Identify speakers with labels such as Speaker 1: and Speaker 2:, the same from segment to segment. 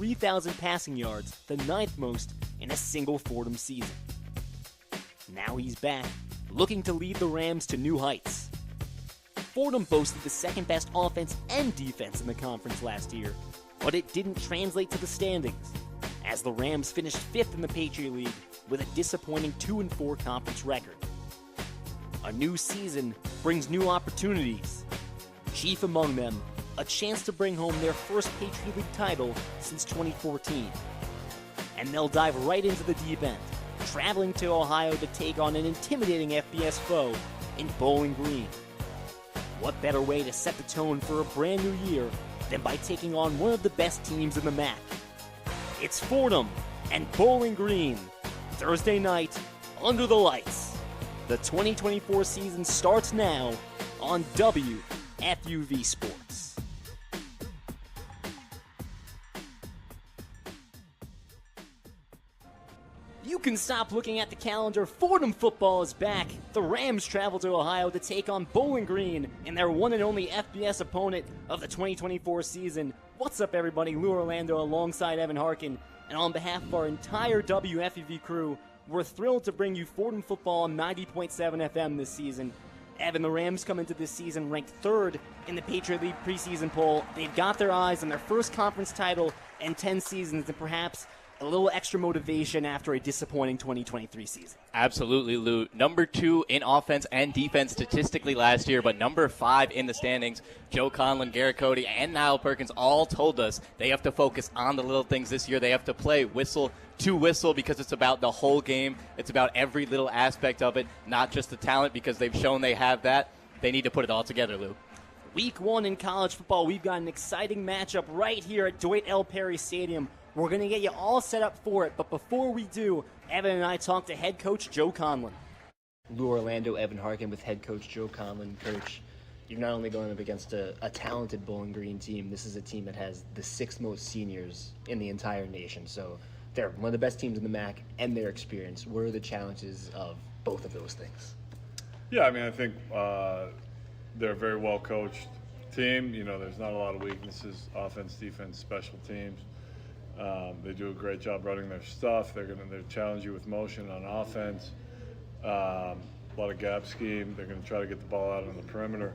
Speaker 1: 3,000 passing yards, the ninth most in a single Fordham season. Now he's back, looking to lead the Rams to new heights. Fordham boasted the second best offense and defense in the conference last year, but it didn't translate to the standings, as the Rams finished 5th in the Patriot League with a disappointing 2-4 conference record. A new season brings new opportunities. Chief among them, a chance to bring home their first Patriot League title since 2014. And they'll dive right into the deep end, traveling to Ohio to take on an intimidating FBS foe in Bowling Green. What better way to set the tone for a brand new year than by taking on one of the best teams in the MAC? It's Fordham and Bowling Green, Thursday night, under the lights. The 2024 season starts now on WFUV Sports. You can stop looking at the calendar. Fordham Football is back. The Rams travel to Ohio to take on Bowling Green in their one and only FBS opponent of the 2024 season. What's up, everybody? Lou Orlando alongside Evan Harkin. And on behalf of our entire WFUV crew, we're thrilled to bring you Fordham Football on 90.7 FM this season. Evan, the Rams come into this season ranked 3rd in the Patriot League preseason poll. They've got their eyes on their first conference title in 10 seasons and perhaps a little extra motivation after a disappointing 2023 season.
Speaker 2: Absolutely, Lou. Number 2 in offense and defense statistically last year, but number 5 in the standings. Joe Conlon, Garrett Cody, and Niall Perkins all told us they have to focus on the little things this year. They have to play whistle to whistle because it's about the whole game. It's about every little aspect of it, not just the talent, because they've shown they have that. They need to put it all together, Lou.
Speaker 1: Week 1 in college football, we've got an exciting matchup right here at Dwight L. Perry Stadium. We're going to get you all set up for it, but before we do, Evan and I talked to head coach Joe Conlon. Lou Orlando, Evan Harkin with head coach Joe Conlon. Coach, you're not only going up against a talented Bowling Green team, this is a team that has the 6th most seniors in the entire nation. So they're one of the best teams in the MAC and their experience. What are the challenges of both of those things?
Speaker 3: Yeah, I mean, I think they're a very well-coached team. You know, there's not a lot of weaknesses, offense, defense, special teams. They do a great job running their stuff. They're challenge you with motion on offense. A lot of gap scheme. They're going to try to get the ball out on the perimeter.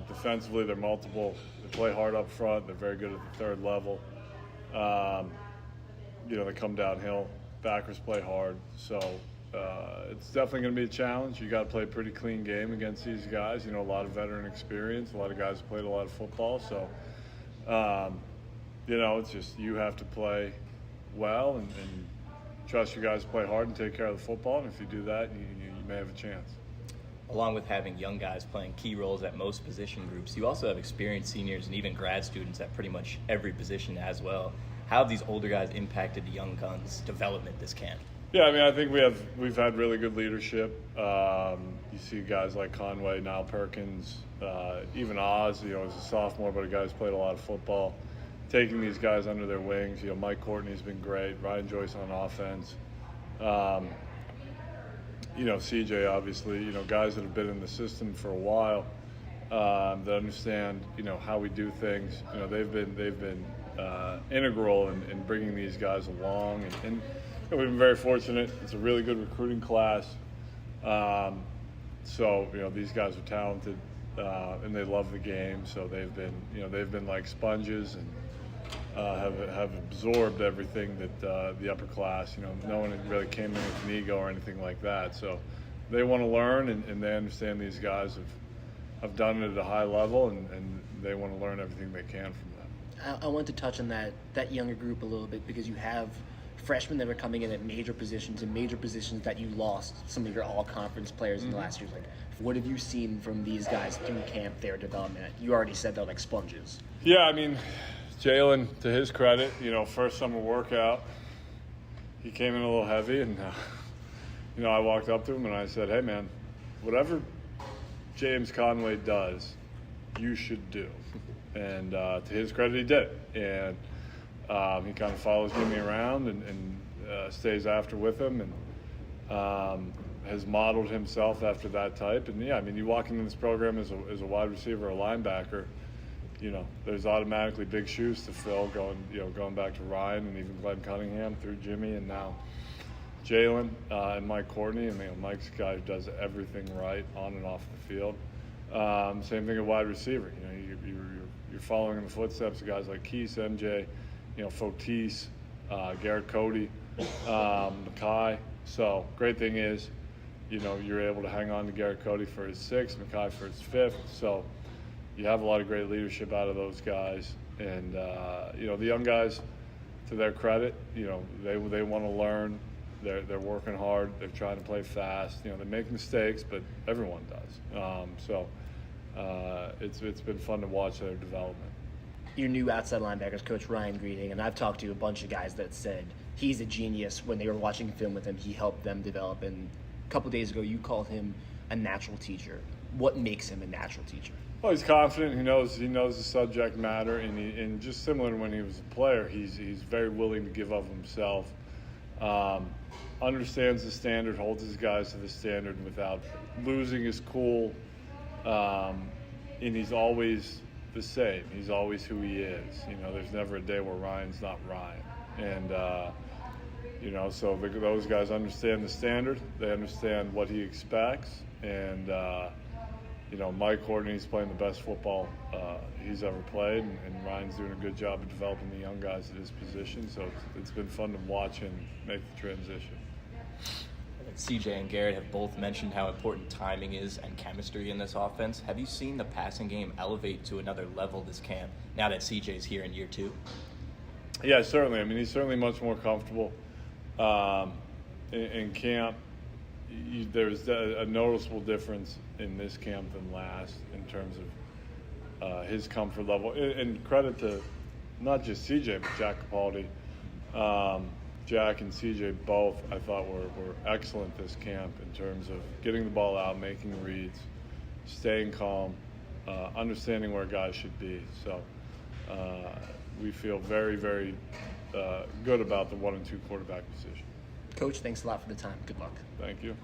Speaker 3: Defensively, they're multiple. They play hard up front. They're very good at the 3rd level. They come downhill. Backers play hard. So it's definitely going to be a challenge. You got to play a pretty clean game against these guys. You know, a lot of veteran experience. A lot of guys have played a lot of football. So, it's just you have to play well and trust your guys to play hard and take care of the football. And if you do that, you may have a chance.
Speaker 2: Along with having young guys playing key roles at most position groups, you also have experienced seniors and even grad students at pretty much every position as well. How have these older guys impacted the young guns' development this camp?
Speaker 3: Yeah, I mean, I think we've had really good leadership. You see guys like Conway, Niall Perkins, even Oz, as a sophomore, but a guy who's played a lot of football. Taking these guys under their wings. Mike Courtney's been great. Ryan Joyce on offense. CJ, obviously, guys that have been in the system for a while that understand, how we do things. They've been integral in bringing these guys along. And we've been very fortunate. It's a really good recruiting class. These guys are talented and they love the game. So they've been like sponges and have absorbed everything that the upper class, no one really came in with an ego or anything like that. So they want to learn and they understand these guys have done it at a high level and they want to learn everything they can from them.
Speaker 1: I want to touch on that younger group a little bit because you have freshmen that are coming in at major positions that you lost some of your all-conference players in the last year. Like, what have you seen from these guys through camp, their development? You already said they're like sponges.
Speaker 3: Yeah, I mean, Jalen, to his credit, first summer workout, he came in a little heavy, and I walked up to him and I said, "Hey, man, whatever James Conway does, you should do." And to his credit, he did it. And he kind of follows Jimmy around and stays after with him and has modeled himself after that type. And, yeah, I mean, you walk into this program as a wide receiver or linebacker, there's automatically big shoes to fill going back to Ryan and even Glenn Cunningham through Jimmy and now Jalen and Mike Courtney. And Mike's a guy who does everything right on and off the field. Same thing at wide receiver. You're following in the footsteps of guys like Keese, MJ, Fotis, Garrett Cody, Mackay. So great thing is, you're able to hang on to Garrett Cody for his 6th, Mackay for his 5th. So you have a lot of great leadership out of those guys. And, the young guys, to their credit, they want to learn. They're working hard. They're trying to play fast. They make mistakes, but everyone does. It's been fun to watch their development.
Speaker 4: Your new outside linebackers coach, Ryan Greeting, and I've talked to a bunch of guys that said he's a genius. When they were watching film with him, he helped them develop. And a couple days ago, you called him a natural teacher. What makes him a natural teacher?
Speaker 3: Well, he's confident. He knows the subject matter, and just similar to when he was a player, he's very willing to give of himself. Understands the standard, holds his guys to the standard without losing his cool, and he's always the same. He's always who he is. There's never a day where Ryan's not Ryan. And, so those guys understand the standard. They understand what he expects. And, Mike Courtney's playing the best football he's ever played, and Ryan's doing a good job of developing the young guys at his position. So it's been fun to watch him make the transition.
Speaker 5: CJ and Garrett have both mentioned how important timing is and chemistry in this offense. Have you seen the passing game elevate to another level this camp now that CJ's here in year 2?
Speaker 3: Yeah, certainly. He's certainly much more comfortable in camp. There's a noticeable difference in this camp than last in terms of his comfort level. And credit to not just CJ, but Jack Capaldi. Jack and CJ both, I thought, were excellent this camp in terms of getting the ball out, making reads, staying calm, understanding where guys should be. So we feel very, very good about the 1 and 2 quarterback position.
Speaker 4: Coach, thanks a lot for the time. Good luck.
Speaker 3: Thank you.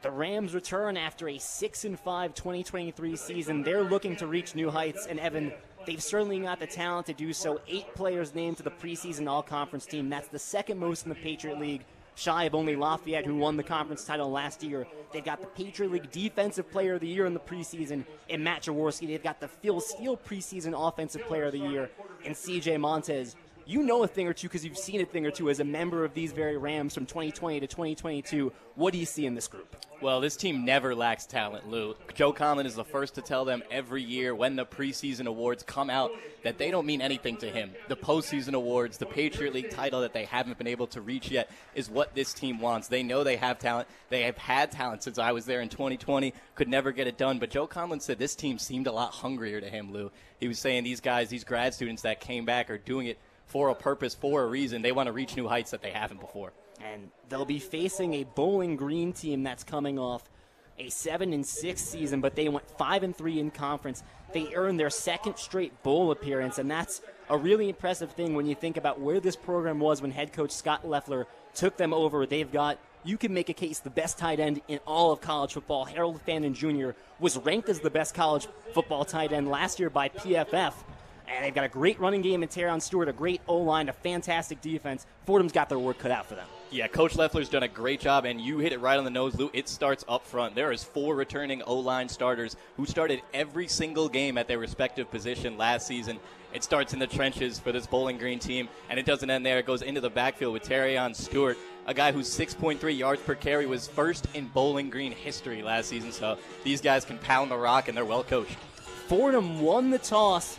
Speaker 1: The Rams return after a 6-5 2023 season. They're looking to reach new heights, and Evan, they've certainly got the talent to do so. 8 players named to the preseason all-conference team. That's the second most in the Patriot League, shy of only Lafayette, who won the conference title last year. They've got the Patriot League Defensive Player of the Year in the preseason in Matt Jaworski. They've got the Phil Steele preseason Offensive Player of the Year in C.J. Montez. You know a thing or two because you've seen a thing or two as a member of these very Rams from 2020 to 2022. What do you see in this group?
Speaker 2: Well, this team never lacks talent, Lou. Joe Conlon is the first to tell them every year when the preseason awards come out that they don't mean anything to him. The postseason awards, the Patriot League title that they haven't been able to reach yet is what this team wants. They know they have talent. They have had talent since I was there in 2020, could never get it done. But Joe Conlon said this team seemed a lot hungrier to him, Lou. He was saying these guys, these grad students that came back are doing it for a purpose, for a reason. They want to reach new heights that they haven't before.
Speaker 1: And they'll be facing a Bowling Green team that's coming off a 7-6 season, but they went 5-3 in conference. They earned their second straight bowl appearance, and that's a really impressive thing when you think about where this program was when head coach Scott Loeffler took them over. They've got, you can make a case, the best tight end in all of college football. Harold Fannin Jr. was ranked as the best college football tight end last year by PFF. And they've got a great running game in Terron Stewart, a great O-line, a fantastic defense. Fordham's got their work cut out for them.
Speaker 2: Yeah, Coach Loeffler's done a great job, and you hit it right on the nose, Lou. It starts up front. There is 4 returning O-line starters who started every single game at their respective position last season. It starts in the trenches for this Bowling Green team, and it doesn't end there. It goes into the backfield with Terron Stewart, a guy whose 6.3 yards per carry was first in Bowling Green history last season. So these guys can pound the rock, and they're well coached.
Speaker 1: Fordham won the toss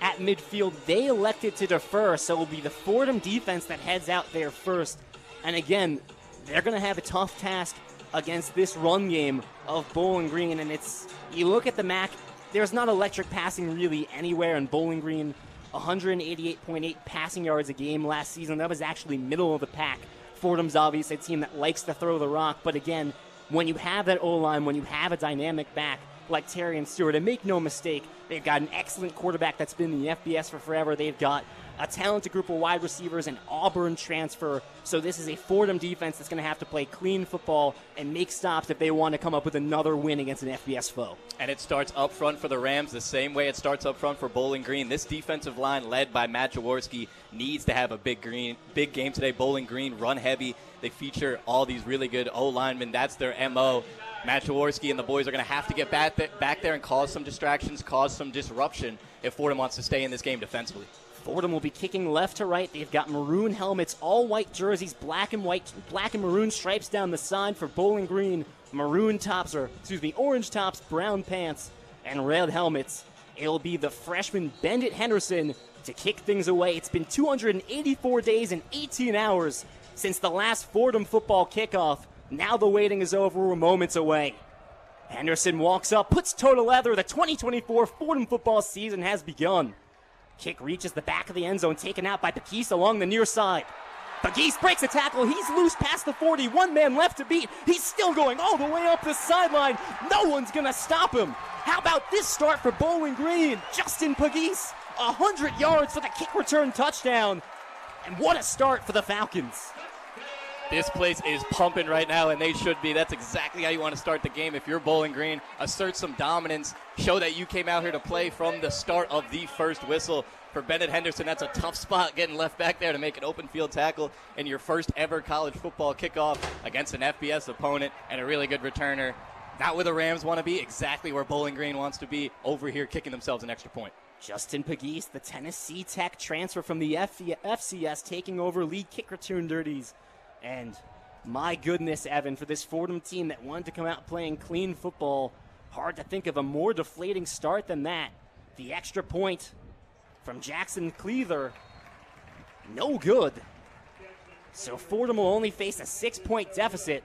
Speaker 1: at midfield. They elected to defer, so it will be the Fordham defense that heads out there first. And again, they're going to have a tough task against this run game of Bowling Green. And it's, you look at the MAC, there's not electric passing really anywhere in Bowling Green. 188.8 passing yards a game last season. That was actually middle of the pack. Fordham's obviously a team that likes to throw the rock. But again, when you have that O-line, when you have a dynamic back like Terron Stewart, and make no mistake, they've got an excellent quarterback that's been in the FBS for forever. They've got a talented group of wide receivers, an Auburn transfer. So this is a Fordham defense that's going to have to play clean football and make stops if they want to come up with another win against an FBS foe.
Speaker 2: And it starts up front for the Rams the same way it starts up front for Bowling Green. This defensive line, led by Matt Jaworski, needs to have a big game today. Bowling Green run heavy. They feature all these really good O-linemen. That's their MO. Matt Jaworski and the boys are going to have to get back there and cause some distractions, cause some disruption if Fordham wants to stay in this game defensively.
Speaker 1: Fordham will be kicking left to right. They've got maroon helmets, all white jerseys, black and maroon stripes down the side for Bowling Green. Orange tops, brown pants, and red helmets. It'll be the freshman Bennett Henderson to kick things away. It's been 284 days and 18 hours since the last Fordham football kickoff. Now the waiting is over. We're moments away. Henderson walks up, puts toe to leather. The 2024 Fordham football season has begun. Kick reaches the back of the end zone, taken out by Pegues along the near side. Pegues breaks a tackle. He's loose past the 40. One man left to beat. He's still going all the way up the sideline. No one's going to stop him. How about this start for Bowling Green? Justin Pegues, 100 yards for the kick return touchdown. And what a start for the Falcons.
Speaker 2: This place is pumping right now, and they should be. That's exactly how you want to start the game. If you're Bowling Green, assert some dominance. Show that you came out here to play from the start of the first whistle. For Bennett Henderson, that's a tough spot, getting left back there to make an open field tackle in your first ever college football kickoff against an FBS opponent, and a really good returner. Not where the Rams want to be, exactly where Bowling Green wants to be, over here kicking themselves an extra point.
Speaker 1: Justin Pegues, the Tennessee Tech transfer from the FCS, taking over lead kick return duties. And my goodness, Evan, for this Fordham team that wanted to come out playing clean football, hard to think of a more deflating start than that. The extra point from Jackson Cleather, no good. So Fordham will only face a 6-point deficit,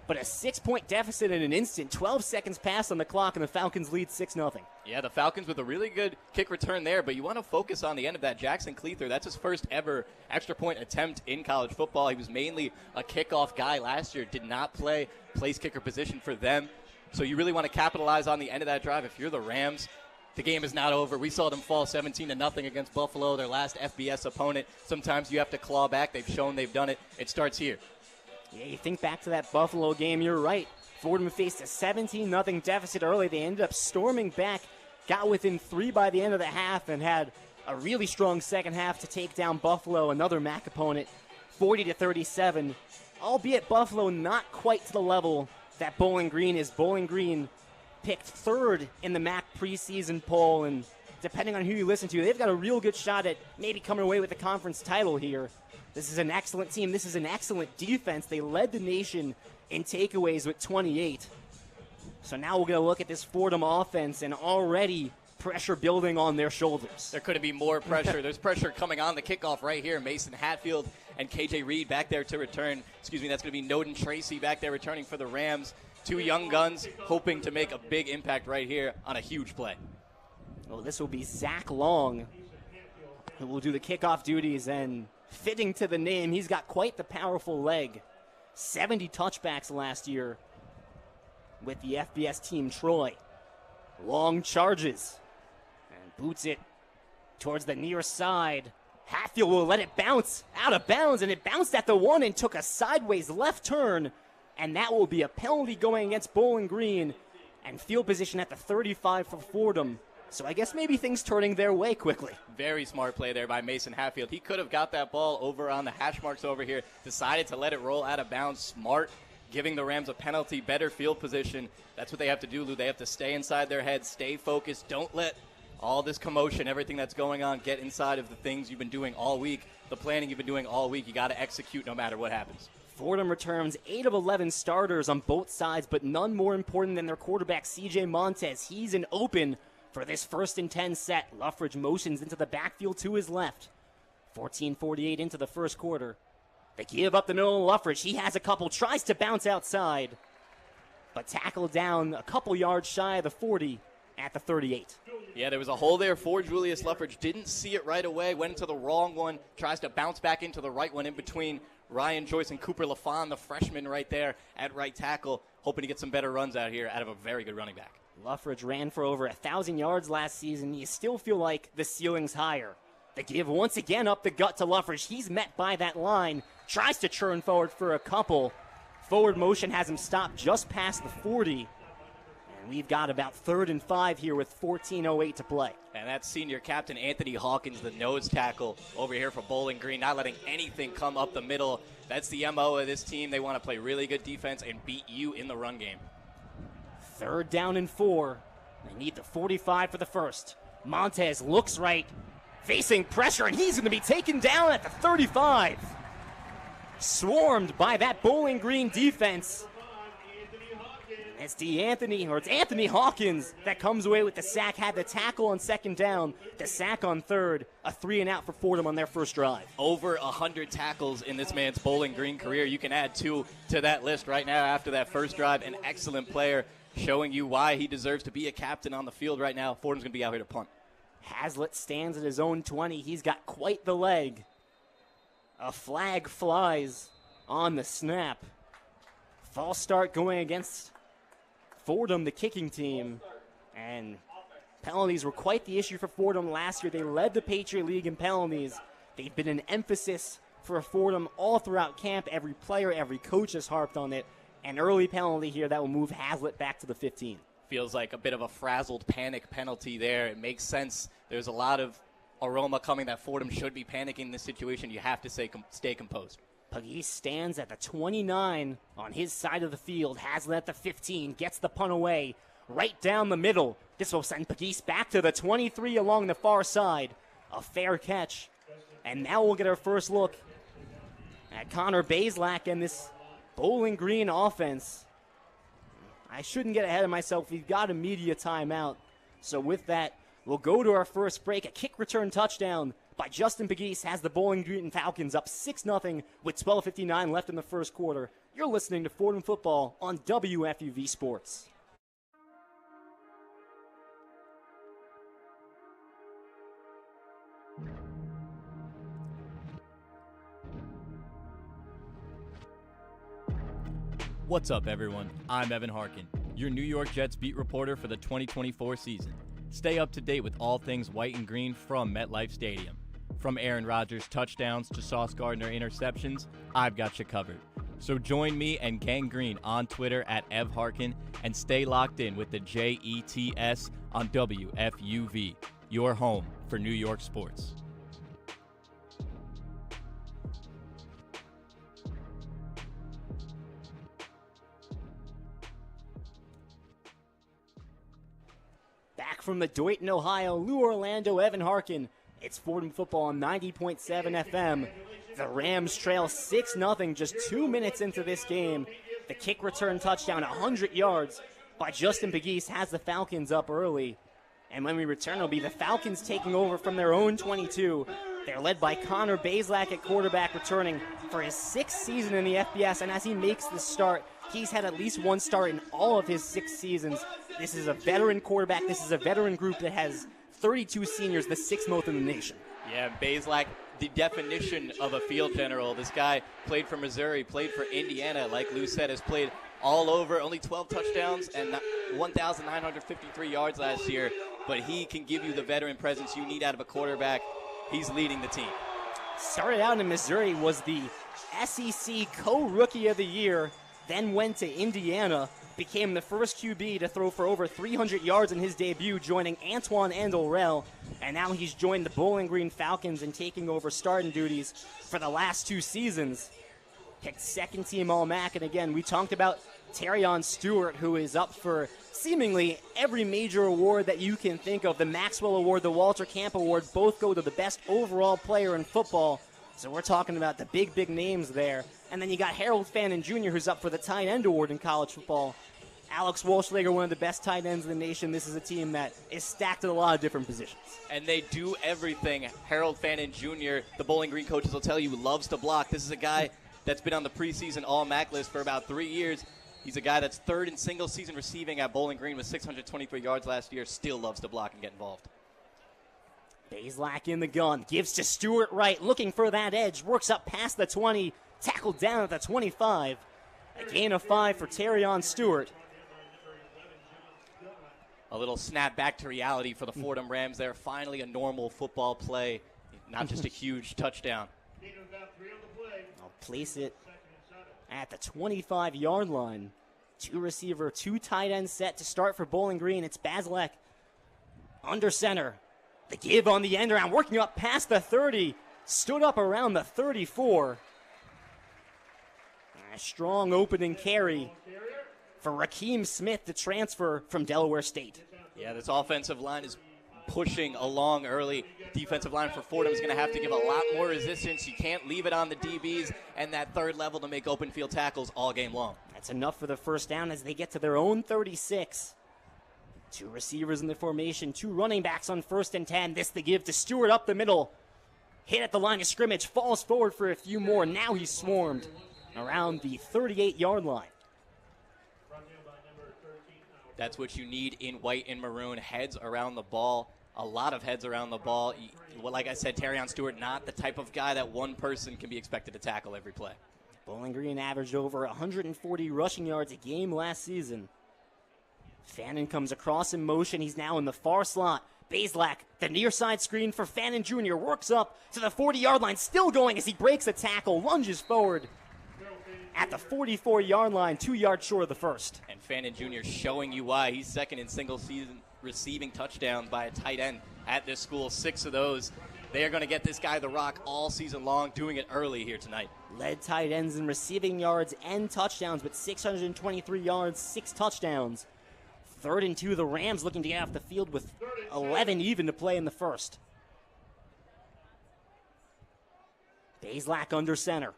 Speaker 1: but a 6-point deficit in an instant. 12 seconds pass on the clock, and the Falcons lead 6-0.
Speaker 2: Yeah, the Falcons with a really good kick return there, but you want to focus on the end of that. Jackson Cleather, that's his first ever extra point attempt in college football. He was mainly a kickoff guy last year, did not play place kicker position for them. So you really want to capitalize on the end of that drive. If you're the Rams, the game is not over. We saw them fall 17-0 against Buffalo, their last FBS opponent. Sometimes you have to claw back. They've shown they've done it. It starts here.
Speaker 1: Yeah, you think back to that Buffalo game, you're right. Fordham faced a 17-0 deficit early. They ended up storming back, got within 3 by the end of the half, and had a really strong second half to take down Buffalo, another MAC opponent, 40-37. Albeit Buffalo not quite to the level that Bowling Green is. Bowling Green picked 3rd in the MAC preseason poll, and depending on who you listen to, they've got a real good shot at maybe coming away with the conference title here. This is an excellent team. This is an excellent defense. They led the nation in takeaways with 28. So now we're going to look at this Fordham offense, and already pressure building on their shoulders.
Speaker 2: There couldn't be more pressure. There's pressure coming on the kickoff right here. Mason Hatfield and KJ Reed back there to return. That's going to be Noden Tracy back there returning for the Rams. 2 young guns hoping to make a big impact right here on a huge play.
Speaker 1: Well, this will be Zach Long, who will do the kickoff duties, and fitting to the name, he's got quite the powerful leg. 70 touchbacks last year with the FBS team Troy. Long charges and boots it towards the near side. Hatfield will let it bounce out of bounds, and it bounced at the 1 and took a sideways left turn, and that will be a penalty going against Bowling Green, and field position at the 35 for Fordham. So I guess maybe things turning their way quickly.
Speaker 2: Very smart play there by Mason Hatfield. He could have got that ball over on the hash marks over here, decided to let it roll out of bounds. Smart, giving the Rams a penalty, better field position. That's what they have to do, Lou. They have to stay inside their heads, stay focused. Don't let all this commotion, everything that's going on, get inside of the things you've been doing all week, the planning you've been doing all week. You got to execute no matter what happens.
Speaker 1: Fordham returns 8 of 11 starters on both sides, but none more important than their quarterback, CJ Montez. He's an open for this 1st and 10 set. Luffridge motions into the backfield to his left. 14:48 into the first quarter. They give up the middle. Luffridge, he has a couple, tries to bounce outside, but tackled down a couple yards shy of the 40 at the 38.
Speaker 2: Yeah, there was a hole there for Julius Luffridge. Didn't see it right away, went into the wrong one, tries to bounce back into the right one in between Ryan Joyce and Cooper LaFon, the freshman right there at right tackle, hoping to get some better runs out here out of a very good running back.
Speaker 1: Luffridge ran for over 1,000 yards last season. You still feel like the ceiling's higher The give once again up the gut to Luffridge. He's met by that line. Tries to churn forward for a couple. Forward motion has him stopped just past the 40. And we've got about 3rd and 5 here with 14:08 to play.
Speaker 2: And that's senior captain Anthony Hawkins, the nose tackle over here for Bowling Green, not letting anything come up the middle. That's the MO of this team. They want to play really good defense and beat you in the run game.
Speaker 1: 3rd down and 4. They need the 45 for the first. Montez looks right, facing pressure, and he's going to be taken down at the 35. Swarmed by that Bowling Green defense. It's Anthony Hawkins that comes away with the sack. Had the tackle on 2nd down, the sack on 3rd, a 3 and out for Fordham on their first drive.
Speaker 2: Over 100 tackles in this man's Bowling Green career. You can add 2 to that list right now after that first drive. An excellent player, showing you why he deserves to be a captain on the field right now. Fordham's going to be out here to punt.
Speaker 1: Hazlitt stands at his own 20. He's got quite the leg. A flag flies on the snap. False start going against Fordham, the kicking team. And penalties were quite the issue for Fordham last year. They led the Patriot League in penalties. They've been an emphasis for Fordham all throughout camp. Every player, every coach has harped on it. An early penalty here that will move Hazlitt back to the 15.
Speaker 2: Feels like a bit of a frazzled panic penalty there. It makes sense. There's a lot of aroma coming that Fordham should be panicking in this situation. You have to stay composed.
Speaker 1: Puggy stands at the 29 on his side of the field. Hazlitt at the 15, gets the punt away right down the middle. This will send Pagis back to the 23 along the far side. A fair catch. And now we'll get our first look at Connor Bazelak and this Bowling Green offense. I shouldn't get ahead of myself. We've got a media timeout. So with that, we'll go to our first break. A kick return touchdown by Justin Pagis has the Bowling Green Falcons up 6-0 with 12:59 left in the first quarter. You're listening to Fordham Football on WFUV Sports.
Speaker 5: What's up, everyone? I'm Evan Harkin, your New York Jets beat reporter for the 2024 season. Stay up to date with all things white and green from MetLife Stadium. From Aaron Rodgers' touchdowns to Sauce Gardner interceptions, I've got you covered. So join me and Gang Green on Twitter at Ev Harkin and stay locked in with the JETS on WFUV, your home for New York sports.
Speaker 1: Back from the Dayton, Ohio, Lou Orlando, Evan Harkin. It's Fordham Football on 90.7 FM. The Rams trail 6-0 just 2 minutes into this game. The kick return touchdown, 100 yards by Justin Pagis, has the Falcons up early. And when we return, it'll be the Falcons taking over from their own 22. They're led by Connor Bazelak at quarterback, returning for his 6th season in the FBS. And as he makes the start, he's had at least one start in all of his 6 seasons. This is a veteran quarterback. This is a veteran group that has 32 seniors, the 6th most in the nation.
Speaker 2: Yeah, Bazelak, the definition of a field general. This guy played for Missouri, played for Indiana, like Lou said, has played all over, only 12 touchdowns and 1,953 yards last year. But he can give you the veteran presence you need out of a quarterback. He's leading the team.
Speaker 1: Started out in Missouri, was the SEC co-rookie of the year, then went to Indiana, became the first QB to throw for over 300 yards in his debut, joining Antoine Andorel, and now he's joined the Bowling Green Falcons and taking over starting duties for the last 2 seasons. Picked second-team All-MAC, and again, we talked about Terrion Stewart, who is up for seemingly every major award that you can think of. The Maxwell Award, the Walter Camp Award, both go to the best overall player in football. So we're talking about the big names there. And then you got Harold Fannin Jr., who's up for the Tight End Award in college football. Alex Walschlager, one of the best tight ends in the nation. This is a team that is stacked at a lot of different positions.
Speaker 2: And they do everything. Harold Fannin Jr., the Bowling Green coaches will tell you, loves to block. This is a guy that's been on the preseason All-MAC list for about 3 years. He's a guy that's 3rd in single-season receiving at Bowling Green with 623 yards last year. Still loves to block and get involved.
Speaker 1: Bazelak in the gun, gives to Stewart right, looking for that edge, works up past the 20, tackled down at the 25. A gain of 5 for Terrion Stewart.
Speaker 2: A little snap back to reality for the Fordham Rams there. Finally a normal football play. not just a huge touchdown.
Speaker 1: I'll place it at the 25-yard line. 2 receiver, 2 tight end set to start for Bowling Green. It's Bazelak under center. The give on the end around, working up past the 30, stood up around the 34. A strong opening carry for Rakeem Smith, the transfer from Delaware State.
Speaker 2: Yeah, this offensive line is pushing along early. Defensive line for Fordham is going to have to give a lot more resistance. You can't leave it on the DBs and that third level to make open field tackles all game long.
Speaker 1: That's enough for the first down as they get to their own 36. 2 receivers in the formation, 2 running backs on 1st and 10. This the give to Stewart up the middle. Hit at the line of scrimmage, falls forward for a few more. Now he's swarmed around the 38-yard line.
Speaker 2: That's what you need in white and maroon, heads around the ball. A lot of heads around the ball. Well, like I said, Terrion Stewart, not the type of guy that one person can be expected to tackle every play.
Speaker 1: Bowling Green averaged over 140 rushing yards a game last season. Fannin comes across in motion. He's now in the far slot. Bazelak, the near side screen for Fannin Jr., works up to the 40-yard line, still going as he breaks a tackle, lunges forward at the 44-yard line, 2 yards short of the first.
Speaker 2: And Fannin Jr. showing you why. He's second in single season receiving touchdowns by a tight end at this school. 6 of those. They are going to get this guy the rock all season long, doing it early here tonight.
Speaker 1: Led tight ends in receiving yards and touchdowns with 623 yards, 6 touchdowns. 3rd and 2, the Rams looking to get off the field with 11 even to play in the first. Bazelak under center.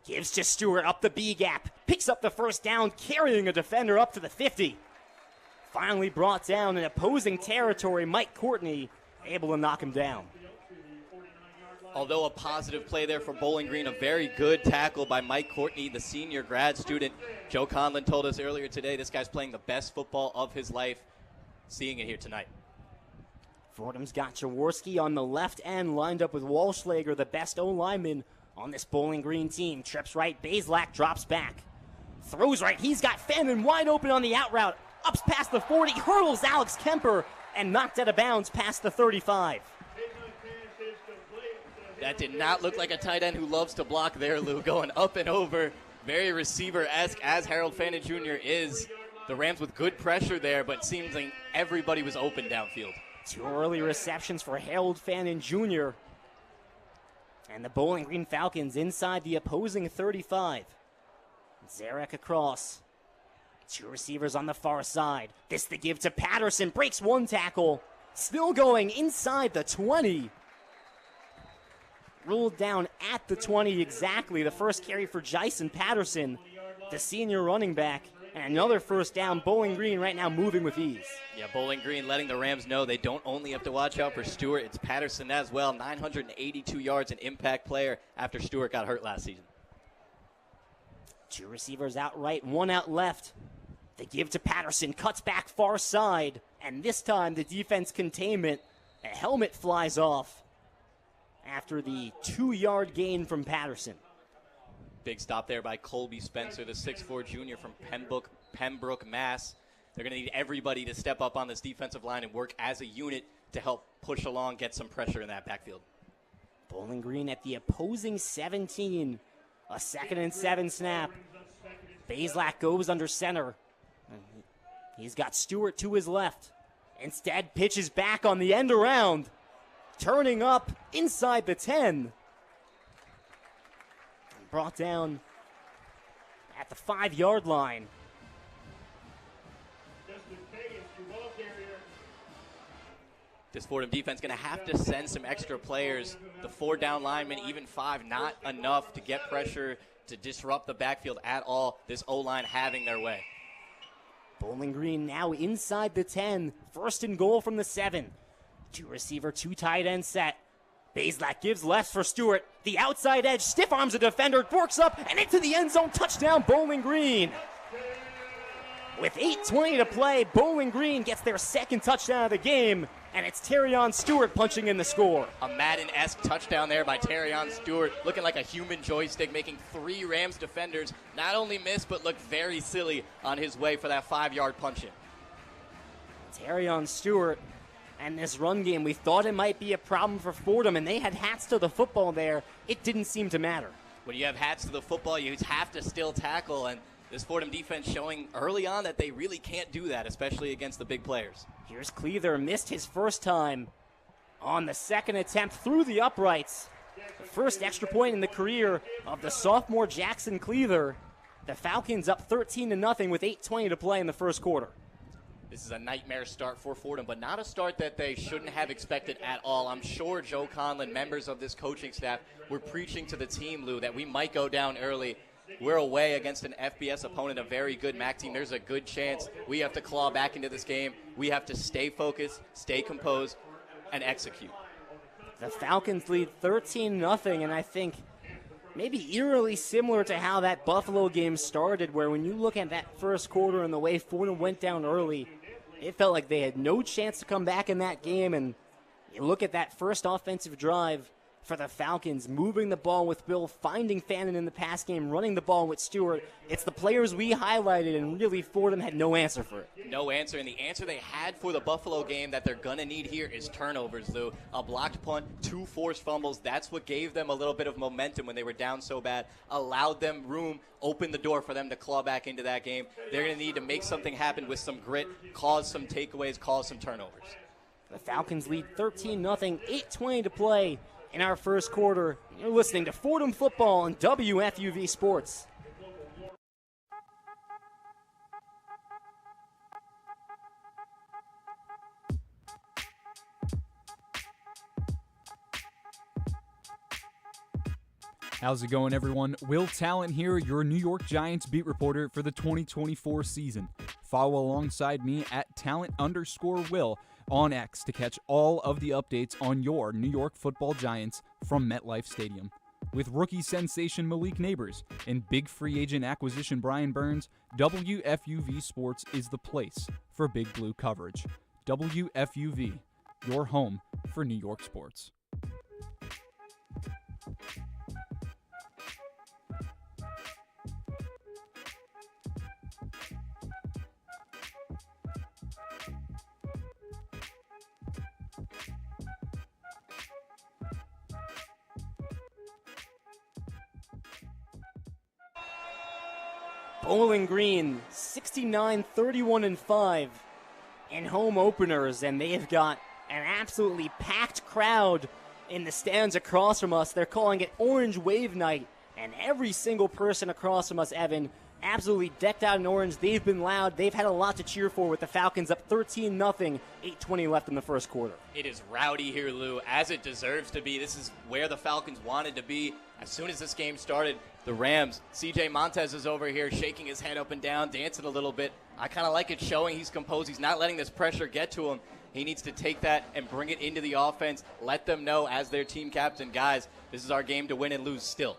Speaker 1: Gives to Stewart up the B gap. Picks up the first down, carrying a defender up to the 50. Finally brought down in opposing territory. Mike Courtney able to knock him down.
Speaker 2: Although a positive play there for Bowling Green, a very good tackle by Mike Courtney, the senior grad student. Joe Conlon told us earlier today this guy's playing the best football of his life. Seeing it here tonight.
Speaker 1: Fordham's got Jaworski on the left end, lined up with Walschlager, the best O-lineman on this Bowling Green team. Trips right, Bazelak drops back. Throws right, he's got Fannin wide open on the out route. Ups past the 40, hurdles Alex Kemper, and knocked out of bounds past the 35.
Speaker 2: That did not look like a tight end who loves to block there, Lou. Going up and over, very receiver-esque as Harold Fannin Jr. is. The Rams with good pressure there, but seems like everybody was open downfield.
Speaker 1: 2 early receptions for Harold Fannin Jr. And the Bowling Green Falcons inside the opposing 35. Zarek across. 2 receivers on the far side. This the give to Patterson. Breaks 1 tackle. Still going inside the 20. Ruled down at the 20 exactly. The first carry for Jason Patterson, the senior running back. And another first down. Bowling Green right now moving with ease.
Speaker 2: Yeah, Bowling Green letting the Rams know they don't only have to watch out for Stewart. It's Patterson as well. 982 yards, an impact player after Stewart got hurt last season.
Speaker 1: 2 receivers out right, 1 out left. The give to Patterson, cuts back far side. And this time the defense containment. A helmet flies off after the 2-yard gain from Patterson.
Speaker 2: Big stop there by Colby Spencer, the 6'4 junior from Pembroke, Mass. They're going to need everybody to step up on this defensive line and work as a unit to help push along, get some pressure in that backfield.
Speaker 1: Bowling Green at the opposing 17. A 2nd and 7 snap. Bazelak goes under center. He's got Stewart to his left. Instead, pitches back on the end around. Turning up inside the 10. Brought down at the 5-yard line.
Speaker 2: This Fordham defense going to have to send some extra players. The 4 down linemen, even 5, not enough to get pressure to disrupt the backfield at all. This O-line having their way.
Speaker 1: Bowling Green now inside the 10. 1st and goal from the 7. 2 receiver, 2 tight end set. Bazelak gives left for Stewart. The outside edge, stiff arms a defender, works up and into the end zone. Touchdown, Bowling Green. With 8:20 to play, Bowling Green gets their 2nd touchdown of the game, and it's Terrion Stewart punching in the score.
Speaker 2: A Madden-esque touchdown there by Terrion Stewart, looking like a human joystick, making 3 Rams defenders not only miss, but look very silly on his way for that 5-yard punch-in.
Speaker 1: Terrion Stewart And this run game, we thought it might be a problem for Fordham, and they had hats to the football there. It didn't seem to matter.
Speaker 2: When you have hats to the football, you have to still tackle, and this Fordham defense showing early on that they really can't do that, especially against the big players.
Speaker 1: Here's Cleather, missed his first time on the second attempt through the uprights. The first extra point in the career of the sophomore Jackson Cleather. The Falcons up 13-0 with 8:20 to play in the first quarter.
Speaker 2: This is a nightmare start for Fordham, but not a start that they shouldn't have expected at all. I'm sure Joe Conlon, members of this coaching staff, were preaching to the team, Lou, that we might go down early. We're away against an FBS opponent, a very good MAC team. There's a good chance we have to claw back into this game. We have to stay focused, stay composed, and execute.
Speaker 1: The Falcons lead 13-0, and I think maybe eerily similar to how that Buffalo game started, where when you look at that first quarter and the way Fordham went down early, it felt like they had no chance to come back in that game. And you look at that first offensive drive for the Falcons, moving the ball with Bill, finding Fannin in the pass game, running the ball with Stewart. It's the players we highlighted, and really Fordham had no answer for it.
Speaker 2: No answer, and the answer they had for the Buffalo game that they're going to need here is turnovers, Lou. A blocked punt, 2 forced fumbles. That's what gave them a little bit of momentum when they were down so bad, allowed them room, opened the door for them to claw back into that game. They're going to need to make something happen with some grit, cause some takeaways, cause some turnovers.
Speaker 1: The Falcons lead 13-0, 8:20 to play in our first quarter. You're listening to Fordham Football on WFUV Sports.
Speaker 6: How's it going, everyone? Will Talent here, your New York Giants beat reporter for the 2024 season. Follow alongside me at talent_Will on X to catch all of the updates on your New York Football Giants from MetLife Stadium. With rookie sensation Malik Neighbors and big free agent acquisition Brian Burns, WFUV Sports is the place for Big Blue coverage. WFUV, your home for New York sports.
Speaker 1: Bowling Green, 69-31-5 in home openers, and they have got an absolutely packed crowd in the stands across from us. They're calling it Orange Wave Night, and every single person across from us, Evan, absolutely decked out in orange. They've been loud. They've had a lot to cheer for with the Falcons up 13-0, 8:20 left in the first quarter.
Speaker 2: It is rowdy here, Lou, as it deserves to be. This is where the Falcons wanted to be. As soon as this game started, the Rams, CJ Montez is over here shaking his head up and down, dancing a little bit. I kind of like it showing he's composed. He's not letting this pressure get to him. He needs to take that and bring it into the offense, let them know as their team captain, guys, this is our game to win and lose still.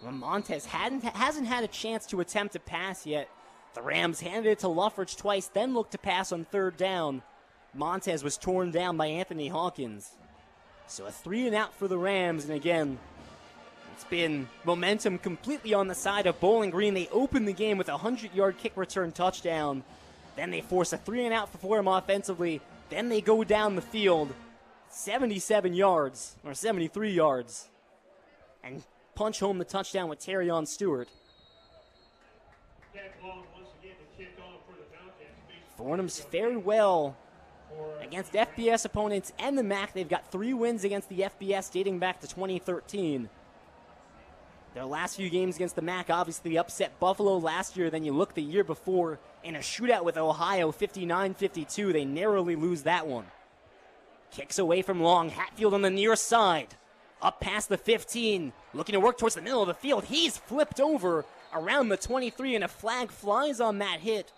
Speaker 1: Well, Montez hasn't had a chance to attempt a pass yet. The Rams handed it to Luffridge twice, then looked to pass on third down. Montez was torn down by Anthony Hawkins. So a 3-and-out for the Rams, and again, it's been momentum completely on the side of Bowling Green. They opened the game with a 100-yard kick return touchdown. Then they force a 3-and-out for Fordham offensively. Then they go down the field 77 yards, or 73 yards, and punch home the touchdown with Terrion Stewart. Fordham's fared well against FBS opponents and the MAC. They've got 3 wins against the FBS dating back to 2013. Their last few games against the MAC, obviously upset Buffalo last year. Then you look the year before in a shootout with Ohio, 59-52. They narrowly lose that one. Kicks away from long. Hatfield on the near side. Up past the 15. Looking to work towards the middle of the field. He's flipped over around the 23, and a flag flies on that hit.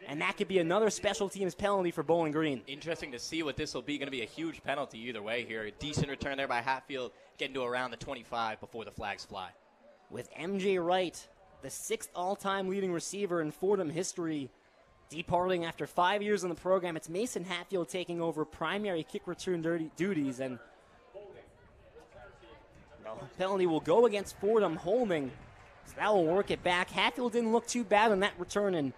Speaker 1: And that could be another special teams penalty for Bowling Green.
Speaker 2: Interesting to see what this will be. Going to be a huge penalty either way here. A decent return there by Hatfield, getting to around the 25 before the flags fly.
Speaker 1: With MJ Wright, the 6th all-time leading receiver in Fordham history, departing after 5 years in the program, it's Mason Hatfield taking over primary kick return duties, and the penalty will go against Fordham Holming, so that will work it back. Hatfield didn't look too bad on that return, and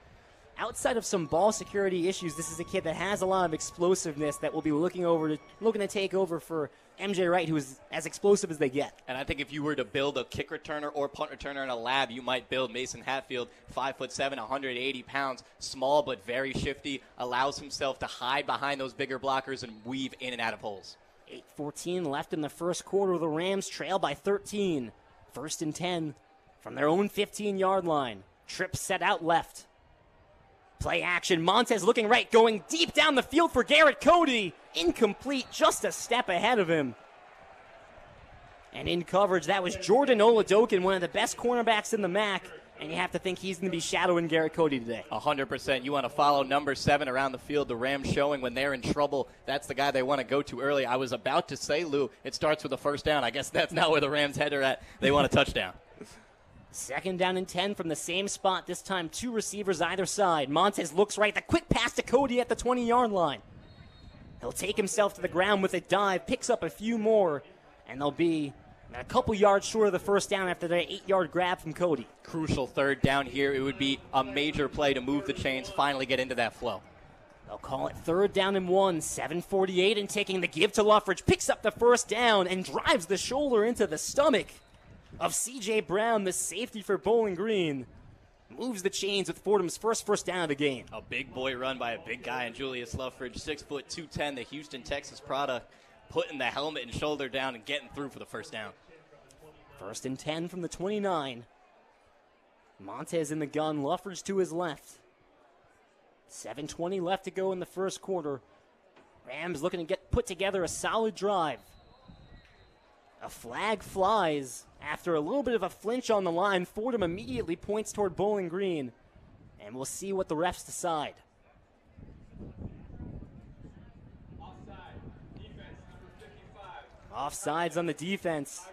Speaker 1: outside of some ball security issues, this is a kid that has a lot of explosiveness that will be looking to take over for MJ Wright, who is as explosive as they get.
Speaker 2: And I think if you were to build a kick returner or punt returner in a lab, you might build Mason Hatfield, 5'7", 180 pounds, small but very shifty, allows himself to hide behind those bigger blockers and weave in and out of holes.
Speaker 1: 8:14 left in the first quarter. The Rams trail by 13. 1st and 10 from their own 15-yard line. Trip set out left. Play action. Montez looking right, going deep down the field for Garrett Cody. Incomplete, just a step ahead of him. And in coverage, that was Jordan Oladokin, one of the best cornerbacks in the MAC. And you have to think he's going to be shadowing Garrett Cody today.
Speaker 2: 100%. You want to follow number 7 around the field. The Rams showing when they're in trouble, that's the guy they want to go to early. I was about to say, Lou, it starts with a first down. I guess that's not where the Rams' head are at. They want a touchdown.
Speaker 1: 2nd down and 10 from the same spot. This time 2 receivers either side. Montez looks right. The quick pass to Cody at the 20-yard line. He'll take himself to the ground with a dive, picks up a few more, and they'll be a couple yards short of the first down after that 8-yard grab from Cody.
Speaker 2: Crucial 3rd down here. It would be a major play to move the chains, finally get into that flow.
Speaker 1: They'll call it 3rd down and 1, 7:48, and taking the give to Luffridge, picks up the first down and drives the shoulder into the stomach of C.J. Brown, the safety for Bowling Green. Moves the chains with Fordham's first down of the game.
Speaker 2: A big boy run by a big guy in Julius Luffridge, 6 foot 210, the Houston, Texas product, putting the helmet and shoulder down and getting through for the first down.
Speaker 1: 1st and 10 from the 29. Montez in the gun, Luffridge to his left. 7:20 left to go in the first quarter. Rams looking to put together a solid drive. A flag flies after a little bit of a flinch on the line. Fordham immediately points toward Bowling Green, and we'll see what the refs decide.
Speaker 3: Offside. Defense, number 55.
Speaker 1: Offsides on the defense.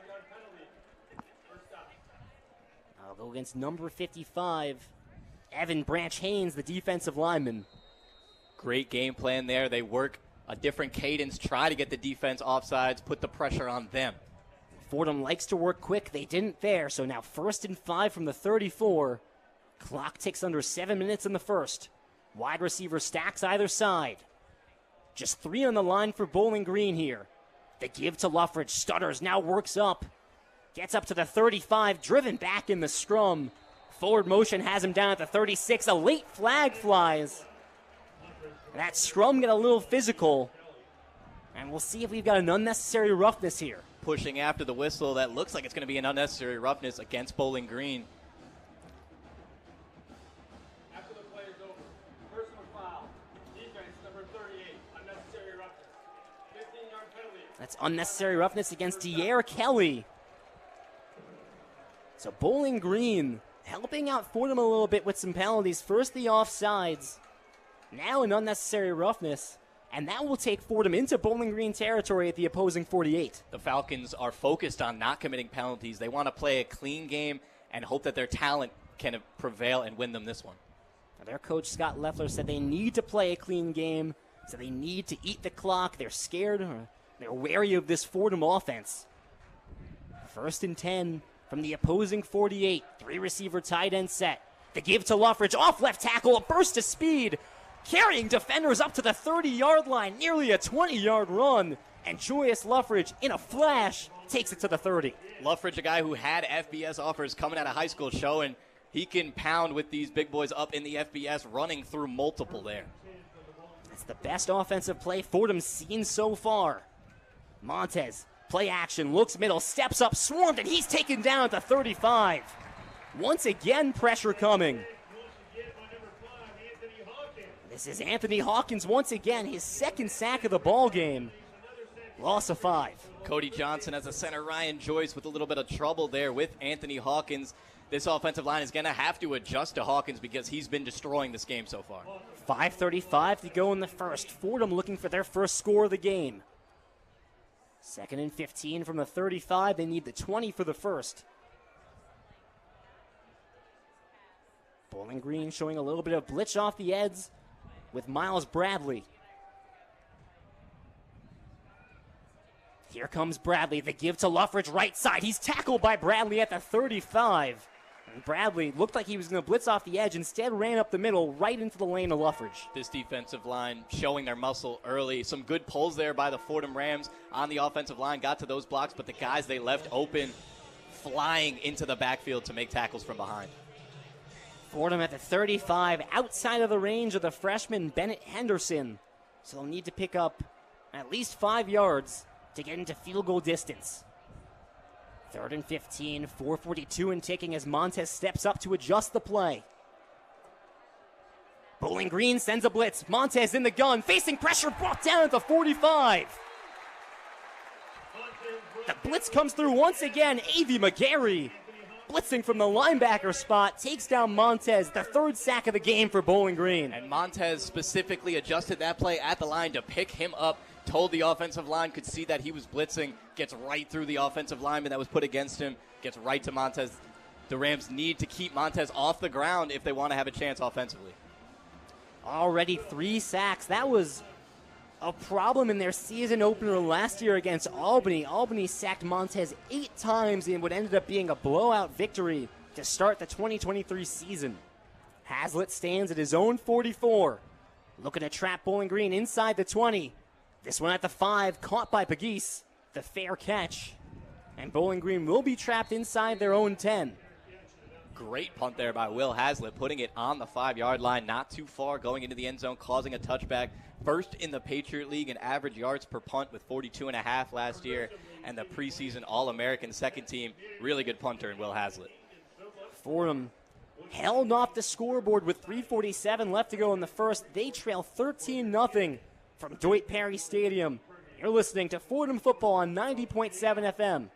Speaker 1: I'll go against number 55, Evan Branch Haynes, the defensive lineman.
Speaker 2: Great game plan there. They work a different cadence, try to get the defense offsides, put the pressure on them.
Speaker 1: Fordham likes to work quick. They didn't there, so now 1st and 5 from the 34. Clock ticks under 7 minutes in the first. Wide receiver stacks either side. Just 3 on the line for Bowling Green here. The give to Luffridge. Stutters, now works up. Gets up to the 35, driven back in the scrum. Forward motion has him down at the 36. A late flag flies. That scrum get a little physical. And we'll see if we've got an unnecessary roughness here.
Speaker 2: Pushing after the whistle, that looks like it's going to be an unnecessary roughness against Bowling Green.
Speaker 3: After the play is over, personal foul. Defense, number 38, unnecessary roughness. 15-yard penalty.
Speaker 1: That's unnecessary roughness against De'Are Kelly. So Bowling Green helping out Fordham a little bit with some penalties. First the offsides, now an unnecessary roughness, and that will take Fordham into Bowling Green territory at the opposing 48.
Speaker 2: The Falcons are focused on not committing penalties. They want to play a clean game and hope that their talent can prevail and win them this one.
Speaker 1: Now their coach, Scott Leffler, said they need to play a clean game, so they need to eat the clock. They're scared, or they're wary of this Fordham offense. 1st and 10 from the opposing 48. 3 receiver tight end set. The give to Luffridge, off left tackle, a burst of speed, carrying defenders up to the 30-yard line, nearly a 20-yard run, and Julius Luffridge, in a flash, takes it to the 30.
Speaker 2: Luffridge, a guy who had FBS offers coming out of high school, showing he can pound with these big boys up in the FBS, running through multiple there.
Speaker 1: That's the best offensive play Fordham's seen so far. Montez, play action, looks middle, steps up, swarmed, and he's taken down at the 35. Once again, pressure coming. This is Anthony Hawkins once again, his 2nd sack of the ball game. Loss of 5.
Speaker 2: Cody Johnson as a center, Ryan Joyce with a little bit of trouble there with Anthony Hawkins. This offensive line is going to have to adjust to Hawkins because he's been destroying this game so far.
Speaker 1: 5:35 to go in the first. Fordham looking for their first score of the game. 2nd and 15 from the 35. They need the 20 for the first. Bowling Green showing a little bit of blitz off the edge with Miles Bradley. Here comes Bradley. The give to Luffridge, right side. He's tackled by Bradley at the 35. Bradley looked like he was going to blitz off the edge, instead ran up the middle right into the lane of Luffridge.
Speaker 2: This defensive line showing their muscle early. Some good pulls there by the Fordham Rams on the offensive line, got to those blocks, but the guys they left open flying into the backfield to make tackles from behind.
Speaker 1: Fordham at the 35, outside of the range of the freshman Bennett Henderson. So they'll need to pick up at least 5 yards to get into field goal distance. 3rd and 15, 4:42 and ticking as Montez steps up to adjust the play. Bowling Green sends a blitz. Montez in the gun, facing pressure, brought down at the 45. The blitz comes through once again. A.V. McGarry, blitzing from the linebacker spot, takes down Montez, the 3rd sack of the game for Bowling Green.
Speaker 2: And Montez specifically adjusted that play at the line to pick him up, told the offensive line, could see that he was blitzing, gets right through the offensive lineman that was put against him, gets right to Montez. The Rams need to keep Montez off the ground if they want to have a chance offensively.
Speaker 1: Already 3 sacks. That was a problem in their season opener last year against Albany. Albany sacked Montez 8 times in what ended up being a blowout victory to start the 2023 season. Hazlitt stands at his own 44. Looking to trap Bowling Green inside the 20. This one at the 5, caught by Pegues. The fair catch. And Bowling Green will be trapped inside their own 10.
Speaker 2: Great punt there by Will Hazlitt, putting it on the 5-yard line, not too far, going into the end zone, causing a touchback. First in the Patriot League in average yards per punt with 42.5 last year, and the preseason All-American second team. Really good punter in Will Hazlitt.
Speaker 1: Fordham held off the scoreboard with 3:47 left to go in the first. They trail 13-0 from Deutsch Perry Stadium. You're listening to Fordham Football on 90.7 FM.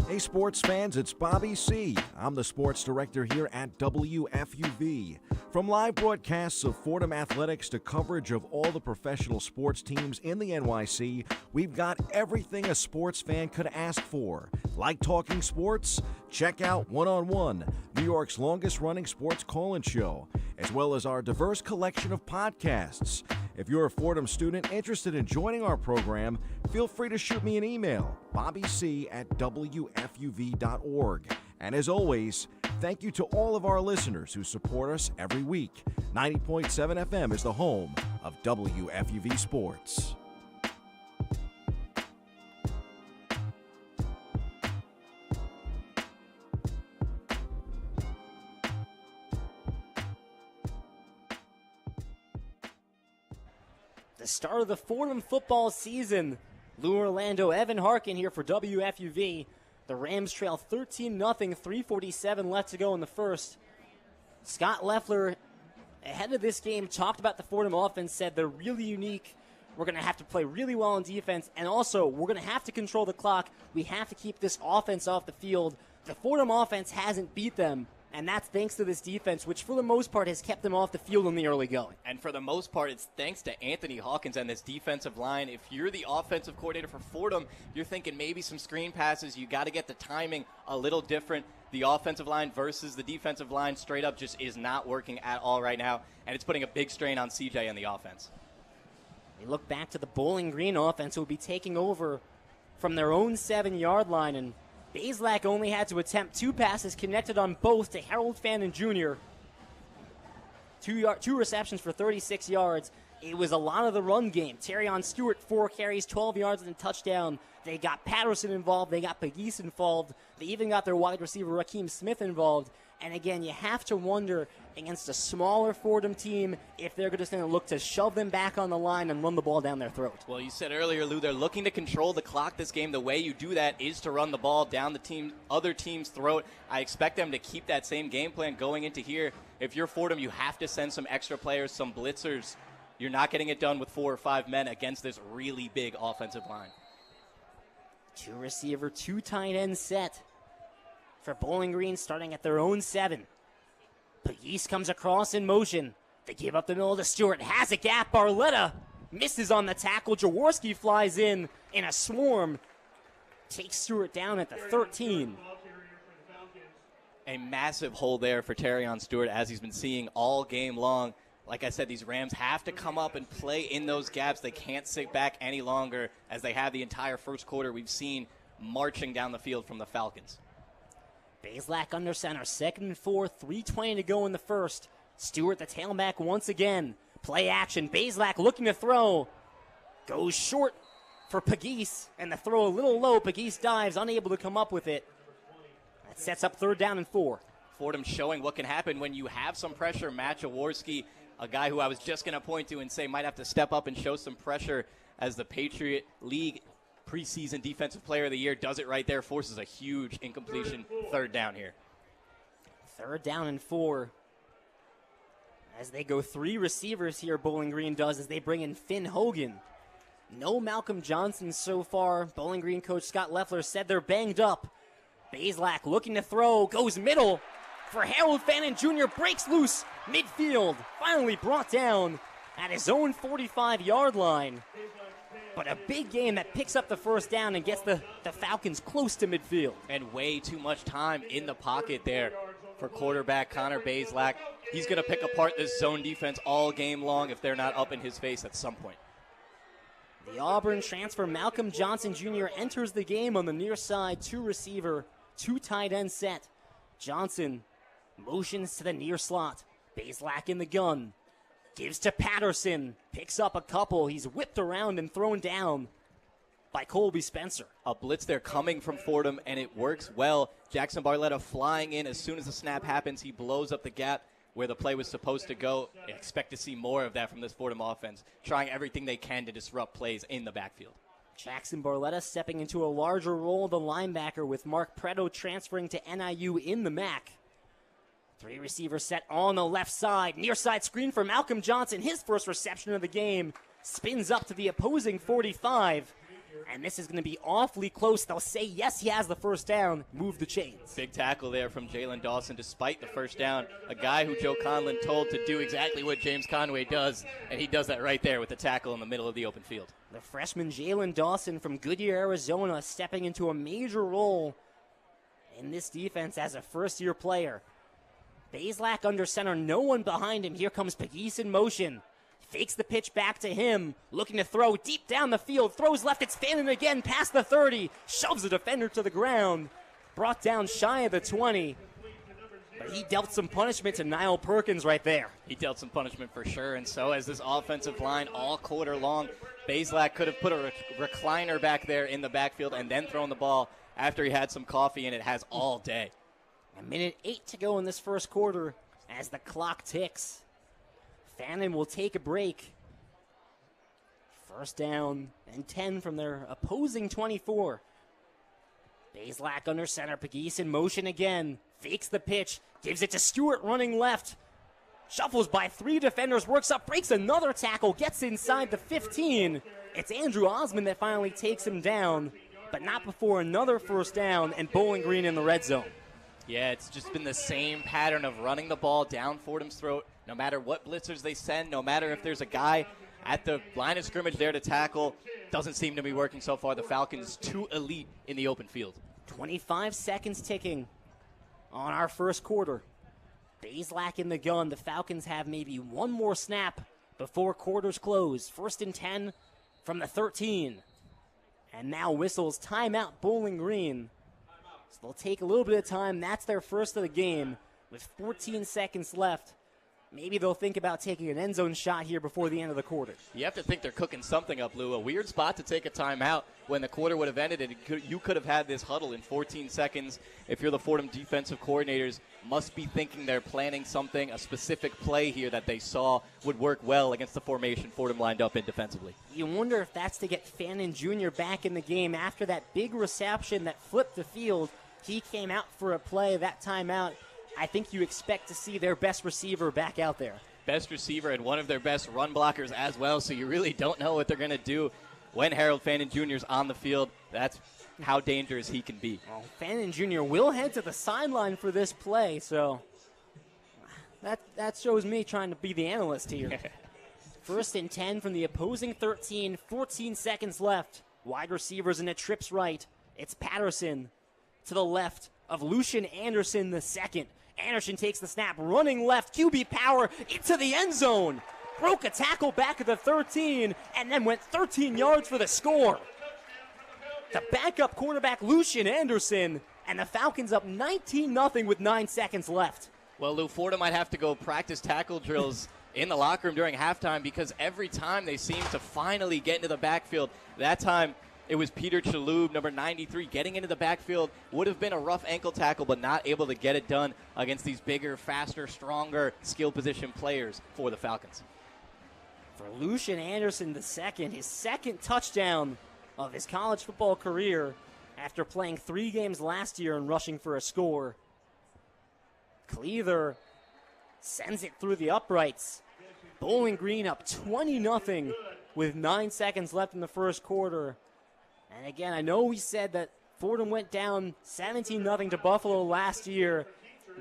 Speaker 7: Hey sports fans, it's Bobby C. I'm the sports director here at WFUV. From live broadcasts of Fordham athletics to coverage of all the professional sports teams in the NYC, we've got everything a sports fan could ask for. Like talking sports? Check out One-on-One, New York's longest-running sports call-in show, as well as our diverse collection of podcasts. If you're a Fordham student interested in joining our program, feel free to shoot me an email, bobbyc@wfuv.org. And as always, thank you to all of our listeners who support us every week. 90.7 FM is the home of WFUV Sports.
Speaker 1: The start of the Fordham football season. Lou Orlando, Evan Harkin here for WFUV. The Rams trail 13-0, 3:47 left to go in the first. Scott Loeffler, ahead of this game, talked about the Fordham offense, said they're really unique. We're going to have to play really well on defense, and also we're going to have to control the clock. We have to keep this offense off the field. The Fordham offense hasn't beat them, and that's thanks to this defense, which for the most part has kept them off the field in the early going.
Speaker 2: And for the most part, it's thanks to Anthony Hawkins and this defensive line. If you're the offensive coordinator for Fordham, you're thinking maybe some screen passes. You got to get the timing a little different. The offensive line versus the defensive line straight up just is not working at all right now, and it's putting a big strain on CJ and the offense.
Speaker 1: They look back to the Bowling Green offense, who will be taking over from their own 7-yard line, and Bazelak only had to attempt 2 passes, connected on both to Harold Fannin Jr. 2 receptions for 36 yards. It was a lot of the run game. Terrion Stewart, 4 carries, 12 yards and a touchdown. They got Patterson involved. They got Pegues involved. They even got their wide receiver, Raheem Smith, involved. And again, you have to wonder against a smaller Fordham team if they're just going to look to shove them back on the line and run the ball down their throat.
Speaker 2: Well, you said earlier, Lou, they're looking to control the clock this game. The way you do that is to run the ball down the other team's throat. I expect them to keep that same game plan going into here. If you're Fordham, you have to send some extra players, some blitzers. You're not getting it done with 4 or 5 men against this really big offensive line.
Speaker 1: 2 receiver, 2 tight end set for Bowling Green, starting at their own 7. Pegues comes across in motion. They give up the middle to Stewart. Has a gap. Barletta misses on the tackle. Jaworski flies in a swarm. Takes Stewart down at the 13.
Speaker 2: A massive hole there for Terrion Stewart, as he's been seeing all game long. like I said, these Rams have to come up and play in those gaps. They can't sit back any longer as they have the entire first quarter we've seen marching down the field from the Falcons.
Speaker 1: Bazelak under center, 2nd and 4, 3:20 to go in the first. Stewart, the tailback once again. Play action. Bazelak looking to throw. Goes short for Pegues, and the throw a little low. Pegues dives, unable to come up with it. That sets up 3rd down and 4.
Speaker 2: Fordham showing what can happen when you have some pressure. Matt Jaworski, a guy who I was just going to point to and say might have to step up and show some pressure as the Patriot League preseason defensive player of the year, does it right there, forces a huge incompletion. 3rd down here.
Speaker 1: 3rd down and 4. As they go 3 receivers here, Bowling Green does, as they bring in Finn Hogan. No Malcolm Johnson so far. Bowling Green coach Scott Leffler said they're banged up. Bazelak looking to throw, goes middle for Harold Fannin Jr., breaks loose midfield. Finally brought down at his own 45-yard line. But a big game that picks up the 1st down and gets the Falcons close to midfield.
Speaker 2: And way too much time in the pocket there for quarterback Connor Bazelak. He's going to pick apart this zone defense all game long if they're not up in his face at some point.
Speaker 1: The Auburn transfer Malcolm Johnson Jr. enters the game on the near side, 2 receiver, 2 tight end set. Johnson motions to the near slot. Bazelak in the gun. Gives to Patterson. Picks up a couple. He's whipped around and thrown down by Colby Spencer.
Speaker 2: A blitz there coming from Fordham, and it works well. Jackson Barletta flying in. As soon as the snap happens, he blows up the gap where the play was supposed to go. I expect to see more of that from this Fordham offense, trying everything they can to disrupt plays in the backfield.
Speaker 1: Jackson Barletta stepping into a larger role, the linebacker, with Mark Preto transferring to NIU in the MAC. 3 receivers set on the left side. Near side screen for Malcolm Johnson. His first reception of the game. Spins up to the opposing 45. And this is going to be awfully close. They'll say, yes, he has the 1st down. Move the chains.
Speaker 2: Big tackle there from Jalen Dawson despite the 1st down. A guy who Joe Conlon told to do exactly what James Conway does. And he does that right there with the tackle in the middle of the open field.
Speaker 1: The freshman Jalen Dawson from Goodyear, Arizona, stepping into a major role in this defense as a first-year player. Bazelak under center, no one behind him. Here comes Pegues in motion. Fakes the pitch back to him. Looking to throw deep down the field. Throws left. It's Fannin again past the 30. Shoves the defender to the ground. Brought down shy of the 20. But he dealt some punishment to Niall Perkins right there.
Speaker 2: He dealt some punishment for sure, and so has this offensive line all quarter long. Bazelak could have put a recliner back there in the backfield and then thrown the ball after he had some coffee, and it has all day.
Speaker 1: 1:08 to go in this first quarter as the clock ticks. Fannin will take a break. 1st down and 10 from their opposing 24. Bazelak under center. Pegues in motion again. Fakes the pitch. Gives it to Stewart running left. Shuffles by 3 defenders. Works up. Breaks another tackle. Gets inside the 15. It's Andrew Osmond that finally takes him down. But not before another 1st down and Bowling Green in the red zone.
Speaker 2: Yeah, it's just been the same pattern of running the ball down Fordham's throat. No matter what blitzers they send, no matter if there's a guy at the line of scrimmage there to tackle, doesn't seem to be working so far. The Falcons too elite in the open field.
Speaker 1: 25 seconds ticking on our first quarter. Bazelak in the gun. The Falcons have maybe one more snap before quarters close. 1st and 10 from the 13. And now whistles timeout Bowling Green. So they'll take a little bit of time. That's their first of the game with 14 seconds left. Maybe they'll think about taking an end zone shot here before the end of the quarter.
Speaker 2: You have to think they're cooking something up, Lou. A weird spot to take a timeout when the quarter would have ended, and you could have had this huddle in 14 seconds. If you're the Fordham defensive coordinators, must be thinking they're planning something, a specific play here that they saw would work well against the formation Fordham lined up in defensively.
Speaker 1: You wonder if that's to get Fannin Jr. back in the game after that big reception that flipped the field. He came out for a play that timeout. I think you expect to see their best receiver back out there.
Speaker 2: Best receiver and one of their best run blockers as well, so you really don't know what they're going to do when Harold Fannin Jr. is on the field. That's how dangerous he can be.
Speaker 1: Well, Fannin Jr. will head to the sideline for this play, so that shows me trying to be the analyst here. 1st and 10 from the opposing 13, 14 seconds left. Wide receivers in a trips right. It's Patterson to the left of Lucian Anderson II. Anderson takes the snap, running left, QB power into the end zone. Broke a tackle back at the 13, and then went 13 yards for the score. The backup quarterback, Lucian Anderson, and the Falcons up 19-0 with 9 seconds left.
Speaker 2: Well, Lou, Fordham might have to go practice tackle drills in the locker room during halftime because every time they seem to finally get into the backfield, that time it was Peter Chalhoub, number 93, getting into the backfield. Would have been a rough ankle tackle, but not able to get it done against these bigger, faster, stronger skill position players for the Falcons.
Speaker 1: For Lucian Anderson II, his second touchdown of his college football career after playing 3 games last year and rushing for a score. Cleather sends it through the uprights. Bowling Green up 20-0 with 9 seconds left in the first quarter. And again, I know we said that Fordham went down 17-0 to Buffalo last year.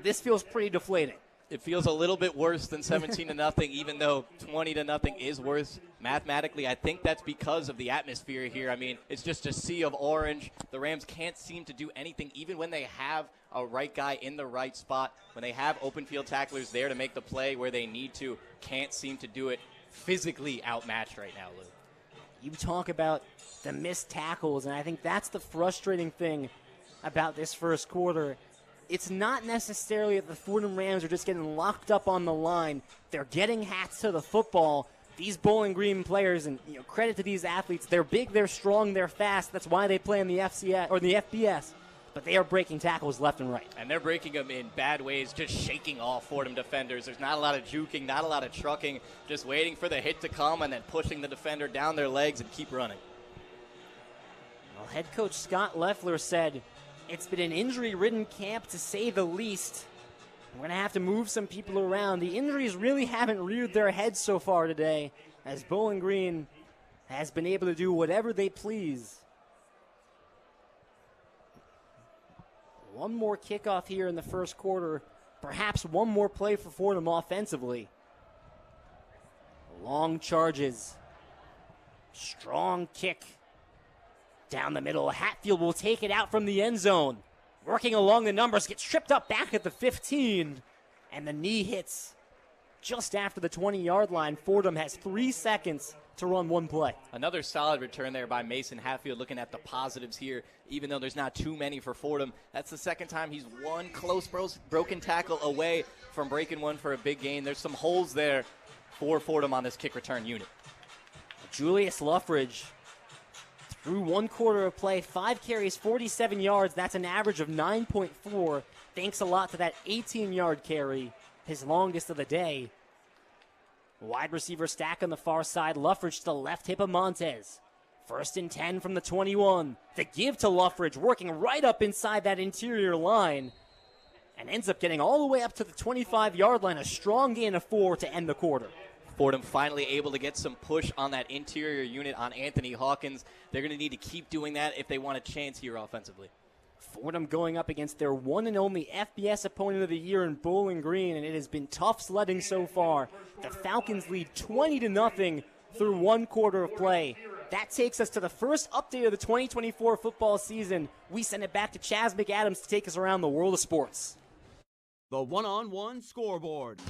Speaker 1: This feels pretty deflating.
Speaker 2: It feels a little bit worse than 17-0, even though 20-0 is worse mathematically. I think that's because of the atmosphere here. I mean, it's just a sea of orange. The Rams can't seem to do anything, even when they have a right guy in the right spot. When they have open field tacklers there to make the play where they need to, can't seem to do it. Physically outmatched right now, Lou.
Speaker 1: You talk about the missed tackles, and I think that's the frustrating thing about this first quarter. It's not necessarily that the Fordham Rams are just getting locked up on the line. They're getting hats to the football. These Bowling Green players, and credit to these athletes, they're big, they're strong, they're fast. That's why they play in the FCS or the FBS. But they are breaking tackles left and right.
Speaker 2: And they're breaking them in bad ways, just shaking off Fordham defenders. There's not a lot of juking, not a lot of trucking, just waiting for the hit to come and then pushing the defender down their legs and keep running.
Speaker 1: Well, head coach Scott Loeffler said, it's been an injury-ridden camp to say the least. We're going to have to move some people around. The injuries really haven't reared their heads so far today, as Bowling Green has been able to do whatever they please. One more kickoff here in the first quarter. Perhaps one more play for Fordham offensively. Long charges. Strong kick. Down the middle, Hatfield will take it out from the end zone. Working along the numbers, gets tripped up back at the 15. And the knee hits just after the 20-yard line. Fordham has 3 seconds to run one play.
Speaker 2: Another solid return there by Mason Hatfield, looking at the positives here, even though there's not too many for Fordham. That's the second time he's one close broken tackle away from breaking one for a big gain. There's some holes there for Fordham on this kick return unit.
Speaker 1: Julius Luffridge, through 1 quarter of play, 5 carries, 47 yards. That's an average of 9.4. Thanks a lot to that 18-yard carry, his longest of the day. Wide receiver stack on the far side. Luffridge to the left hip of Montez. 1st and 10 from the 21. The give to Luffridge, working right up inside that interior line. And ends up getting all the way up to the 25-yard line. A strong gain of 4 to end the quarter.
Speaker 2: Fordham finally able to get some push on that interior unit on Anthony Hawkins. They're going to need to keep doing that if they want a chance here offensively.
Speaker 1: Fordham going up against their one and only FBS opponent of the year in Bowling Green, and it has been tough sledding so far. The Falcons lead 20-0 through 1 quarter of play. That takes us to the first update of the 2024 football season. We send it back to Chaz Mcadams to take us around the world of sports.
Speaker 8: The one-on-one scoreboard.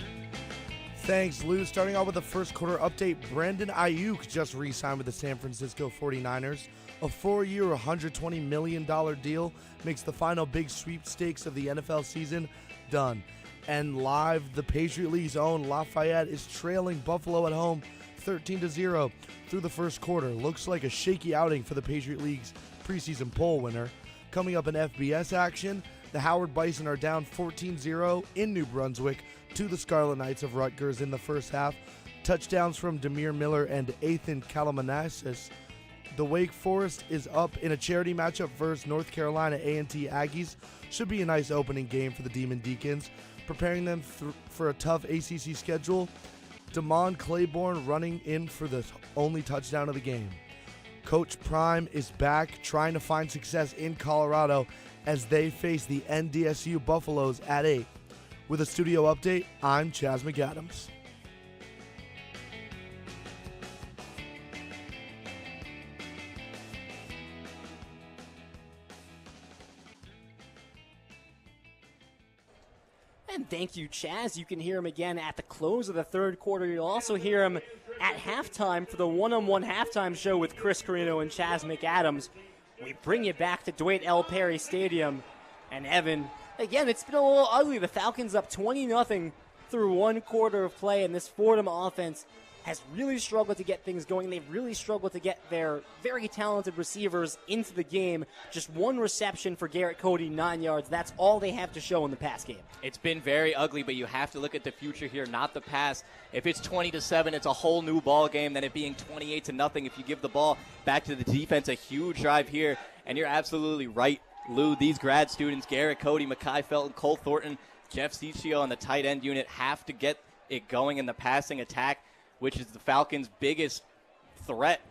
Speaker 9: Thanks, Lou. Starting out with the first quarter update, Brandon Ayuk just re-signed with the San Francisco 49ers. A 4-year, $120 million deal makes the final big sweepstakes of the NFL season done. And live, the Patriot League's own Lafayette is trailing Buffalo at home 13-0 through the first quarter. Looks like a shaky outing for the Patriot League's preseason poll winner. Coming up in FBS action, the Howard Bison are down 14-0 in New Brunswick to the Scarlet Knights of Rutgers in the first half. Touchdowns from Demir Miller and Ethan Kalamanasis. The Wake Forest is up in a charity matchup versus North Carolina A&T Aggies. Should be a nice opening game for the Demon Deacons. Preparing them for a tough ACC schedule, Damon Claiborne running in for the only touchdown of the game. Coach Prime is back trying to find success in Colorado as they face the NDSU Buffaloes at 8. With a studio update, I'm Chaz Mcadams.
Speaker 1: And thank you, Chaz. You can hear him again at the close of the third quarter. You'll also hear him at halftime for the one-on-one halftime show with Chris Carrino and Chaz Mcadams. We bring you back to Dwight L. Perry Stadium. And Evan, again, it's been a little ugly. The Falcons up 20-0 through one quarter of play, and this Fordham offense has really struggled to get things going. They've really struggled to get their very talented receivers into the game. Just one reception for Garrett Cody, 9 yards. That's all they have to show in the pass game.
Speaker 2: It's been very ugly, but you have to look at the future here, not the past. If it's 20-7, it's a whole new ball game than it being 28-0. If you give the ball back to the defense, a huge drive here. And you're absolutely right, Lou. These grad students, Garrett Cody, Mekhi Felton, Cole Thornton, Jeff Ciccio on the tight end unit, have to get it going in the passing attack, which is the Falcons' biggest threat.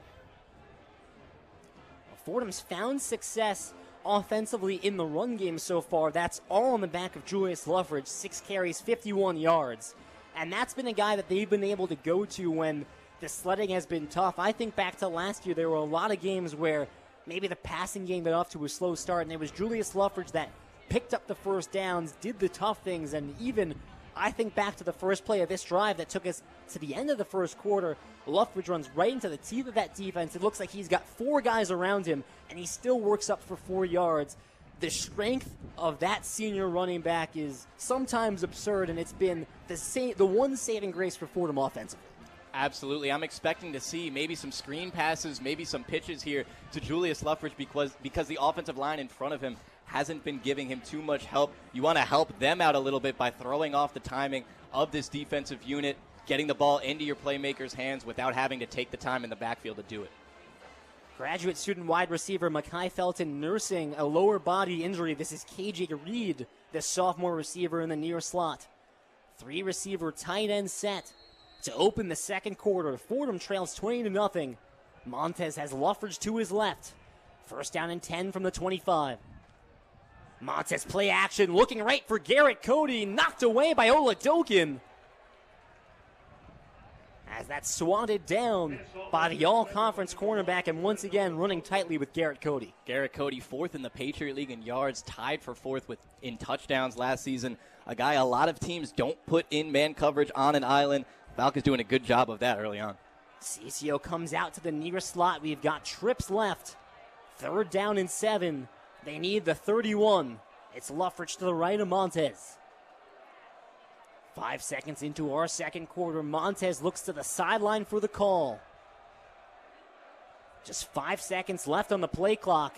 Speaker 1: Fordham's found success offensively in the run game so far. That's all on the back of Julius Luffridge, 6 carries, 51 yards. And that's been a guy that they've been able to go to when the sledding has been tough. I think back to last year, there were a lot of games where maybe the passing game got off to a slow start, and it was Julius Luffridge that picked up the first downs, did the tough things, and even I think back to the first play of this drive that took us to the end of the first quarter. Luffridge runs right into the teeth of that defense. It looks like he's got 4 guys around him, and he still works up for 4 yards. The strength of that senior running back is sometimes absurd, and it's been the one saving grace for Fordham offensively.
Speaker 2: Absolutely. I'm expecting to see maybe some screen passes, maybe some pitches here to Julius Luffridge because the offensive line in front of him hasn't been giving him too much help. You want to help them out a little bit by throwing off the timing of this defensive unit, getting the ball into your playmakers' hands without having to take the time in the backfield to do it.
Speaker 1: Graduate student wide receiver Mekhi Felton nursing a lower body injury. This is KJ Reed, the sophomore receiver in the near slot. 3 receiver tight end set to open the second quarter. Fordham trails 20-0. Montez has Luffridge to his left. First down and 10 from the 25. Montez play action, looking right for Garrett Cody, knocked away by Oladokin. As that's swatted down by the all-conference cornerback, and once again running tightly with Garrett Cody.
Speaker 2: Garrett Cody, 4th in the Patriot League in yards, tied for 4th in touchdowns last season. A guy a lot of teams don't put in man coverage on an island. Falcons doing a good job of that early on.
Speaker 1: Ciccio comes out to the near slot. We've got trips left. 3rd down and 7. They need the 31. It's Luffridge to the right of Montez. 5 seconds into our second quarter, Montez looks to the sideline for the call. Just 5 seconds left on the play clock.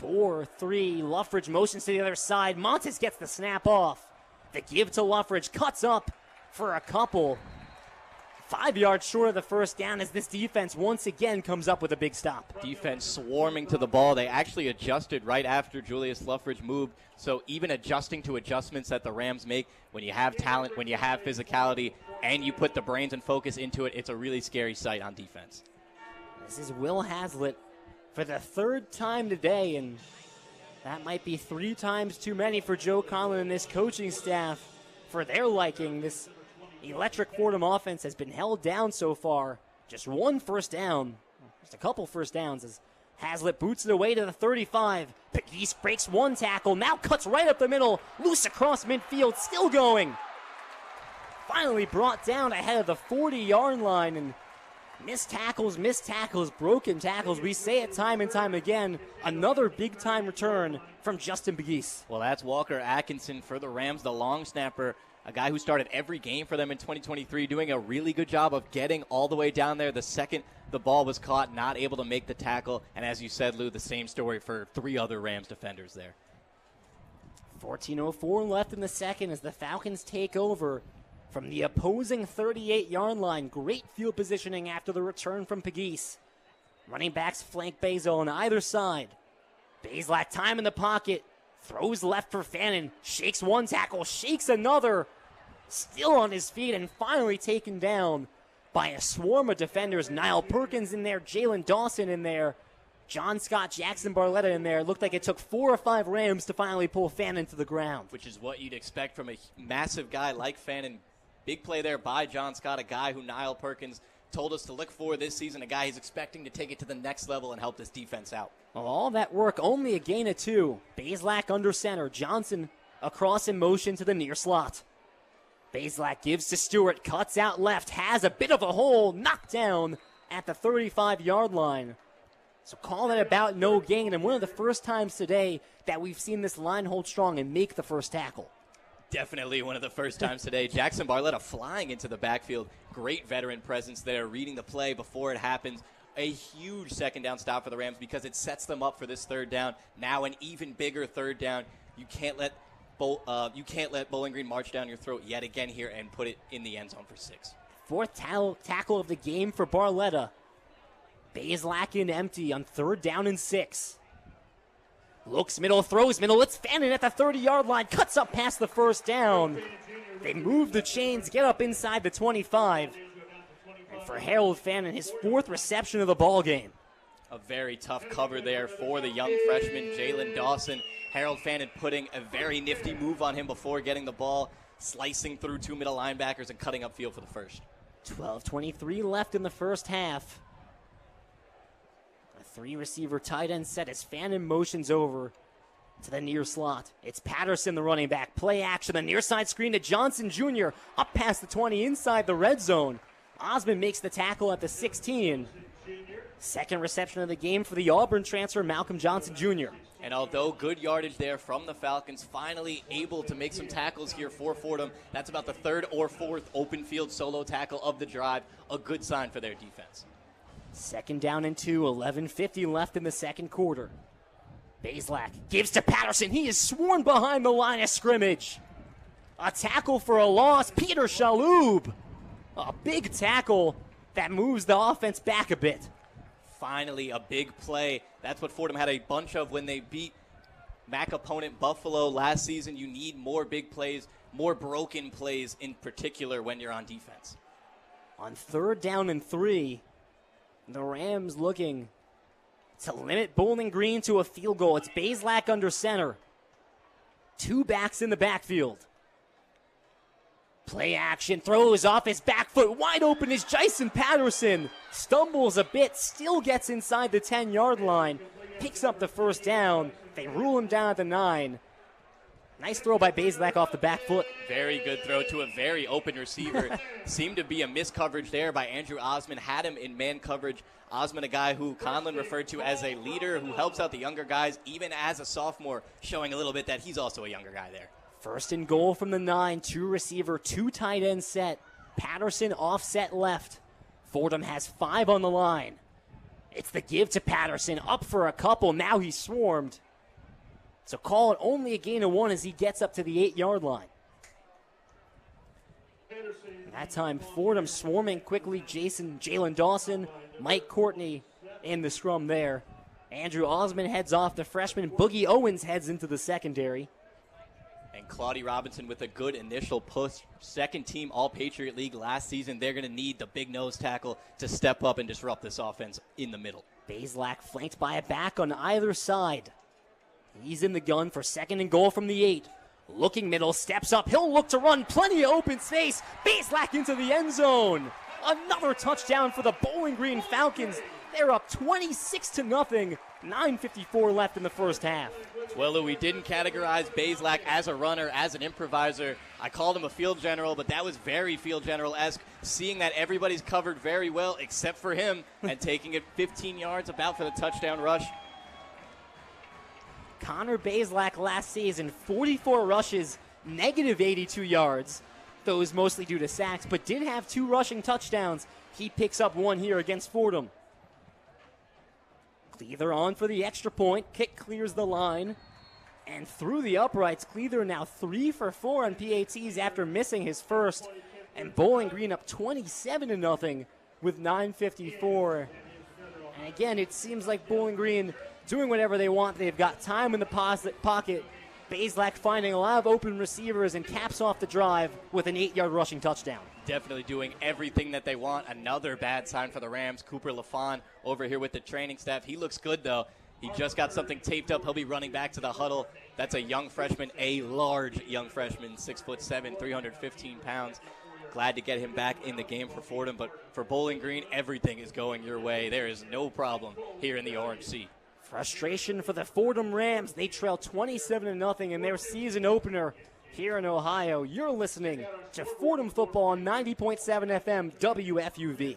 Speaker 1: 4-3, Luffridge motions to the other side. Montez gets the snap off. The give to Luffridge, cuts up for a couple. 5 yards short of the first down as this defense once again comes up with a big stop.
Speaker 2: Defense swarming to the ball. They actually adjusted right after Julius Luffridge moved. So even adjusting to adjustments that the Rams make, when you have talent, when you have physicality, and you put the brains and focus into it, it's a really scary sight on defense.
Speaker 1: This is Will Hazlitt for the 3rd time today, and that might be 3 times too many for Joe Conlon and this coaching staff for their liking. This electric Fordham offense has been held down so far. Just 1 first down. Just a couple first downs as Hazlitt boots it away to the 35. Pegues breaks 1 tackle, now cuts right up the middle. Loose across midfield, still going. Finally brought down ahead of the 40-yard line, and missed tackles, broken tackles. We say it time and time again. Another big-time return from Justin Pegues.
Speaker 2: Well, that's Walker Atkinson for the Rams, the long snapper. A guy who started every game for them in 2023, doing a really good job of getting all the way down there the second the ball was caught, not able to make the tackle. And as you said, Lou, the same story for 3 other Rams defenders there.
Speaker 1: 14:04 left in the second as the Falcons take over from the opposing 38-yard line. Great field positioning after the return from Pegues. Running backs flank Basil on either side. Bazelak time in the pocket. Throws left for Fannin. Shakes 1 tackle, shakes another. Still on his feet and finally taken down by a swarm of defenders. Niall Perkins in there, Jalen Dawson in there, John Scott, Jackson Barletta in there. It looked like it took 4 or 5 Rams to finally pull Fannin to the ground.
Speaker 2: Which is what you'd expect from a massive guy like Fannin. Big play there by John Scott, a guy who Niall Perkins told us to look for this season, a guy he's expecting to take it to the next level and help this defense out.
Speaker 1: Well, all that work, only a gain of 2. Bazelak under center, Johnson across in motion to the near slot. Bazelak gives to Stewart, cuts out left, has a bit of a hole, knocked down at the 35-yard line. So call that about no gain, and one of the first times today that we've seen this line hold strong and make the first tackle.
Speaker 2: Definitely one of the first times today. Jackson Barletta flying into the backfield. Great veteran presence there, reading the play before it happens. A huge second down stop for the Rams because it sets them up for this third down. Now an even bigger third down. You can't let Bowling Green march down your throat yet again here and put it in the end zone for 6.
Speaker 1: Fourth tackle of the game for Barletta. Bazelak in empty on 3rd down and 6. Looks middle, throws middle. It's Fannin at the 30-yard line. Cuts up past the first down. They move the chains, get up inside the 25. And for Harold Fannin, his 4th reception of the ball game.
Speaker 2: A very tough cover there for the young freshman, Jalen Dawson. Harold Fannin putting a very nifty move on him before getting the ball, slicing through 2 middle linebackers and cutting upfield for the first.
Speaker 1: 12:23 left in the first half. A 3-receiver tight end set as Fannin motions over to the near slot. It's Patterson, the running back. Play action, the near side screen to Johnson Jr. Up past the 20, inside the red zone. Osmond makes the tackle at the 16. Second reception of the game for the Auburn transfer, Malcolm Johnson Jr.
Speaker 2: And although good yardage there from the Falcons, finally able to make some tackles here for Fordham. That's about the 3rd or 4th open field solo tackle of the drive. A good sign for their defense.
Speaker 1: 2nd down and 2, 11:50 left in the second quarter. Bazelak gives to Patterson. He is sworn behind the line of scrimmage. A tackle for a loss. Peter Shaloub. A big tackle that moves the offense back a bit.
Speaker 2: Finally, a big play. That's what Fordham had a bunch of when they beat MAC opponent Buffalo last season. You need more big plays, more broken plays in particular when you're on defense.
Speaker 1: On 3rd down and 3, the Rams looking to limit Bowling Green to a field goal. It's Bazelak under center. 2 backs in the backfield. Play action, throws off his back foot. Wide open is Jason Patterson. Stumbles a bit, still gets inside the 10-yard line. Picks up the first down. They rule him down at the 9. Nice throw by Bazelak off the back foot.
Speaker 2: Very good throw to a very open receiver. Seemed to be a miscoverage there by Andrew Osmond. Had him in man coverage. Osmond, a guy who Conlon referred to as a leader who helps out the younger guys, even as a sophomore, showing a little bit that he's also a younger guy there.
Speaker 1: 1st and goal from the 9, 2 receiver, 2 tight end set. Patterson offset left. Fordham has 5 on the line. It's the give to Patterson, up for a couple. Now he's swarmed. So call it only a gain of 1 as he gets up to the 8-yard line. That time, Fordham swarming quickly. Jalen Dawson, Mike Courtney in the scrum there. Andrew Osmond heads off. The freshman Boogie Owens heads into the secondary.
Speaker 2: And Claudie Robinson with a good initial push. 2nd team All-Patriot League last season. They're going to need the big nose tackle to step up and disrupt this offense in the middle.
Speaker 1: Bazelak flanked by a back on either side. He's in the gun for 2nd and goal from the 8. Looking middle, steps up. He'll look to run. Plenty of open space. Bazelak into the end zone. Another touchdown for the Bowling Green Falcons. They're up 26-0. 9:54 left in the first half.
Speaker 2: Well, we didn't categorize Bazelak as a runner, as an improviser. I called him a field general, but that was very field general-esque, seeing that everybody's covered very well except for him and taking it 15 yards about for the touchdown rush.
Speaker 1: Connor Bazelak last season, 44 rushes, negative 82 yards. Those mostly due to sacks, but did have 2 rushing touchdowns. He picks up 1 here against Fordham. Cleather on for the extra point. Kick clears the line. And through the uprights, Cleather now 3 for 4 on PATs after missing his first. And Bowling Green up 27-0 with 9:54. And again, it seems like Bowling Green doing whatever they want. They've got time in the pocket. Bazelak finding a lot of open receivers and caps off the drive with an 8-yard rushing touchdown.
Speaker 2: Definitely doing everything that they want. Another bad sign for the Rams. Cooper LaFon over here with the training staff. He looks good, though. He just got something taped up. He'll be running back to the huddle. That's a young freshman, a large young freshman, 6'7", 315 pounds. Glad to get him back in the game for Fordham. But for Bowling Green, everything is going your way. There is no problem here in the Orange Sea.
Speaker 1: Frustration for the Fordham Rams. They trail 27-0 in their season opener here in Ohio. You're listening to Fordham Football on 90.7 FM WFUV.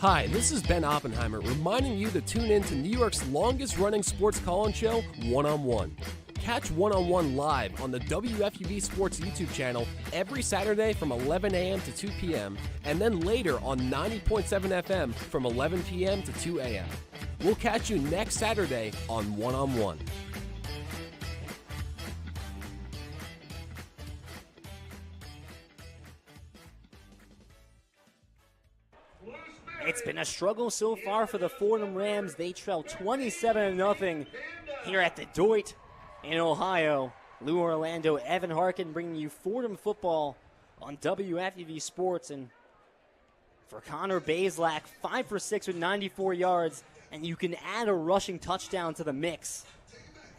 Speaker 10: Hi, this is Ben Oppenheimer reminding you to tune in to New York's longest-running sports call-in show, One-on-One. Catch One-on-One live on the WFUV Sports YouTube channel every Saturday from 11 a.m. to 2 p.m. and then later on 90.7 FM from 11 p.m. to 2 a.m. We'll catch you next Saturday on One-on-One.
Speaker 1: It's been a struggle so far for the Fordham Rams. They trail 27-0 here at the Doit in Ohio. Lou Orlando, Evan Harkin bringing you Fordham Football on WFUV Sports. And for Connor Bazelak, 5 for 6 with 94 yards, and you can add a rushing touchdown to the mix.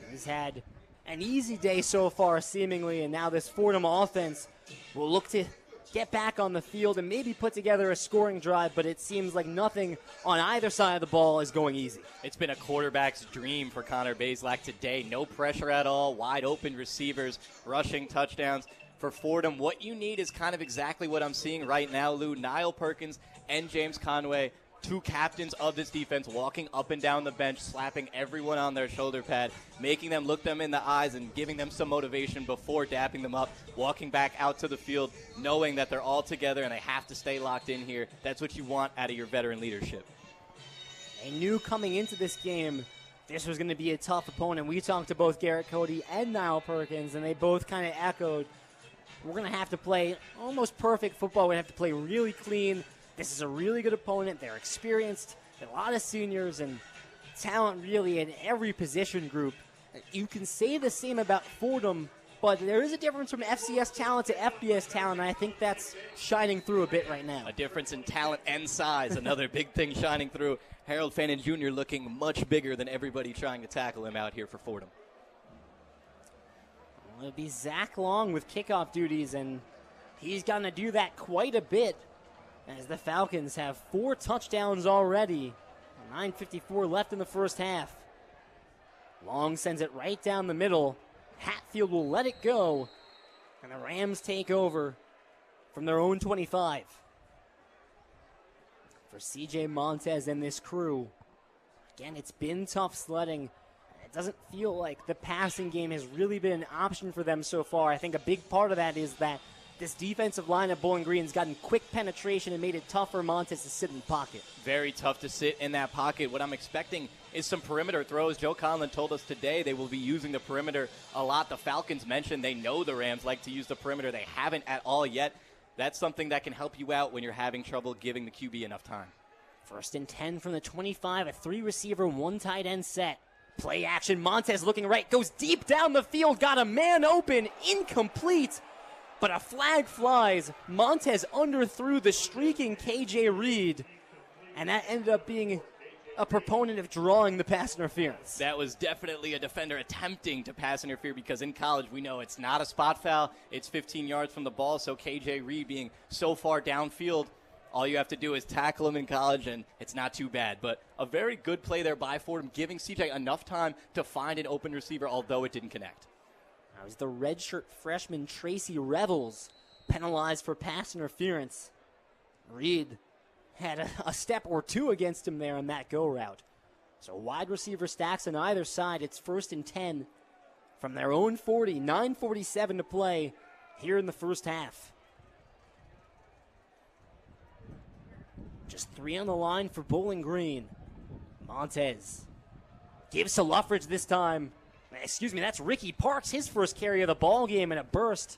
Speaker 1: He's had an easy day so far, seemingly, and now this Fordham offense will look to get back on the field and maybe put together a scoring drive, but it seems like nothing on either side of the ball is going easy.
Speaker 2: It's been a quarterback's dream for Connor Bazelak today. No pressure at all, wide open receivers, rushing touchdowns. For Fordham, what you need is kind of exactly what I'm seeing right now, Lou. Niall Perkins and James Conway, two captains of this defense, walking up and down the bench, slapping everyone on their shoulder pad, making them look them in the eyes and giving them some motivation before dapping them up, walking back out to the field, knowing that they're all together and they have to stay locked in here. That's what you want out of your veteran leadership.
Speaker 1: They knew coming into this game this was going to be a tough opponent. We talked to both Garrett Cody and Niall Perkins, and they both kind of echoed, we're going to have to play almost perfect football. We have to play really clean. This is a really good opponent. They're experienced, a lot of seniors, and talent really in every position group. You can say the same about Fordham, but there is a difference from FCS talent to FBS talent, and I think that's shining through a bit right now.
Speaker 2: A difference in talent and size, another big thing shining through. Harold Fannin Jr. looking much bigger than everybody trying to tackle him out here for Fordham.
Speaker 1: Well, it'll be Zach Long with kickoff duties, and he's going to do that quite a bit, as the Falcons have 4 touchdowns already. 9:54 left in the first half. Long sends it right down the middle. Hatfield will let it go, and the Rams take over from their own 25. For C.J. Montez and this crew, again, it's been tough sledding. It doesn't feel like the passing game has really been an option for them so far. I think a big part of that is that this defensive line at Bowling Green's gotten quick penetration and made it tough for Montez to sit in the pocket.
Speaker 2: Very tough to sit in that pocket. What I'm expecting is some perimeter throws. Joe Conlon told us today they will be using the perimeter a lot. The Falcons mentioned they know the Rams like to use the perimeter. They haven't at all yet. That's something that can help you out when you're having trouble giving the QB enough time.
Speaker 1: 1st and 10 from the 25, a 3-receiver, 1 tight end set. Play action, Montez looking right, goes deep down the field, got a man open, incomplete. But a flag flies. Montez underthrew the streaking KJ Reed, and that ended up being a proponent of drawing the pass interference.
Speaker 2: That was definitely a defender attempting to pass interfere, because in college we know it's not a spot foul. It's 15 yards from the ball, so KJ Reed being so far downfield, all you have to do is tackle him in college, and it's not too bad. But a very good play there by Fordham, giving CJ enough time to find an open receiver, although it didn't connect.
Speaker 1: That was the redshirt freshman Tracy Revels penalized for pass interference. Reed had a step or two against him there on that go route. So wide receiver stacks on either side. It's 1st and 10 from their own 40. 9:47 to play here in the first half. Just 3 on the line for Bowling Green. Montez gives to Luffridge this time. Excuse me, that's Ricky Parks, his first carry of the ball game in a burst.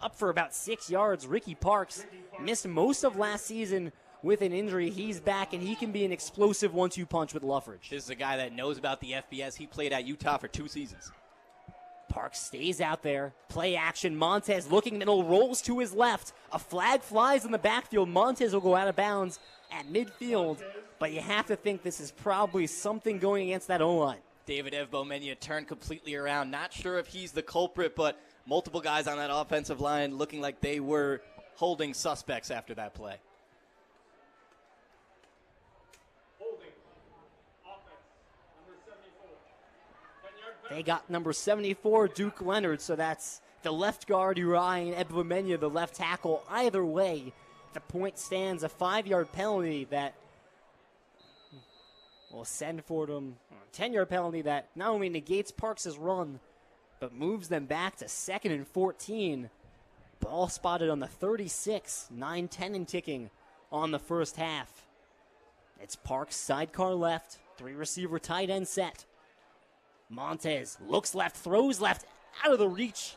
Speaker 1: Up for about 6 yards. Ricky Parks missed most of last season with an injury. He's back, and he can be an explosive 1-2 punch with Luffridge.
Speaker 2: This is a guy that knows about the FBS. He played at Utah for 2 seasons.
Speaker 1: Parks stays out there. Play action. Montez looking middle, rolls to his left. A flag flies in the backfield. Montez will go out of bounds at midfield, but you have to think this is probably something going against that O-line.
Speaker 2: David Evbomenia turned completely around. Not sure if he's the culprit, but multiple guys on that offensive line looking like they were holding suspects after that play.
Speaker 4: They got number 74, Duke Leonard, so that's the left guard, Uriah Ebumenya, the left tackle. Either way, the point stands, a 5-yard penalty that will send Fordham a 10-yard penalty that not only negates Parks' run, but moves them back to 2nd and 14. Ball spotted on the 36, 9-10 and ticking on the first half. It's Parks, sidecar left, 3-receiver tight end set. Montez looks left, throws left, out of the reach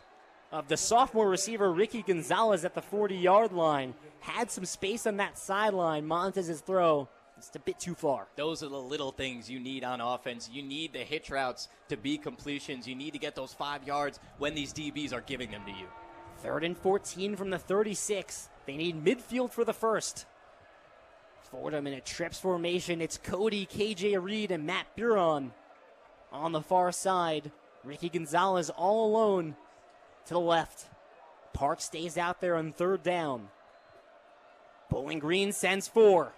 Speaker 4: of the sophomore receiver Ricky Gonzalez at the 40-yard line. Had some space on that sideline. Montez's throw, just a bit too far.
Speaker 2: Those are the little things you need on offense. You need the hitch routes to be completions. You need to get those 5 yards when these DBs are giving them to you.
Speaker 4: 3rd and 14 from the 36. They need midfield for the first. Fordham in a trips formation. It's Cody, KJ Reed, and Matt Buron. On the far side, Ricky Gonzalez all alone to the left. Park stays out there on 3rd down. Bowling Green sends 4.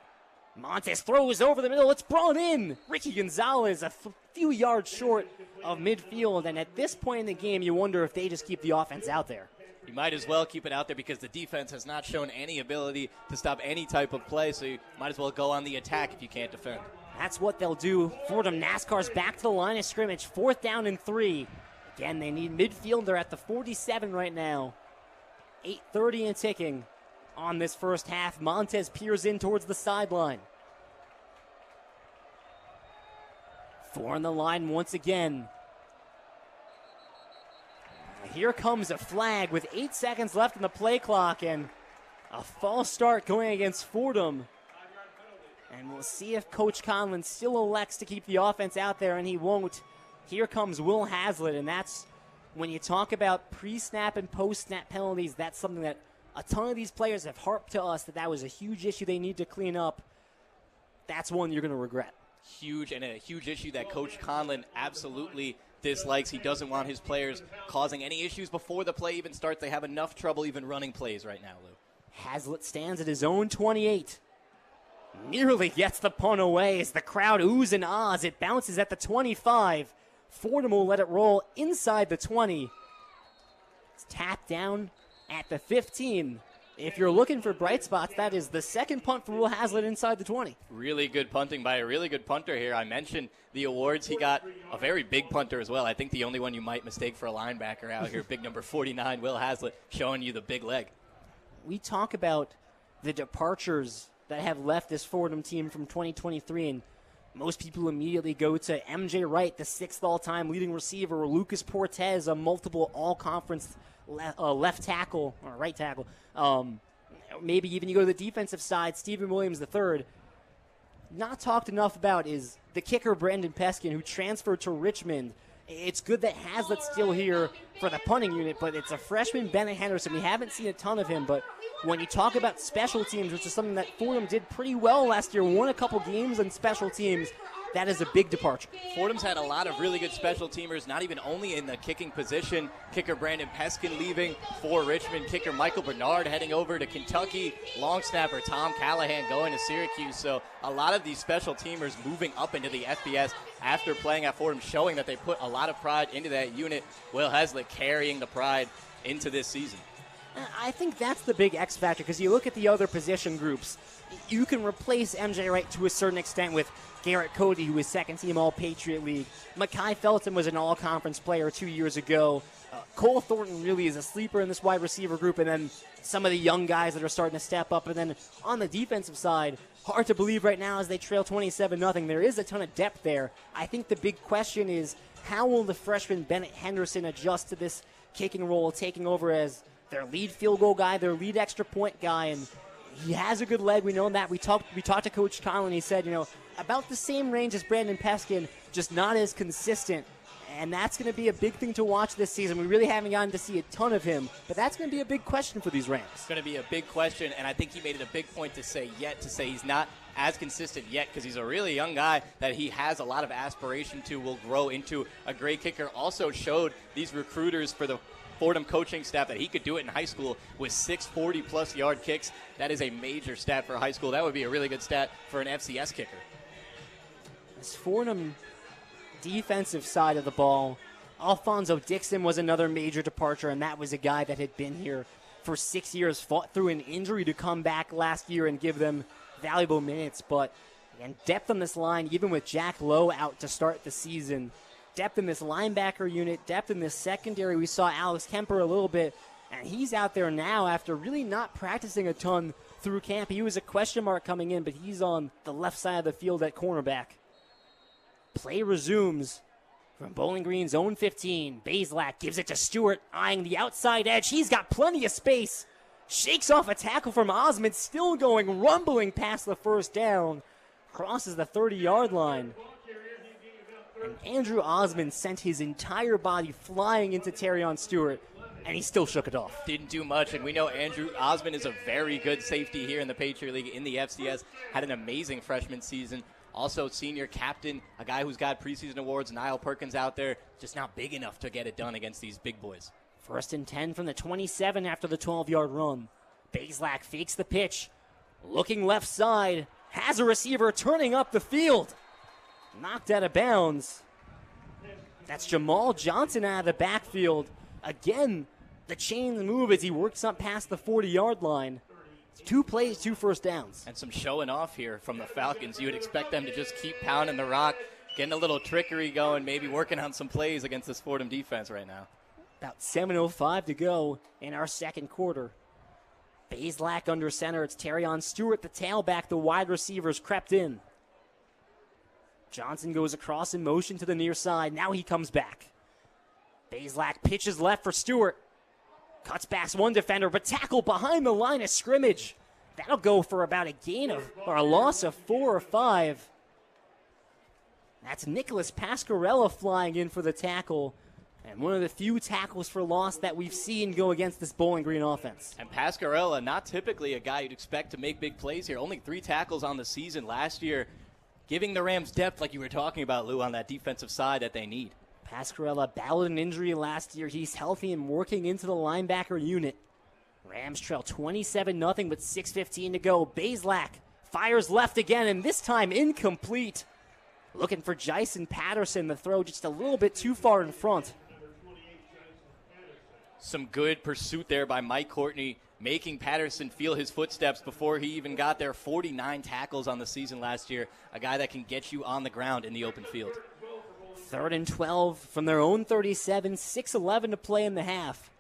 Speaker 4: Montez throws over the middle. It's brought in. Ricky Gonzalez a few yards short of midfield. And at this point in the game, you wonder if they just keep the offense out there.
Speaker 2: You might as well keep it out there because the defense has not shown any ability to stop any type of play. So you might as well go on the attack if you can't defend.
Speaker 4: That's what they'll do. Fordham NASCAR's back to the line of scrimmage. 4th down and 3. Again, they need midfield. They're at the 47 right now. 8:30 and ticking on this first half. Montez peers in towards the sideline. 4 on the line once again. Here comes a flag with 8 seconds left in the play clock and a false start going against Fordham. And we'll see if Coach Conlon still elects to keep the offense out there, and he won't. Here comes Will Hazlitt, and that's when you talk about pre-snap and post-snap penalties, that's something that a ton of these players have harped to us that was a huge issue they need to clean up. That's one you're going to regret.
Speaker 2: Huge, and a huge issue that Coach Conlon absolutely dislikes. He doesn't want his players causing any issues before the play even starts. They have enough trouble even running plays right now, Lou.
Speaker 4: Hazlitt stands at his own 28. Nearly gets the punt away as the crowd oohs and ahs. It bounces at the 25. Fordham will let it roll inside the 20. It's tapped down at the 15. If you're looking for bright spots, that is the second punt for Will Hazlitt inside the 20.
Speaker 2: Really good punting by a really good punter here. I mentioned the awards. He got a very big punter as well. I think the only one you might mistake for a linebacker out here, big number 49, Will Hazlitt, showing you the big leg.
Speaker 4: We talk about the departures that have left this Fordham team from 2023, and most people immediately go to MJ Wright, the 6th all-time leading receiver, or Lucas Portez, a multiple all-conference left tackle, or right tackle. Maybe even you go to the defensive side, Stephen Williams III. Not talked enough about is the kicker, Brandon Peskin, who transferred to Richmond. It's good that Hazlitt's still here for the punting unit, but it's a freshman, Bennett Henderson. We haven't seen a ton of him, but when you talk about special teams, which is something that Fordham did pretty well last year, won a couple games on special teams, that is a big departure.
Speaker 2: Fordham's had a lot of really good special teamers, not even only in the kicking position. Kicker Brandon Peskin leaving for Richmond. Kicker Michael Bernard heading over to Kentucky. Long snapper Tom Callahan going to Syracuse. So a lot of these special teamers moving up into the FBS after playing at Fordham, showing that they put a lot of pride into that unit. Will Hazlitt carrying the pride into this season.
Speaker 4: I think that's the big X factor, because you look at the other position groups. You can replace MJ Wright to a certain extent with Garrett Cody, who is second-team All-Patriot League. Mekhi Felton was an all-conference player 2 years ago. Cole Thornton really is a sleeper in this wide receiver group, and then some of the young guys that are starting to step up. And then on the defensive side, hard to believe right now as they trail 27-0. There is a ton of depth there. I think the big question is, how will the freshman Bennett Henderson adjust to this kicking role, taking over as their lead field goal guy, their lead extra point guy, and he has a good leg. We know that. We talked to Coach Conlon. He said, about the same range as Brandon Peskin, just not as consistent. And that's going to be a big thing to watch this season. We really haven't gotten to see a ton of him, but that's going to be a big question for these Rams.
Speaker 2: It's going to be a big question, and I think he made it a big point to say he's not as consistent yet, because he's a really young guy that he has a lot of aspiration to, will grow into a great kicker. Also showed these recruiters for the Fordham coaching staff that he could do it in high school with 6 40-plus yard kicks. That is a major stat for high school. That would be a really good stat for an FCS kicker.
Speaker 4: This Fordham defensive side of the ball,
Speaker 11: Alfonso Dixon was another major departure, and that was a guy that had been here for 6 years, fought through an injury to come back last year and give them valuable minutes. But, again, depth on this line, even with Jack Lowe out to start the season, depth in this linebacker unit, depth in this secondary. We saw Alex Kemper a little bit, and he's out there now after really not practicing a ton through camp. He was a question mark coming in, but he's on the left side of the field at cornerback. Play resumes from Bowling Green's own 15. Bazelak gives it to Stewart, eyeing the outside edge. He's got plenty of space. Shakes off a tackle from Osmond, still going, rumbling past the first down. Crosses the 30-yard line. And Andrew Osmond sent his entire body flying into Terrion Stewart, and he still shook it off.
Speaker 2: Didn't do much, and we know Andrew Osmond is a very good safety here in the Patriot League in the FCS. Had an amazing freshman season. Also, senior captain, a guy who's got preseason awards, Niall Perkins out there, just not big enough to get it done against these big boys.
Speaker 11: 1st and 10 from the 27 after the 12-yard run. Bazelak fakes the pitch, looking left side, has a receiver turning up the field. Knocked out of bounds. That's Jamal Johnson out of the backfield. Again, the chains move as he works up past the 40-yard line. 2 plays, 2 first downs.
Speaker 2: And some showing off here from the Falcons. You would expect them to just keep pounding the rock, getting a little trickery going, maybe working on some plays against this Fordham defense right now.
Speaker 11: About 7:05 to go in our second quarter. Bazelak under center. It's Terrion Stewart, the tailback. The wide receivers crept in. Johnson goes across in motion to the near side. Now he comes back. Bazelak pitches left for Stewart. Cuts past one defender, but tackle behind the line of scrimmage. That'll go for about a gain of, or a loss of 4 or 5. That's Nicholas Pascarella flying in for the tackle. And one of the few tackles for loss that we've seen go against this Bowling Green offense.
Speaker 2: And Pascarella, not typically a guy you'd expect to make big plays here. Only 3 tackles on the season last year, giving the Rams depth like you were talking about, Lou, on that defensive side that they need.
Speaker 11: Pascarella battled an injury last year. He's healthy and working into the linebacker unit. Rams trail 27-0 with 6:15 to go. Bazelak fires left again, and this time incomplete. Looking for Jason Patterson. The throw just a little bit too far in front.
Speaker 2: Some good pursuit there by Mike Courtney, making Patterson feel his footsteps before he even got there. 49 tackles on the season last year. A guy that can get you on the ground in the open field.
Speaker 11: 3rd and 12 from their own 37, 6:11 to play in the half.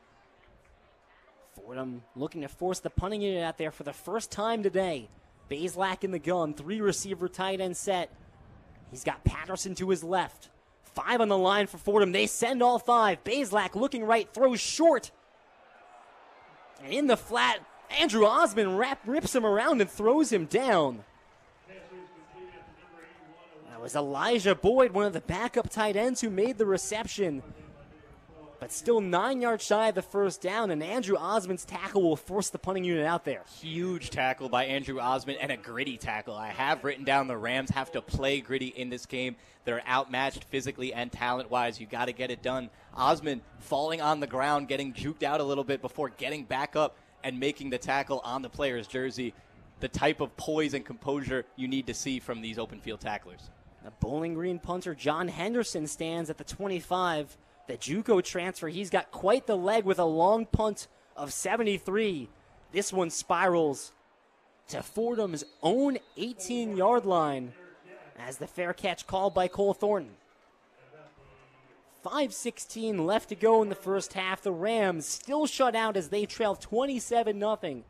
Speaker 11: Fordham looking to force the punting unit out there for the first time today. Bazelak in the gun, 3 receiver tight end set. He's got Patterson to his left. 5 on the line for Fordham. They send all 5. Bazelak looking right, throws short. And in the flat, Andrew Osmond rips him around and throws him down. That was Elijah Boyd, one of the backup tight ends, who made the reception. But still 9 yards shy of the first down, and Andrew Osmond's tackle will force the punting unit out there.
Speaker 2: Huge tackle by Andrew Osmond and a gritty tackle. I have written down the Rams have to play gritty in this game. They're outmatched physically and talent-wise. You got to get it done. Osmond falling on the ground, getting juked out a little bit before getting back up and making the tackle on the player's jersey. The type of poise and composure you need to see from these open field tacklers.
Speaker 11: The Bowling Green punter John Henderson stands at the 25. The JUCO transfer, he's got quite the leg with a long punt of 73. This one spirals to Fordham's own 18-yard line as the fair catch called by Cole Thornton. 5:16 left to go in the first half. The Rams still shut out as they trail 27-0.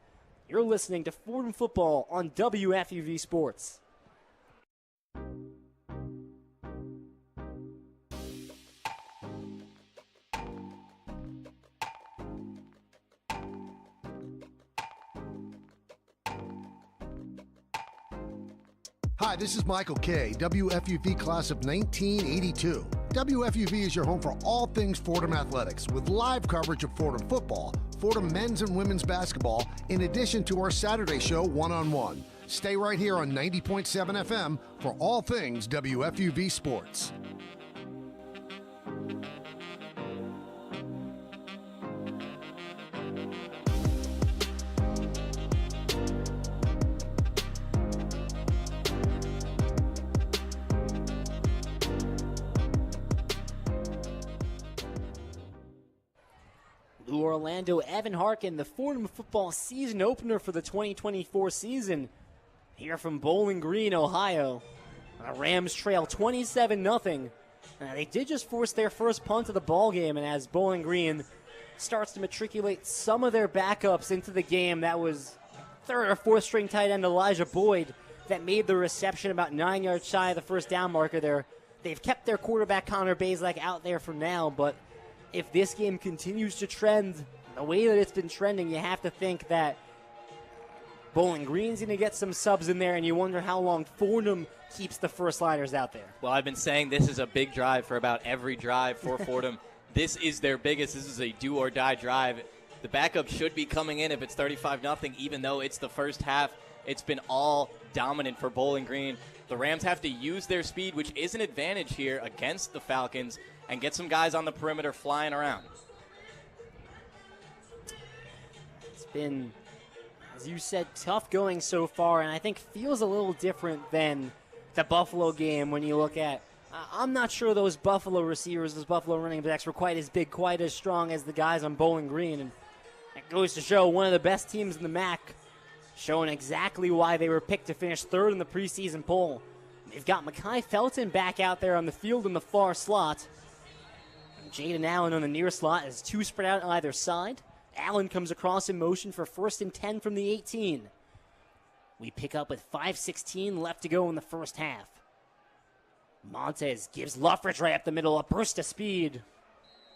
Speaker 11: You're listening to Fordham Football on WFUV Sports.
Speaker 12: Hi, this is Michael Kay, WFUV class of 1982. WFUV is your home for all things Fordham athletics, with live coverage of Fordham football, Fordham men's and women's basketball, in addition to our Saturday show, One on One. Stay right here on 90.7 FM for all things WFUV Sports.
Speaker 11: Lou Orlando, Evan Harkin, the Fordham Football season opener for the 2024 season. Here from Bowling Green, Ohio. The Rams trail 27-0. They did just force their first punt of the ball game, and as Bowling Green starts to matriculate some of their backups into the game, that was third or fourth string tight end Elijah Boyd that made the reception about 9 yards shy of the first down marker there. They've kept their quarterback Connor Bazelak out there for now, but if this game continues to trend the way that it's been trending, you have to think that Bowling Green's going to get some subs in there, and you wonder how long Fordham keeps the first liners out there.
Speaker 2: Well, I've been saying this is a big drive for about every drive for Fordham. This is their biggest. This is a do-or-die drive. The backup should be coming in if it's 35-0, even though it's the first half. It's been all dominant for Bowling Green. The Rams have to use their speed, which is an advantage here against the Falcons, and get some guys on the perimeter flying around.
Speaker 11: It's been, as you said, tough going so far, and I think feels a little different than the Buffalo game when you look at. I'm not sure those Buffalo receivers, those Buffalo running backs were quite as big, quite as strong as the guys on Bowling Green, and it goes to show one of the best teams in the MAC, showing exactly why they were picked to finish third in the preseason poll. They've got Mekhi Felton back out there on the field in the far slot. Jaden Allen on the near slot as two spread out on either side. Allen comes across in motion for 1st and 10 from the 18. We pick up with 5:16 left to go in the first half. Montez gives Luffridge right up the middle, a burst of speed.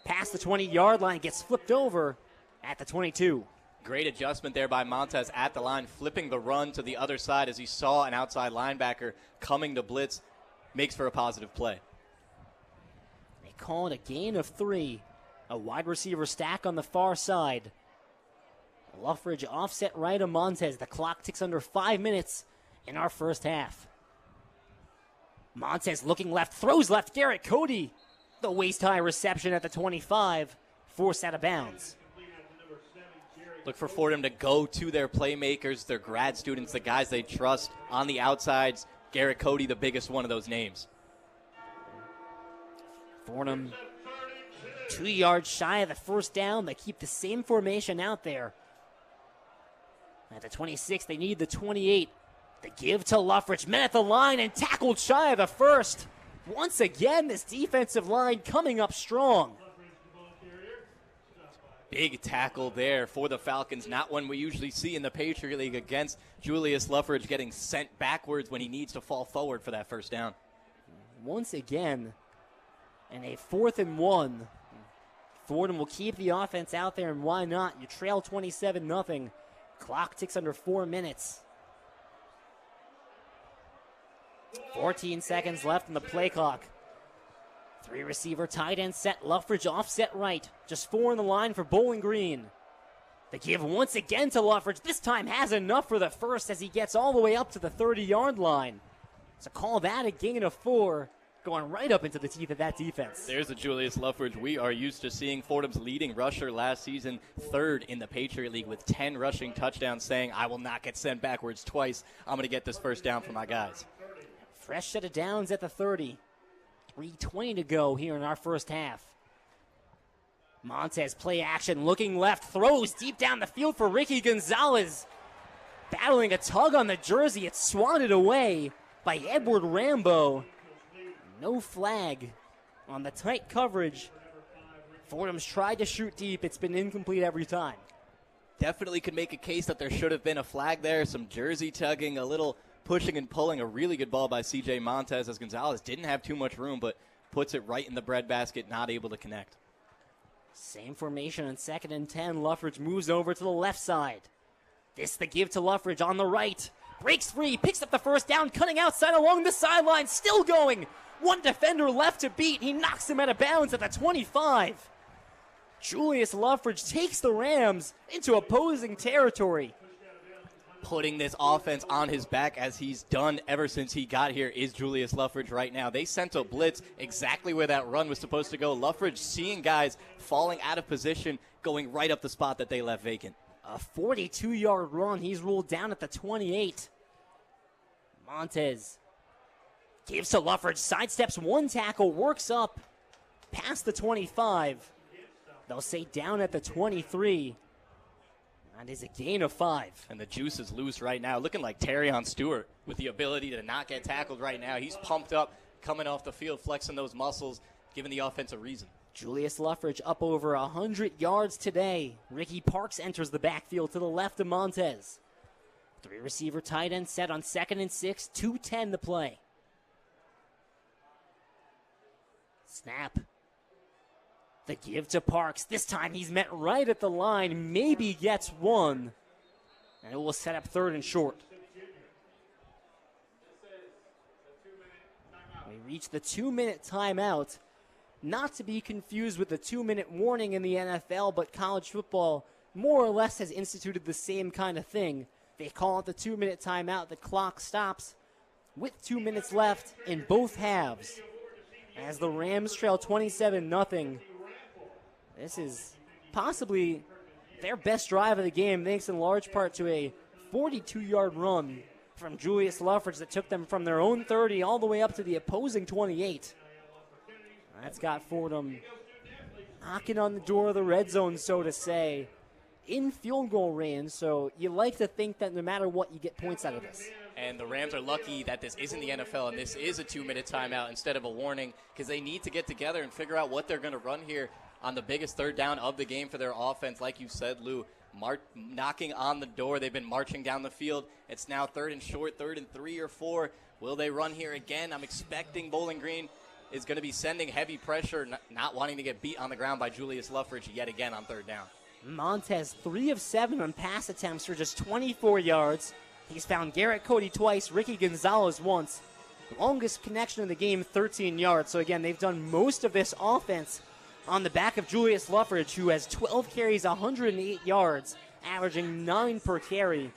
Speaker 11: Past the 20-yard line, gets flipped over at the 22.
Speaker 2: Great adjustment there by Montez at the line, flipping the run to the other side as he saw an outside linebacker coming to blitz. Makes for a positive play.
Speaker 11: They call it a gain of 3. A wide receiver stack on the far side. Luffridge offset right of Montez. The clock ticks under 5 minutes in our first half. Montez looking left, throws left. Garrett Cody, the waist-high reception at the 25, forced out of bounds.
Speaker 2: Look for Fordham to go to their playmakers, their grad students, the guys they trust on the outsides. Garrett Cody, the biggest one of those names.
Speaker 11: Fordham 2 yards shy of the first down. They keep the same formation out there. At the 26, they need the 28. The give to Luffridge, men at the line and tackled shy of the first. Once again, this defensive line coming up strong.
Speaker 2: Big tackle there for the Falcons, not one we usually see in the Patriot League against Julius Luffridge, getting sent backwards when he needs to fall forward for that first down.
Speaker 11: Once again, and a 4th and 1. Fordham will keep the offense out there, and why not? You trail 27-0. Clock ticks under 4 minutes. 14 seconds left in the play clock. 3 receiver tight end set. Luffridge offset right. Just 4 in the line for Bowling Green. The give once again to Luffridge. This time has enough for the first as he gets all the way up to the 30-yard line. So call that a gain of 4, going right up into the teeth of that defense.
Speaker 2: There's a Julius Luffridge we are used to seeing. Fordham's leading rusher last season, 3rd in the Patriot League with 10 rushing touchdowns, saying, I will not get sent backwards twice. I'm going to get this first down for my guys.
Speaker 11: Fresh set of downs at the 30. 3:20 to go here in our first half. Montez play action, looking left, throws deep down the field for Ricky Gonzalez. Battling a tug on the jersey, it's swatted away by Edward Rambo. No flag on the tight coverage. Fordham's tried to shoot deep. It's been incomplete every time.
Speaker 2: Definitely could make a case that there should have been a flag there, some jersey tugging, a little pushing and pulling. A really good ball by C.J. Montez as Gonzalez didn't have too much room, but puts it right in the breadbasket, not able to connect.
Speaker 11: Same formation on 2nd and 10. Luffridge moves over to the left side. This the give to Luffridge on the right. Breaks free, picks up the first down, cutting outside along the sideline, still going. One defender left to beat. He knocks him out of bounds at the 25. Julius Luffridge takes the Rams into opposing territory.
Speaker 2: Putting this offense on his back as he's done ever since he got here is Julius Luffridge right now. They sent a blitz exactly where that run was supposed to go. Luffridge seeing guys falling out of position, going right up the spot that they left vacant.
Speaker 11: A 42-yard run. He's ruled down at the 28. Montez gives to Luffridge, sidesteps one tackle, works up past the 25. They'll say down at the 23. That is a gain of 5.
Speaker 2: And the juice is loose right now, looking like Terrion Stewart with the ability to not get tackled right now. He's pumped up, coming off the field, flexing those muscles, giving the offense a reason.
Speaker 11: Julius Luffridge up over 100 yards today. Ricky Parks enters the backfield to the left of Montez. 3 receiver tight end set on 2nd and 6, 2:10 to play. Snap. The give to Parks. This time he's met right at the line, maybe gets 1. And it will set up 3rd and short. We reach the 2-minute timeout. Not to be confused with the 2-minute warning in the NFL, but college football more or less has instituted the same kind of thing. They call it the 2-minute timeout. The clock stops with 2 minutes left in both halves. As the Rams trail 27-0. This is possibly their best drive of the game, thanks in large part to a 42-yard run from Julius Luffridge that took them from their own 30 all the way up to the opposing 28. That's got Fordham knocking on the door of the red zone, so to say, in field goal range. So you like to think that no matter what, you get points out of this.
Speaker 2: And the Rams are lucky that this isn't the NFL and this is a 2-minute timeout instead of a warning, because they need to get together and figure out what they're going to run here on the biggest 3rd down of the game for their offense. Like you said, Lou, knocking on the door. They've been marching down the field. It's now 3rd and short, 3rd and 3 or 4. Will they run here again? I'm expecting Bowling Green is going to be sending heavy pressure, not wanting to get beat on the ground by Julius Luffridge yet again on 3rd down.
Speaker 11: Montez 3 of 7 on pass attempts for just 24 yards. He's found Garrett Cody twice, Ricky Gonzalez once. Longest connection of the game, 13 yards. So again, they've done most of this offense on the back of Julius Luffridge, who has 12 carries, 108 yards, averaging 9 per carry.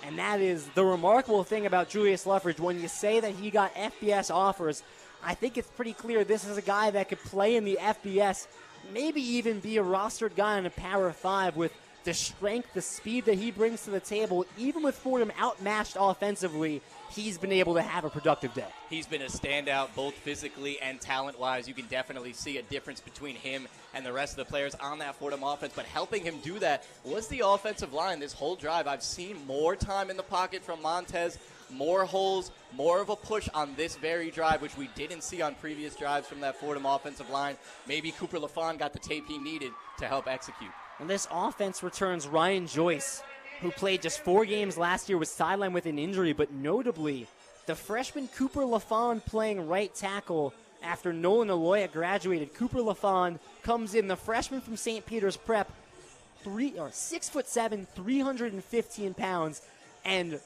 Speaker 11: And that is the remarkable thing about Julius Luffridge. When you say that he got FBS offers, I think it's pretty clear this is a guy that could play in the FBS, maybe even be a rostered guy on a Power 5 with the strength, the speed that he brings to the table. Even with Fordham outmatched offensively, he's been able to have a productive day.
Speaker 2: He's been a standout both physically and talent-wise. You can definitely see a difference between him and the rest of the players on that Fordham offense. But helping him do that was the offensive line this whole drive. I've seen more time in the pocket from Montez, more holes, more of a push on this very drive, which we didn't see on previous drives from that Fordham offensive line. Maybe Cooper LaFon got the tape he needed to help execute.
Speaker 11: And this offense returns Ryan Joyce, who played just 4 games last year, was sidelined with an injury, but notably, the freshman Cooper LaFon playing right tackle after Nolan Aloya graduated. Cooper LaFon comes in, the freshman from St. Peter's Prep, 6'7", 315 pounds, and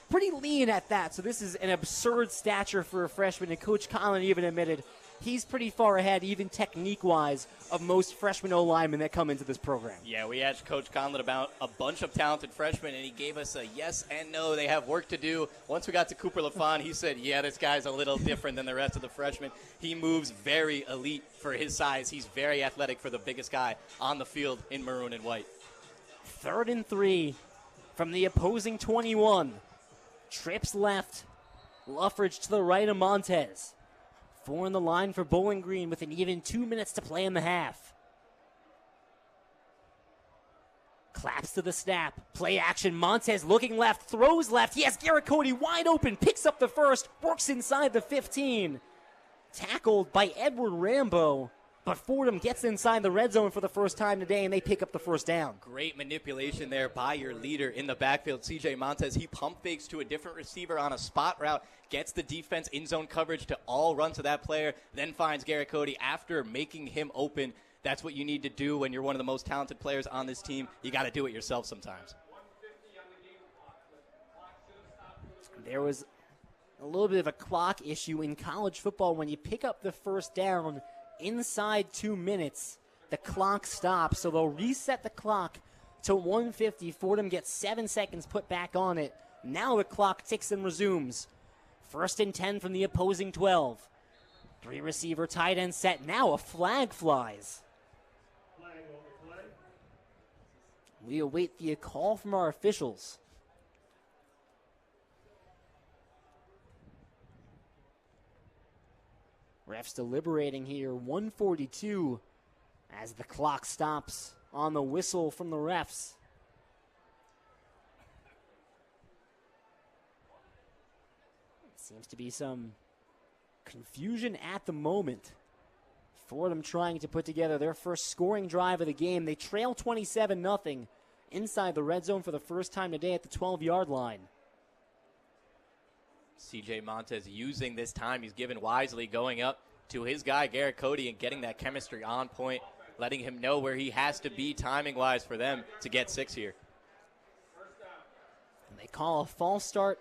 Speaker 11: pretty lean at that. So this is an absurd stature for a freshman, and Coach Conlon even admitted he's pretty far ahead, even technique-wise, of most freshman O-linemen that come into this program.
Speaker 2: Yeah, we asked Coach Conlon about a bunch of talented freshmen, and he gave us a yes and no. They have work to do. Once we got to Cooper LaFon, he said, yeah, this guy's a little different than the rest of the freshmen. He moves very elite for his size. He's very athletic for the biggest guy on the field in maroon and white.
Speaker 11: 3rd and 3 from the opposing 21. Trips left. Luffridge to the right of Montez. 4 on the line for Bowling Green with an even 2 minutes to play in the half. Claps to the snap. Play action. Montez looking left. Throws left. He has Garrett Cody wide open. Picks up the first. Works inside the 15. Tackled by Edward Rambo. But Fordham gets inside the red zone for the first time today, and they pick up the first down.
Speaker 2: Great manipulation there by your leader in the backfield, C.J. Montez. He pump fakes to a different receiver on a spot route, gets the defense in zone coverage to all run to that player, then finds Garrett Cody after making him open. That's what you need to do when you're one of the most talented players on this team. You got to do it yourself sometimes.
Speaker 11: There was a little bit of a clock issue in college football. When you pick up the first down inside 2 minutes, the clock stops, so they'll reset the clock to 1:50. Fordham gets 7 seconds put back on it. Now the clock ticks and resumes. 1st and 10 from the opposing 12. 3 receiver tight end set. Now a flag flies. We await the call from our officials. Refs deliberating here. 1:42 as the clock stops on the whistle from the refs. Seems to be some confusion at the moment. Fordham trying to put together their first scoring drive of the game. They trail 27-0 inside the red zone for the first time today at the 12-yard line.
Speaker 2: CJ Montez using this time he's given wisely, going up to his guy Garrett Cody and getting that chemistry on point, letting him know where he has to be timing-wise for them to get 6 here.
Speaker 11: And they call a false start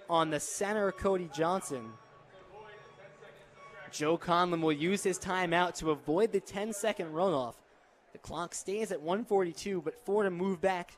Speaker 11: on the center, Cody Johnson. Joe Conlon will use his timeout to avoid the 10-second runoff. The clock stays at 1:42, but Fordham moved back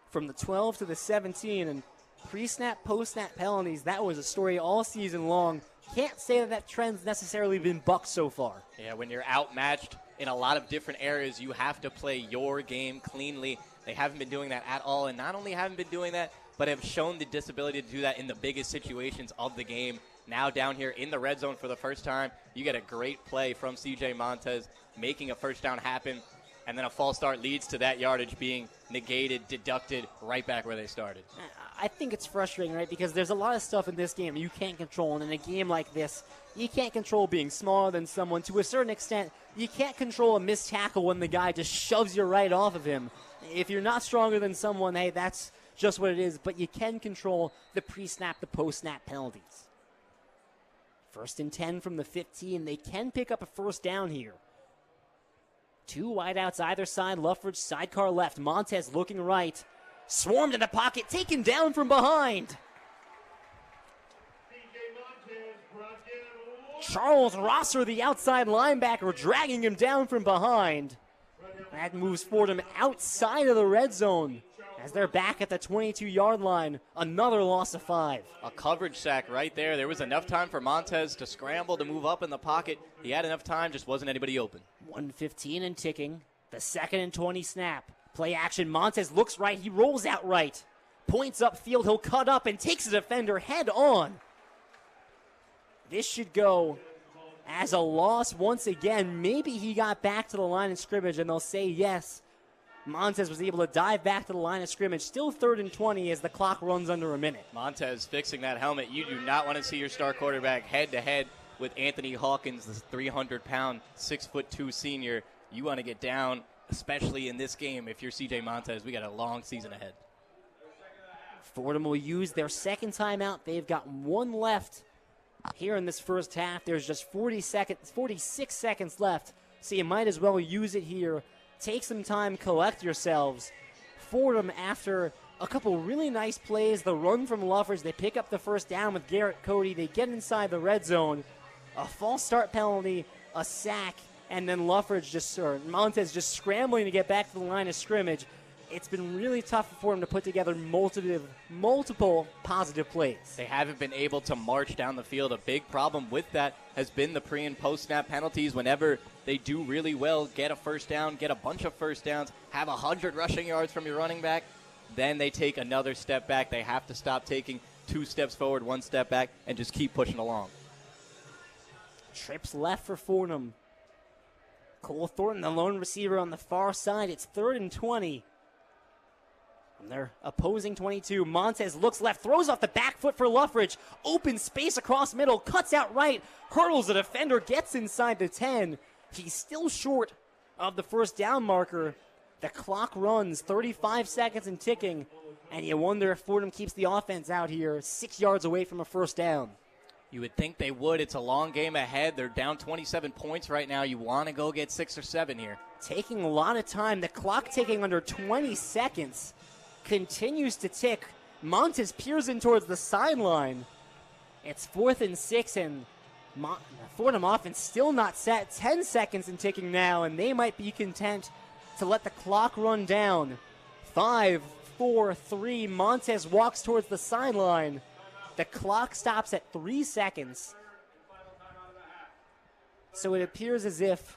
Speaker 11: from the 12 to the 17, and pre-snap, post-snap penalties, that was a story all season long. Can't say that trend's necessarily been bucked so far.
Speaker 2: Yeah, when you're outmatched in a lot of different areas, you have to play your game cleanly. They haven't been doing that at all, and not only haven't been doing that, but have shown the disability to do that in the biggest situations of the game. Now down here in the red zone for the first time, you get a great play from CJ Montez, making a first down happen, and then a false start leads to that yardage being negated, deducted, right back where they started.
Speaker 11: I think it's frustrating, right, because there's a lot of stuff in this game you can't control, and in a game like this, you can't control being smaller than someone. To a certain extent, you can't control a missed tackle when the guy just shoves you right off of him. If you're not stronger than someone, hey, that's just what it is, but you can control the pre-snap, the post-snap penalties. 1st and 10 from the 15. They can pick up a first down here. 2 wideouts either side. Luffridge sidecar left. Montez looking right. Swarmed in the pocket. Taken down from behind. Charles Rosser, the outside linebacker, dragging him down from behind. That moves Fordham outside of the red zone as they're back at the 22-yard line. Another loss of 5.
Speaker 2: A coverage sack right there. There was enough time for Montez to scramble, to move up in the pocket. He had enough time, just wasn't anybody open.
Speaker 11: 1:15 and ticking. The 2nd and 20 snap. Play action. Montez looks right. He rolls out right. Points upfield. He'll cut up and takes the defender head on. This should go as a loss once again. Maybe he got back to the line of scrimmage, and they'll say yes. Montez was able to dive back to the line of scrimmage. Still 3rd and 20 as the clock runs under a minute.
Speaker 2: Montez fixing that helmet. You do not want to see your star quarterback head-to-head with Anthony Hawkins, this 300-pound, 6'2" senior. You want to get down, especially in this game. If you're CJ Montez, we got a long season ahead.
Speaker 11: Fordham will use their second timeout. They've got 1 left here in this first half. There's just 46 seconds left, so you might as well use it here. Take some time, collect yourselves. Fordham, after a couple really nice plays, the run from Luffridge, they pick up the first down with Garrett Cody. They get inside the red zone. A false start penalty, a sack, and then Montez just scrambling to get back to the line of scrimmage. It's been really tough for him to put together multiple positive plays.
Speaker 2: They haven't been able to march down the field. A big problem with that has been the pre- and post-snap penalties. Whenever they do really well, get a first down, get a bunch of first downs, have 100 rushing yards from your running back, then they take another step back. They have to stop taking 2 steps forward, 1 step back, and just keep pushing along.
Speaker 11: Trips left for Fordham. Cole Thornton, the lone receiver on the far side. It's 3rd and 20. From their opposing 22, Montez looks left, throws off the back foot for Luffridge. Open space across middle, cuts out right, hurdles the defender, gets inside the 10. He's still short of the first down marker. The clock runs, 35 seconds and ticking, and you wonder if Fordham keeps the offense out here 6 yards away from a first down.
Speaker 2: You would think they would. It's a long game ahead. They're down 27 points right now. You want to go get 6 or 7 here.
Speaker 11: Taking a lot of time. The clock ticking under 20 seconds. Continues to tick. Montez peers in towards the sideline. It's 4th and 6, and Fordham offense still not set. 10 seconds and ticking now, and they might be content to let the clock run down. 5, 4, 3. Montez walks towards the sideline. The clock stops at 3 seconds. So it appears as if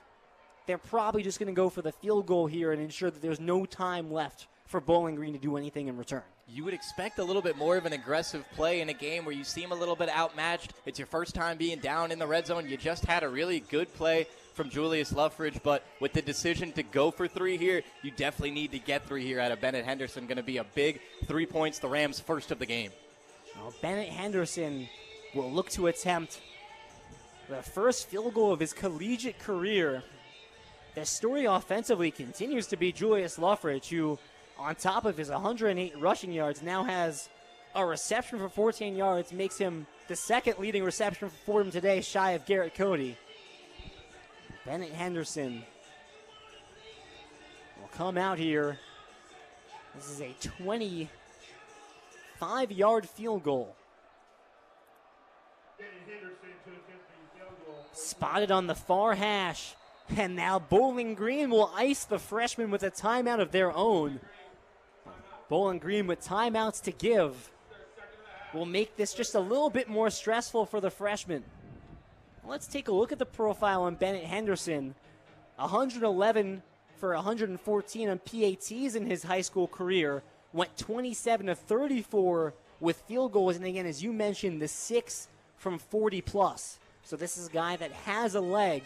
Speaker 11: they're probably just going to go for the field goal here and ensure that there's no time left for Bowling Green to do anything in return.
Speaker 2: You would expect a little bit more of an aggressive play in a game where you seem a little bit outmatched. It's your first time being down in the red zone. You just had a really good play from Julius Luffridge, but with the decision to go for 3 here, you definitely need to get 3 here out of Bennett Henderson. Going to be a big 3 points, the Rams' first of the game.
Speaker 11: Well, Bennett Henderson will look to attempt the first field goal of his collegiate career. The story offensively continues to be Julius Luffridge, who, on top of his 108 rushing yards, now has a reception for 14 yards, makes him the second leading reception for Fordham today, shy of Garrett Cody. Bennett Henderson will come out here. This is a 25-yard field goal. Spotted on the far hash. And now Bowling Green will ice the freshman with a timeout of their own. Bowling Green with timeouts to give will make this just a little bit more stressful for the freshman. Let's take a look at the profile on Bennett Henderson. 111 for 114 on PATs in his high school career. Went 27 to 34 with field goals. And again, as you mentioned, the 6 from 40 plus. So this is a guy that has a leg.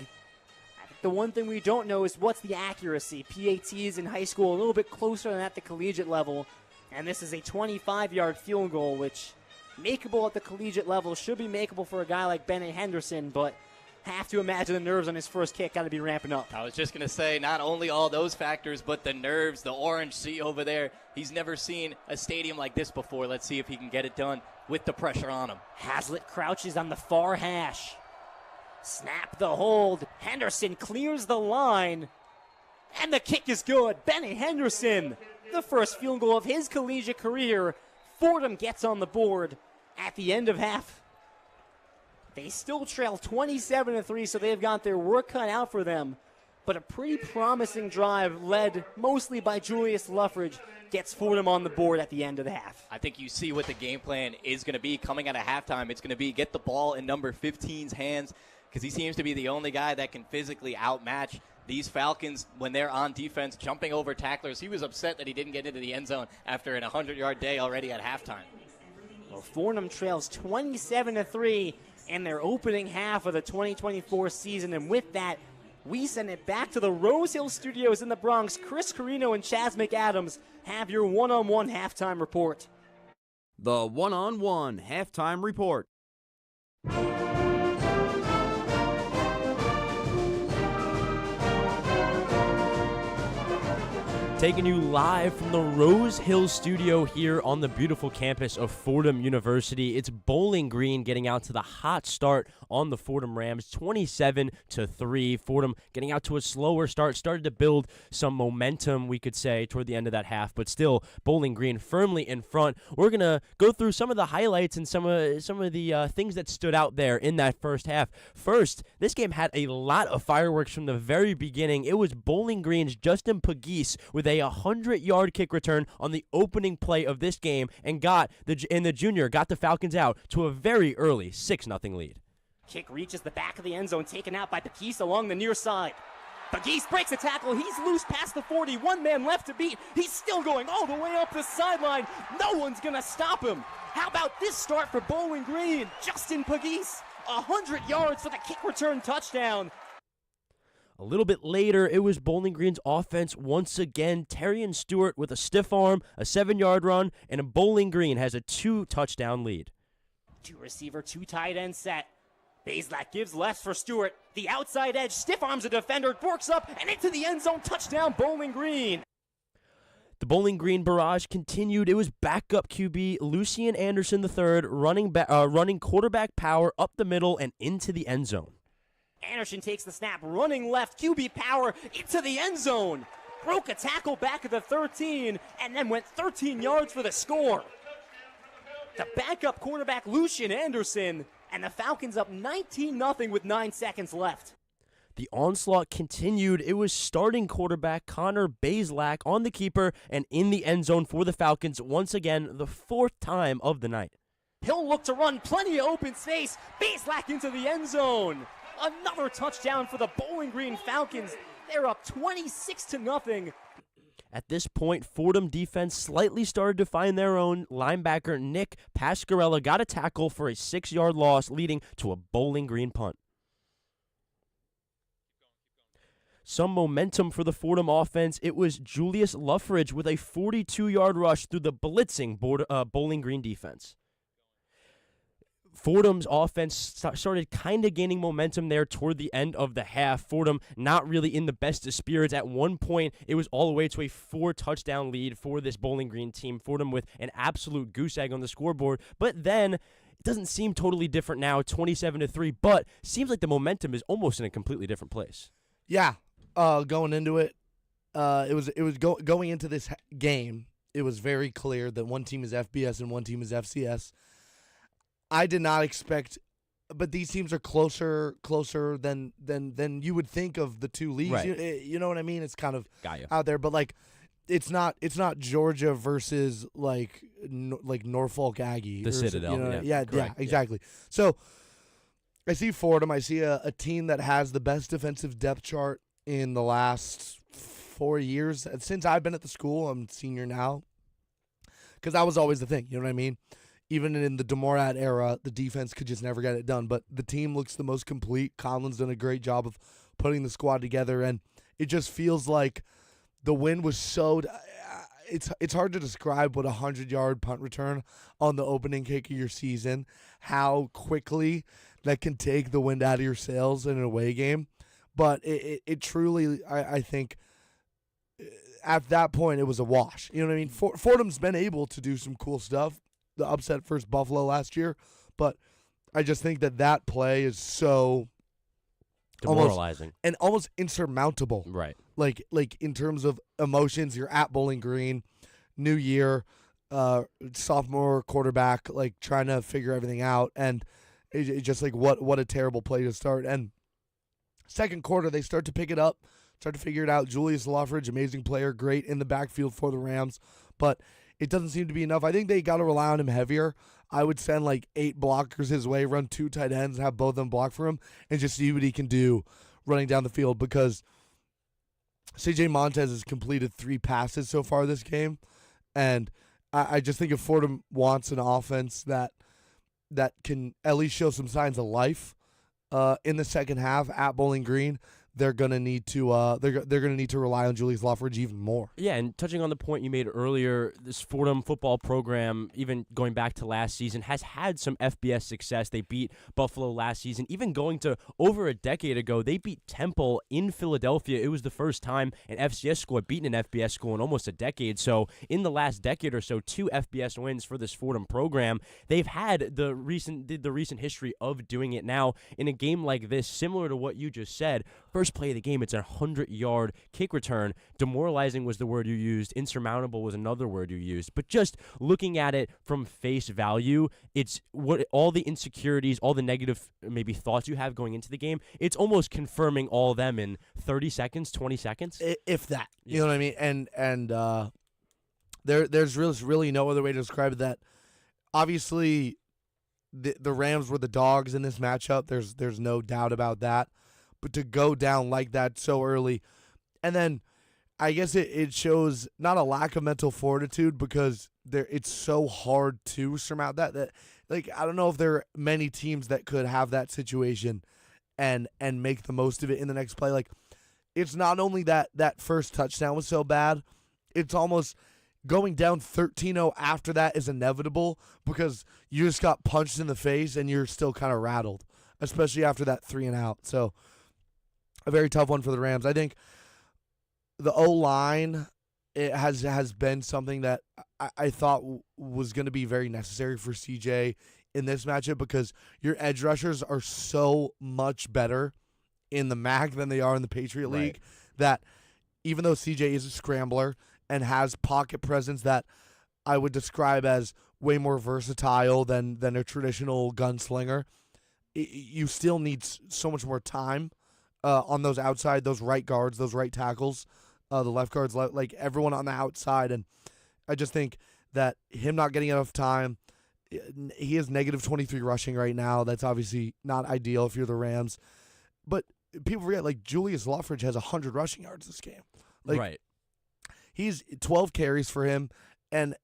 Speaker 11: The one thing we don't know is what's the accuracy. PATs in high school a little bit closer than at the collegiate level. And this is a 25-yard field goal, which makeable at the collegiate level, should be makeable for a guy like Bennett Henderson, but have to imagine the nerves on his first kick got to be ramping up.
Speaker 2: I was just going to say, not only all those factors, but the nerves, the orange sea over there. He's never seen a stadium like this before. Let's see if he can get it done with the pressure on him.
Speaker 11: Hazlitt crouches on the far hash. Snap the hold. Henderson clears the line. And the kick is good. Bennett Henderson, the first field goal of his collegiate career. Fordham gets on the board at the end of half. They still trail 27-3, so they've got their work cut out for them. But a pretty promising drive led mostly by Julius Luffridge gets Fordham on the board at the end of the half.
Speaker 2: I think you see what the game plan is going to be coming out of halftime. It's going to be get the ball in number 15's hands, because he seems to be the only guy that can physically outmatch these Falcons when they're on defense, jumping over tacklers. He was upset that he didn't get into the end zone after an 100-yard day already at halftime.
Speaker 11: Well, Fordham trails 27-3 in their opening half of the 2024 season, and with that, we send it back to the Rose Hill Studios in the Bronx. Chris Carrino and Chaz McAdams have your one-on-one halftime report.
Speaker 8: The one-on-one halftime report.
Speaker 13: Taking you live from the Rose Hill studio here on the beautiful campus of Fordham University. It's Bowling Green getting out to the hot start on the Fordham Rams, 27-3. Fordham getting out to a slower start, started to build some momentum, we could say, toward the end of that half, but still Bowling Green firmly in front. We're going to go through some of the highlights and some of the things that stood out there in that first half. First, this game had a lot of fireworks from the very beginning. It was Bowling Green's Justin Pagis with a 100-yard kick return on the opening play of this game, and the junior got the Falcons out to a very early 6-0 lead.
Speaker 11: Kick reaches the back of the end zone, taken out by Pagis along the near side. Pagis breaks a tackle. He's loose past the 40. One man left to beat. He's still going all the way up the sideline. No one's going to stop him. How about this start for Bowling Green? Justin Pagis, 100 yards for the kick return touchdown.
Speaker 13: A little bit later, it was Bowling Green's offense once again. Terrian Stewart with a stiff arm, a 7-yard run, and a Bowling Green has a 2-touchdown lead.
Speaker 11: 2 receiver, 2 tight end set. Bazelak gives left for Stewart. The outside edge, stiff arms a defender, works up, and into the end zone. Touchdown, Bowling Green.
Speaker 13: The Bowling Green barrage continued. It was backup QB Lucian Anderson III running quarterback power up the middle and into the end zone.
Speaker 11: Anderson takes the snap, running left, QB power into the end zone. Broke a tackle back at the 13, and then went 13 yards for the score. The backup quarterback, Lucian Anderson, and the Falcons up 19-0 with 9 seconds left.
Speaker 13: The onslaught continued. It was starting quarterback Connor Bazelak on the keeper and in the end zone for the Falcons once again, the 4th time of the night.
Speaker 11: He'll look to run, plenty of open space. Bazelak into the end zone. Another touchdown for the Bowling Green Falcons. They're up 26-0.
Speaker 13: At this point, Fordham defense slightly started to find their own. Linebacker Nick Pascarella got a tackle for a 6-yard loss, leading to a Bowling Green punt. some momentum for the Fordham offense. It was Julius Luffridge with a 42-yard rush through the blitzing Bowling Green defense. Fordham's offense started kind of gaining momentum there toward the end of the half. Fordham not really in the best of spirits. At one point, it was all the way to a 4-touchdown lead for this Bowling Green team. Fordham with an absolute goose egg on the scoreboard. But then it doesn't seem totally different now, 27-3, but seems like the momentum is almost in a completely different place.
Speaker 9: Yeah, going into it, going into this game, it was very clear that one team is FBS and one team is FCS. I did not expect, but these teams are closer than you would think of the two leagues.
Speaker 13: Right.
Speaker 9: You know what I mean? It's kind of out there, but like it's not Georgia versus like Norfolk Aggie,
Speaker 13: the Citadel.
Speaker 9: You know,
Speaker 13: yeah,
Speaker 9: exactly. Yeah. So I see Fordham. I see a team that has the best defensive depth chart in the last 4 years since I've been at the school. I'm a senior now, because that was always the thing. You know what I mean? Even in the Demorad era, the defense could just never get it done. But the team looks the most complete. Conlon's done a great job of putting the squad together, and it just feels like the win was so. It's hard to describe what a 100-yard punt return on the opening kick of your season, how quickly that can take the wind out of your sails in an away game. But it truly, I think, at that point, it was a wash. You know what I mean? Fordham's been able to do some cool stuff. The upset versus Buffalo last year, but I just think that play is so
Speaker 13: demoralizing
Speaker 9: and almost insurmountable.
Speaker 13: Right.
Speaker 9: Like in terms of emotions, you're at Bowling Green, new year, sophomore quarterback, like trying to figure everything out, and it's just like what a terrible play to start. And second quarter, they start to pick it up, start to figure it out. Julius Luffridge, amazing player, great in the backfield for the Rams, but it doesn't seem to be enough. I think they got to rely on him heavier. I would send like 8 blockers his way, run 2 tight ends, and have both of them block for him, and just see what he can do running down the field, because C.J. Montez has completed 3 passes so far this game, and I just think if Fordham wants an offense that can at least show some signs of life in the second half at Bowling Green, they're gonna need to rely on Julius Luffridge even more.
Speaker 13: Yeah, and touching on the point you made earlier, this Fordham football program, even going back to last season, has had some FBS success. They beat Buffalo last season. Even going to over a decade ago, they beat Temple in Philadelphia. It was the first time an FCS school had beaten an FBS school in almost a decade. So in the last decade or so, 2 FBS wins for this Fordham program. They've had the recent history of doing it now in a game like this, similar to what you just said. First play of the game, it's a 100-yard kick return. Demoralizing was the word you used. Insurmountable was another word you used. But just looking at it from face value, it's what all the insecurities, all the negative maybe thoughts you have going into the game, it's almost confirming all of them in 30 seconds, 20 seconds.
Speaker 9: If that. Yeah. You know what I mean? And there's really no other way to describe it. That obviously the Rams were the dogs in this matchup. There's no doubt about that. But to go down like that so early, and then I guess it shows not a lack of mental fortitude, because it's so hard to surmount that like I don't know if there are many teams that could have that situation and make the most of it in the next play. Like, it's not only that first touchdown was so bad, it's almost going down 13-0 after that is inevitable, because you just got punched in the face and you're still kind of rattled, especially after that 3-and-out. So a very tough one for the Rams. I think the O-line, it has been something that I thought was going to be very necessary for CJ in this matchup, because your edge rushers are so much better in the MAC than they are in the Patriot League, that even though CJ is a scrambler and has pocket presence that I would describe as way more versatile than a traditional gunslinger, you still need so much more time on those outside, those right guards, those right tackles, the left guards, like everyone on the outside. And I just think that him not getting enough time, he has negative 23 rushing right now. That's obviously not ideal if you're the Rams. But people forget, like, Julius Luffridge has 100 rushing yards this game. Like,
Speaker 13: right.
Speaker 9: He's 12 carries for him, and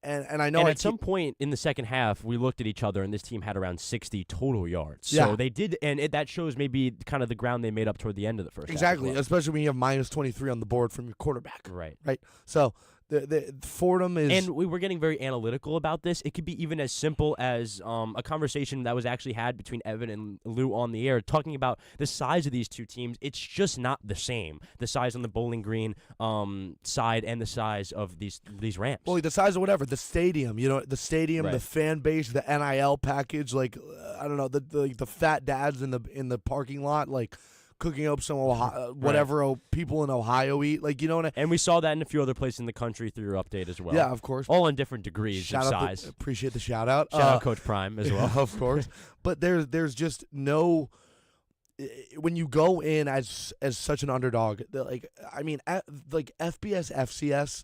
Speaker 9: And I know
Speaker 13: and at some point in the second half, we looked at each other, and this team had around 60 total yards.
Speaker 9: Yeah.
Speaker 13: So they did, and that shows maybe kind of the ground they made up toward the end of the first half.
Speaker 9: Exactly,
Speaker 13: as well.
Speaker 9: especially when you have minus 23 on the board from your quarterback.
Speaker 13: Right.
Speaker 9: Right. So the Fordham is.
Speaker 13: And we were getting very analytical about this. It could be even as simple as a conversation that was actually had between Evan and Lou on the air, talking about the size of these two teams. It's just not the same. The size on the Bowling Green side and the size of these Rams.
Speaker 9: Well, the size of whatever, the stadium, the stadium, the fan base, the NIL package, like I don't know, the fat dads in the parking lot, like cooking up some whatever people in Ohio eat, like
Speaker 13: and we saw that in a few other places in the country through your update as well.
Speaker 9: Yeah, of course,
Speaker 13: all in different degrees of size.
Speaker 9: Appreciate the shout out.
Speaker 13: Shout out Coach Prime as well,
Speaker 9: of course. But there's just no. When you go in as such an underdog, like FBS, FCS,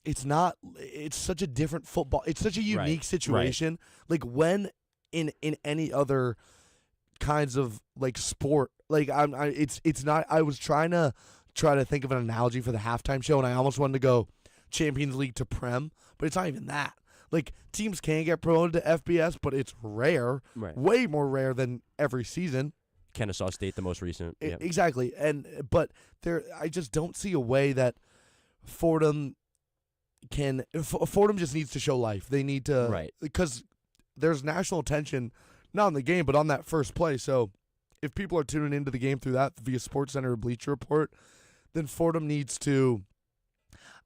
Speaker 9: it's such a different football. It's such a unique situation. Right. Like when in any other kinds of like sport, like it's not. I was trying to think of an analogy for the halftime show, and I almost wanted to go Champions League to Prem, but it's not even that. Like teams can get promoted to FBS, but it's rare, way more rare than every season.
Speaker 13: Kennesaw State, the most recent. Yep.
Speaker 9: Exactly, but I just don't see a way that Fordham can. Fordham just needs to show life. They need to, because there's national attention, not on the game, but on that first play. So if people are tuning into the game through that via SportsCenter or Bleacher Report, then Fordham needs to,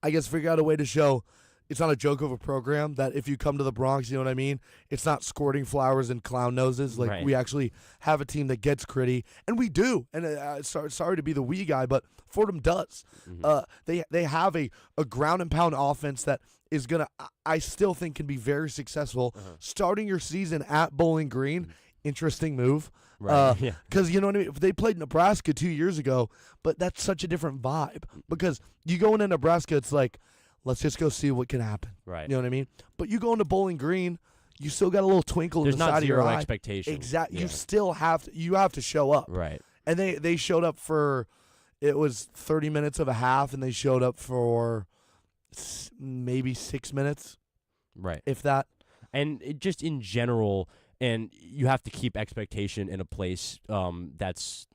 Speaker 9: I guess, figure out a way to show it's not a joke of a program, that if you come to the Bronx, you know what I mean? It's not squirting flowers and clown noses. Like, we actually have a team that gets gritty, and we do. And sorry to be the we guy, but Fordham does. Mm-hmm. They have a ground and pound offense that is going to, I still think, can be very successful. Starting your season at Bowling Green, interesting move. Because you know what I mean? They played Nebraska 2 years ago, but that's such a different vibe. Because you go into Nebraska, it's like, let's just go see what can happen. Right. You know what I mean? But you go into Bowling Green, you still got a little twinkle in the side of your eye.
Speaker 13: There's not zero expectation.
Speaker 9: Exactly. Yeah. You still have to show up.
Speaker 13: Right.
Speaker 9: And they showed up for, it was 30 minutes of a half, and they showed up for maybe 6 minutes.
Speaker 13: Right.
Speaker 9: If that.
Speaker 13: And just in general, and you have to keep expectation in a place that's,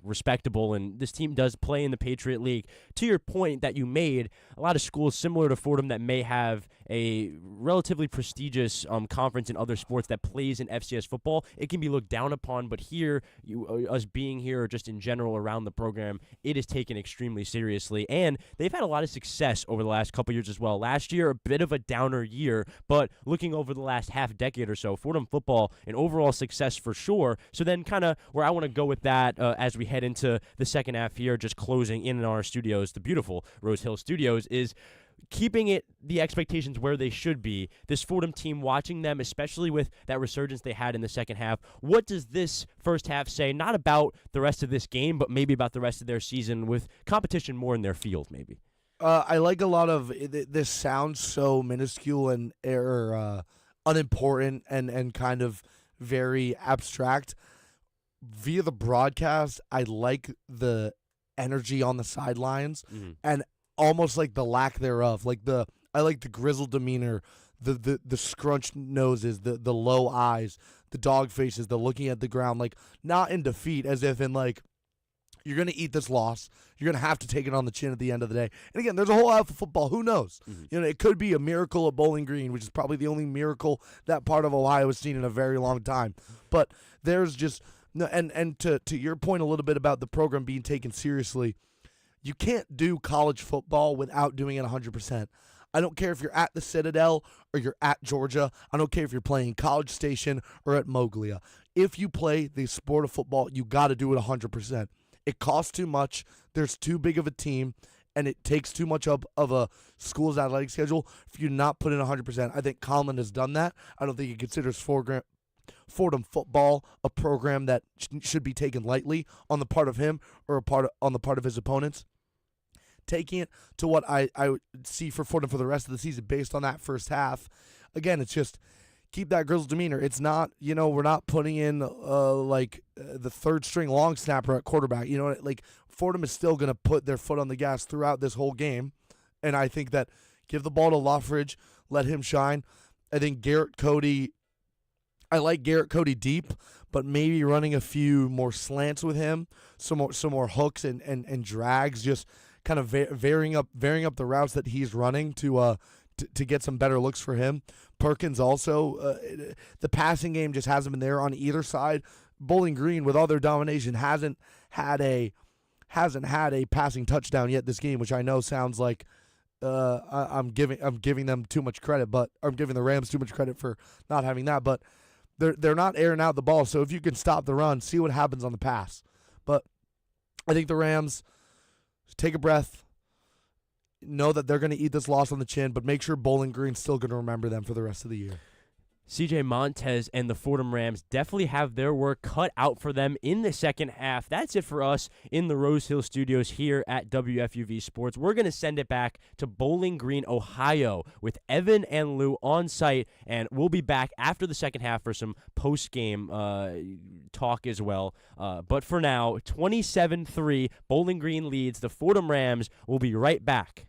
Speaker 13: respectable. And this team does play in the Patriot League. To your point that you made, a lot of schools similar to Fordham that may have a relatively prestigious conference in other sports that plays in FCS football, it can be looked down upon. But here, us being here, or just in general around the program, it is taken extremely seriously. And they've had a lot of success over the last couple years as well. Last year, a bit of a downer year, but looking over the last half decade or so, Fordham football, an overall success for sure. So then kind of where I want to go with that as we head into the second half here, just closing in our studios, the beautiful Rose Hill Studios, is keeping the expectations where they should be. This Fordham team, watching them, especially with that resurgence they had in the second half, what does this first half say, not about the rest of this game, but maybe about the rest of their season with competition more in their field, maybe?
Speaker 9: I like a lot of, this sounds so minuscule and unimportant and kind of very abstract. Via the broadcast, I like the energy on the sidelines and almost like the lack thereof. I like the grizzled demeanor, the scrunched noses, the low eyes, the dog faces, the looking at the ground, like not in defeat, as if in like, you're going to eat this loss. You're going to have to take it on the chin at the end of the day. And again, there's a whole half of football. Who knows? It could be a miracle at Bowling Green, which is probably the only miracle that part of Ohio has seen in a very long time. But there's just no, and to your point a little bit about the program being taken seriously, you can't do college football without doing it 100%. I don't care if you're at the Citadel or you're at Georgia. I don't care if you're playing College Station or at Moglia. If you play the sport of football, you got to do it 100%. It costs too much. There's too big of a team, and it takes too much of a school's athletic schedule for you to not put in 100%. I think Conlon has done that. I don't think he considers Fordham football a program that should be taken lightly on the part of him or on the part of his opponents. Taking it to what I would see for Fordham for the rest of the season based on that first half, again, it's just keep that grizzled demeanor. It's not, we're not putting in the third string long snapper at quarterback. Like Fordham is still going to put their foot on the gas throughout this whole game, and I think that Give the ball to Luffridge. Let him shine. I think Garrett Cody, I like Garrett Cody deep, but maybe running a few more slants with him, some more hooks and drags, just kind of varying up the routes that he's running to get some better looks for him. Perkins also, the passing game just hasn't been there on either side. Bowling Green, with all their domination, hasn't had a passing touchdown yet this game, which I know sounds like I'm giving them too much credit, but I'm giving the Rams too much credit for not having that. But they're not airing out the ball, so if you can stop the run, see what happens on the pass. But I think the Rams take a breath, know that they're going to eat this loss on the chin, but make sure Bowling Green's still going to remember them for the rest of the year.
Speaker 13: CJ Montez and the Fordham Rams definitely have their work cut out for them in the second half. That's it for us in the Rose Hill Studios here at WFUV Sports. We're going to send it back to Bowling Green, Ohio with Evan and Lou on site, and we'll be back after the second half for some post-game talk as well. But for now, 27-3, Bowling Green leads the Fordham Rams. We'll be right back.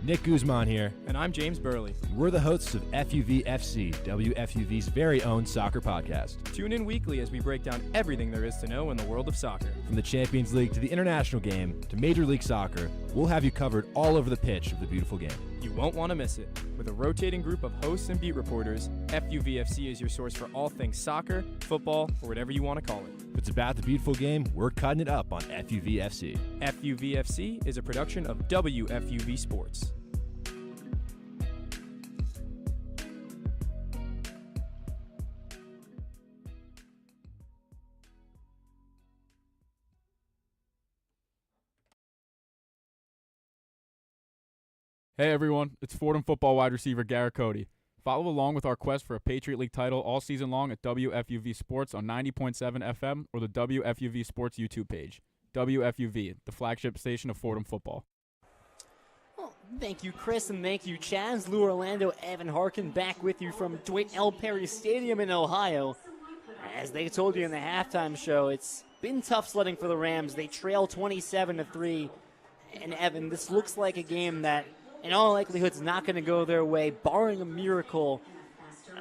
Speaker 14: Nick Guzman here.
Speaker 15: And I'm James Burley.
Speaker 14: We're the hosts of FUV FC, WFUV's very own soccer podcast.
Speaker 15: Tune in weekly as we break down everything there is to know in the world of soccer.
Speaker 14: From the Champions League to the international game to Major League Soccer, we'll have you covered all over the pitch of the beautiful game.
Speaker 15: You won't want to miss it. With a rotating group of hosts and beat reporters, FUVFC is your source for all things soccer, football, or whatever you want to call it.
Speaker 14: If it's about the beautiful game, we're cutting it up on FUVFC.
Speaker 15: FUVFC is a production of WFUV Sports.
Speaker 6: Hey everyone, it's Fordham Football wide receiver Garrett Cody. Follow along with our quest for a Patriot League title all season long at WFUV Sports on 90.7 FM or the WFUV Sports YouTube page. WFUV, the flagship station of Fordham Football.
Speaker 11: Well, thank you, Chris, and thank you, Chaz. Lou Orlando, Evan Harkin back with you from Dwight L. Perry Stadium in Ohio. As they told you in the halftime show, it's been tough sledding for the Rams. They trail 27-3. And Evan, this looks like a game that in all likelihood is not going to go their way, barring a miracle.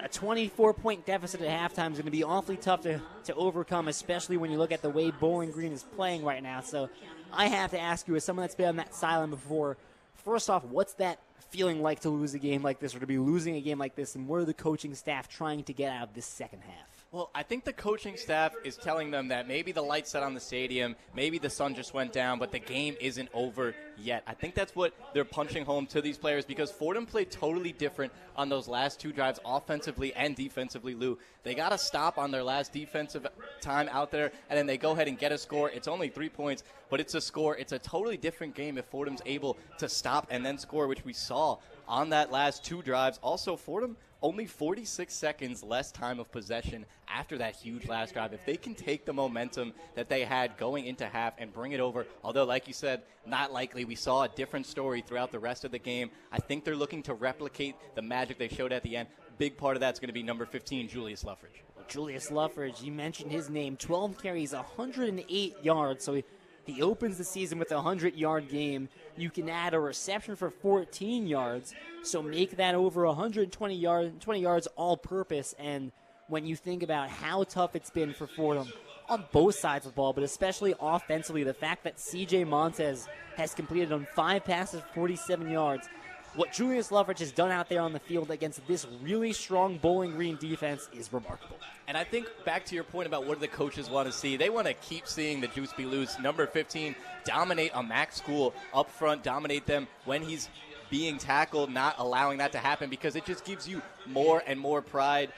Speaker 11: A 24-point deficit at halftime is going to be awfully tough to overcome, especially when you look at the way Bowling Green is playing right now. So I have to ask you, as someone that's been on that sideline before, first off, what's that feeling like to lose a game like this or to be losing a game like this, and what are the coaching staff trying to get out of this second half?
Speaker 2: Well, I think the coaching staff is telling them that maybe the lights set on the stadium, maybe the sun just went down, but the game isn't over yet. I think that's what they're punching home to these players, because Fordham played totally different on those last two drives, offensively and defensively, Lou. They got a stop on their last defensive time out there, and then they go ahead and get a score. It's only 3 points, but it's a score. It's a totally different game if Fordham's able to stop and then score, which we saw on that last two drives. Also, Fordham only 46 seconds less time of possession after that huge last drive. If they can take the momentum that they had going into half and bring it over, although, like you said, not likely. We saw a different story throughout the rest of the game. I think they're looking to replicate the magic they showed at the end. Big part of that's going to be number 15, Julius Luffridge.
Speaker 11: Julius Luffridge, you mentioned his name. 12 carries, 108 yards, so he opens the season with a 100-yard game. You can add a reception for 14 yards, so make that over 120 yards all-purpose. And when you think about how tough it's been for Fordham on both sides of the ball, but especially offensively, the fact that C.J. Montez has completed on 5 passes for 47 yards, what Julius Luffridge has done out there on the field against this really strong Bowling Green defense is remarkable.
Speaker 2: And I think back to your point about what do the coaches want to see, they want to keep seeing the juice be loose. Number 15 dominate a MAC school up front, dominate them when he's being tackled, not allowing that to happen, because it just gives you more and more pride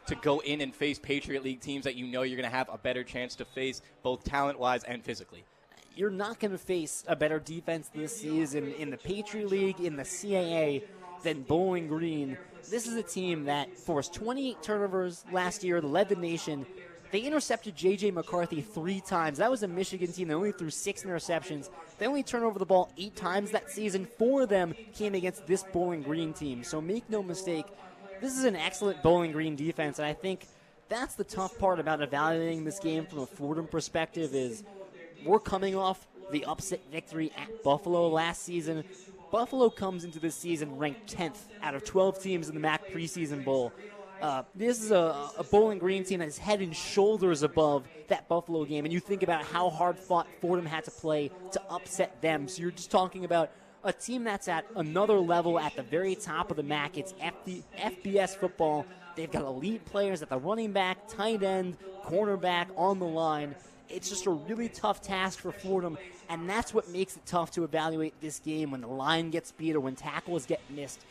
Speaker 2: to go in and face Patriot League teams that you know you're going to have a better chance to face, both talent-wise and physically.
Speaker 11: You're not going to face a better defense this season in the Patriot League, in the CAA, than Bowling Green. This is a team that forced 28 turnovers last year, led the nation. They intercepted J.J. McCarthy 3 times. That was a Michigan team that only threw 6 interceptions. They only turned over the ball 8 times that season. 4 of them came against this Bowling Green team. So make no mistake, this is an excellent Bowling Green defense, and I think that's the tough part about evaluating this game from a Fordham perspective is we're coming off the upset victory at Buffalo last season. Buffalo comes into this season ranked 10th out of 12 teams in the MAC preseason bowl. This is a Bowling Green team that is head and shoulders above that Buffalo game, and you think about how hard fought Fordham had to play to upset them. So you're just talking about a team that's at another level at the very top of the MAC. It's FBS football. They've got elite players at the running back, tight end, cornerback, on the line. It's just a really tough task for Fordham, and that's what makes it tough to evaluate this game when the line gets beat or when tackles get missed.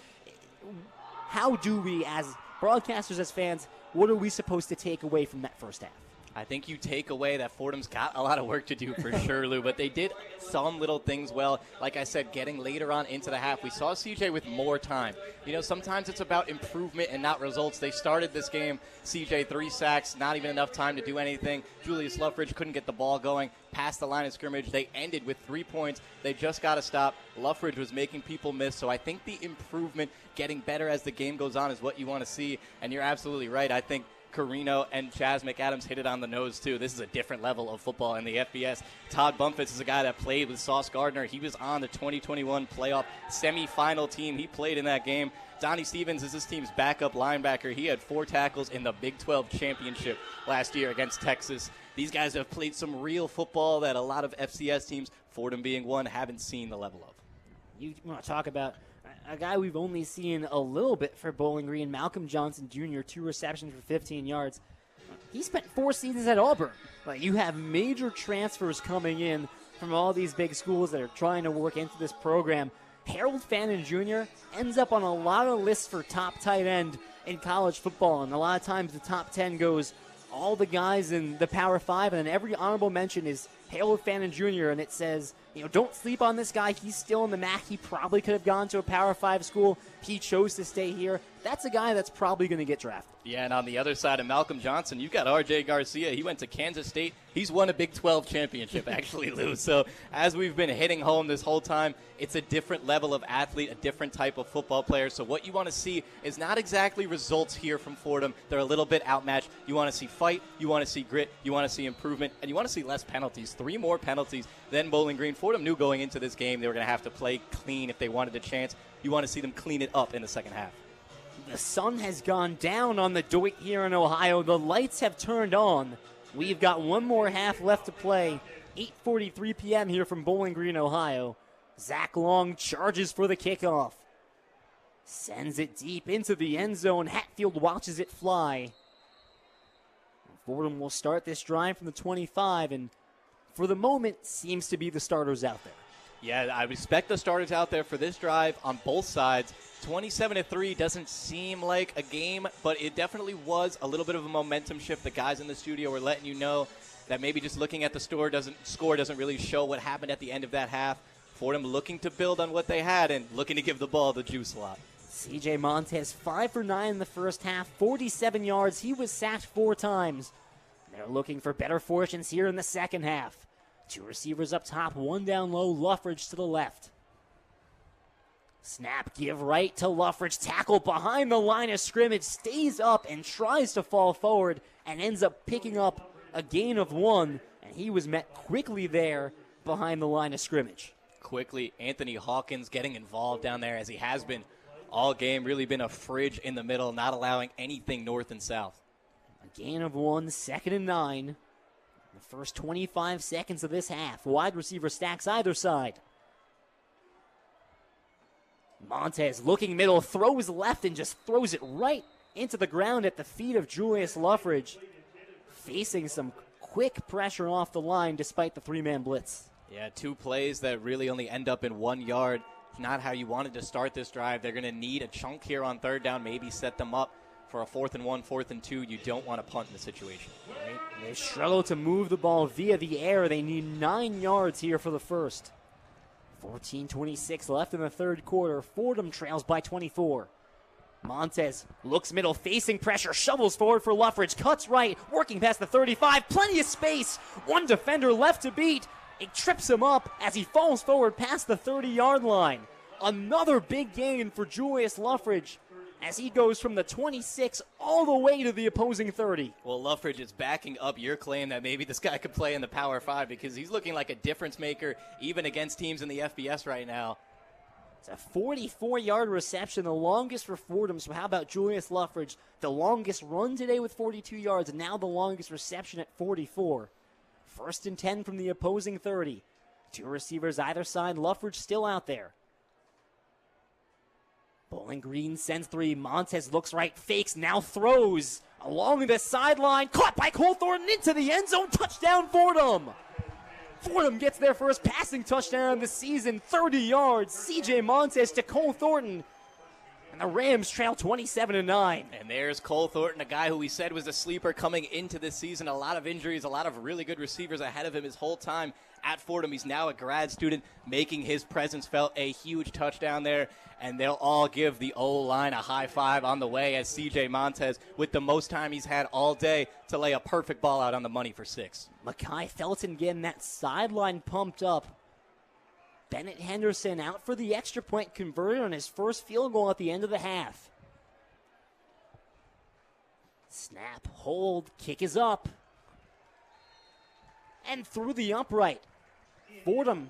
Speaker 11: How do we, as broadcasters, as fans, what are we supposed to take away from that first half?
Speaker 2: I think you take away that Fordham's got a lot of work to do for sure, Lou, but they did some little things well. Like I said, getting later on into the half, we saw CJ with more time. You know, sometimes it's about improvement and not results. They started this game, CJ 3 sacks, not even enough time to do anything. Julius Luffridge couldn't get the ball going past the line of scrimmage. They ended with 3 points. They just got to stop. Luffridge was making people miss, so I think the improvement, getting better as the game goes on, is what you want to see, and you're absolutely right. I think Carrino and Chaz Mcadams hit it on the nose, too. This is a different level of football in the FBS. Todd Bumpus is a guy that played with Sauce Gardner. He was on the 2021 playoff semifinal team. He played in that game. Donnie Stevens is this team's backup linebacker. He had 4 tackles in the Big 12 championship last year against Texas. These guys have played some real football that a lot of FCS teams, Fordham being one, haven't seen the level of.
Speaker 11: You want to talk about a guy we've only seen a little bit for Bowling Green, Malcolm Johnson Jr., 2 receptions for 15 yards. He spent 4 seasons at Auburn. Like, you have major transfers coming in from all these big schools that are trying to work into this program. Harold Fannin Jr. ends up on a lot of lists for top tight end in college football, and a lot of times the top 10 goes all the guys in the Power 5, and then every honorable mention is Harold Fannin Jr., and it says, you know, don't sleep on this guy. He's still in the MAC. He probably could have gone to a Power 5 school. He chose to stay here. That's a guy that's probably going to get drafted.
Speaker 2: Yeah, and on the other side of Malcolm Johnson, you've got R.J. Garcia. He went to Kansas State. He's won a Big 12 championship, actually, Lou. So as we've been hitting home this whole time, it's a different level of athlete, a different type of football player. So what you want to see is not exactly results here from Fordham. They're a little bit outmatched. You want to see fight. You want to see grit. You want to see improvement. And you want to see less penalties, 3 more penalties than Bowling Green. Fordham knew going into this game they were going to have to play clean if they wanted a chance. You want to see them clean it up in the second half.
Speaker 11: The sun has gone down on the Doit here in Ohio. The lights have turned on. We've got 1 more half left to play. 8:43 p.m. here from Bowling Green, Ohio. Zach Long charges for the kickoff. Sends it deep into the end zone. Hatfield watches it fly. Fordham will start this drive from the 25, and for the moment seems to be the starters out there.
Speaker 2: Yeah, I respect the starters out there for this drive on both sides. 27-3 doesn't seem like a game, but it definitely was a little bit of a momentum shift. The guys in the studio were letting you know that maybe just looking at the score doesn't really show what happened at the end of that half. Fordham looking to build on what they had and looking to give the ball the juice a lot.
Speaker 11: C.J. Montez 5 for 9 in the first half, 47 yards. He was sacked 4 times. They're looking for better fortunes here in the second half. 2 receivers up top, 1 down low, Luffridge to the left. Snap, give right to Luffridge, tackle behind the line of scrimmage, stays up and tries to fall forward and ends up picking up a gain of 1, and he was met quickly there behind the line of scrimmage.
Speaker 2: Quickly, Anthony Hawkins getting involved down there as he has been all game, really been a fridge in the middle, not allowing anything north and south.
Speaker 11: A gain of 1, 2nd and 9. The first 25 seconds of this half. Wide receiver stacks either side. Montez looking middle, throws left and just throws it right into the ground at the feet of Julius Luffridge. Facing some quick pressure off the line despite the 3-man blitz.
Speaker 2: Yeah, 2 plays that really only end up in 1 yard. Not how you wanted to start this drive. They're going to need a chunk here on 3rd down, maybe set them up for a 4th and 1, 4th and 2. You don't want to punt in the situation.
Speaker 11: Right. They struggle to move the ball via the air. They need 9 yards here for the first. 14:26 left in the 3rd quarter. Fordham trails by 24. Montez looks middle, facing pressure, shovels forward for Luffridge, cuts right, working past the 35, plenty of space. 1 defender left to beat. It trips him up as he falls forward past the 30-yard line. Another big gain for Julius Luffridge. as he goes from the 26 all the way to the opposing 30.
Speaker 2: Well, Luffridge is backing up your claim that maybe this guy could play in the Power 5 because he's looking like a difference maker even against teams in the FBS right now.
Speaker 11: It's a 44-yard reception, the longest for Fordham. So how about Julius Luffridge? The longest run today with 42 yards, and now the longest reception at 44. 1st and 10 from the opposing 30. 2 receivers either side. Luffridge still out there. Bowling Green sends 3. Montez looks right, fakes, now throws along the sideline. Caught by Cole Thornton into the end zone. Touchdown, Fordham. Fordham gets their first passing touchdown of the season. 30 yards. C.J. Montez to Cole Thornton. And the Rams trail 27-9.
Speaker 2: And there's Cole Thornton, a guy who we said was a sleeper coming into this season. A lot of injuries, a lot of really good receivers ahead of him his whole time at Fordham. He's now a grad student, making his presence felt. A huge touchdown there. And they'll all give the O-line a high five on the way as C.J. Montez, with the most time he's had all day, to lay a perfect ball out on the money for 6.
Speaker 11: Makai Felton getting that sideline pumped up. Bennett Henderson out for the extra point, converted on his first field goal at the end of the half. Snap, hold, kick is up. And through the upright. Fordham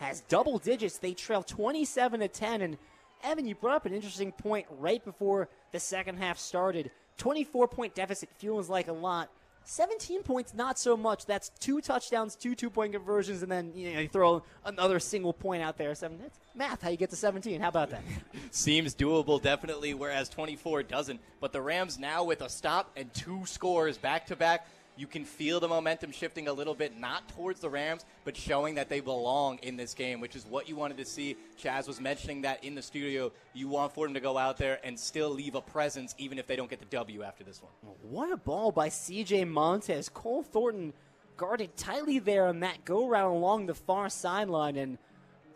Speaker 11: has double digits. They trail 27-10. And Evan, you brought up an interesting point right before the second half started. 24-point deficit feels like a lot. 17 points, not so much. That's 2 touchdowns, 2 two-point conversions, and then you throw another single point out there. That's math, how you get to 17. How about that?
Speaker 2: Seems doable, definitely, whereas 24 doesn't. But the Rams now with a stop and 2 scores back-to-back. You can feel the momentum shifting a little bit, not towards the Rams, but showing that they belong in this game, which is what you wanted to see. Chaz was mentioning that in the studio. You want Fordham to go out there and still leave a presence, even if they don't get the W after this one.
Speaker 11: What a ball by C.J. Montez. Cole Thornton guarded tightly there on that go-round along the far sideline, and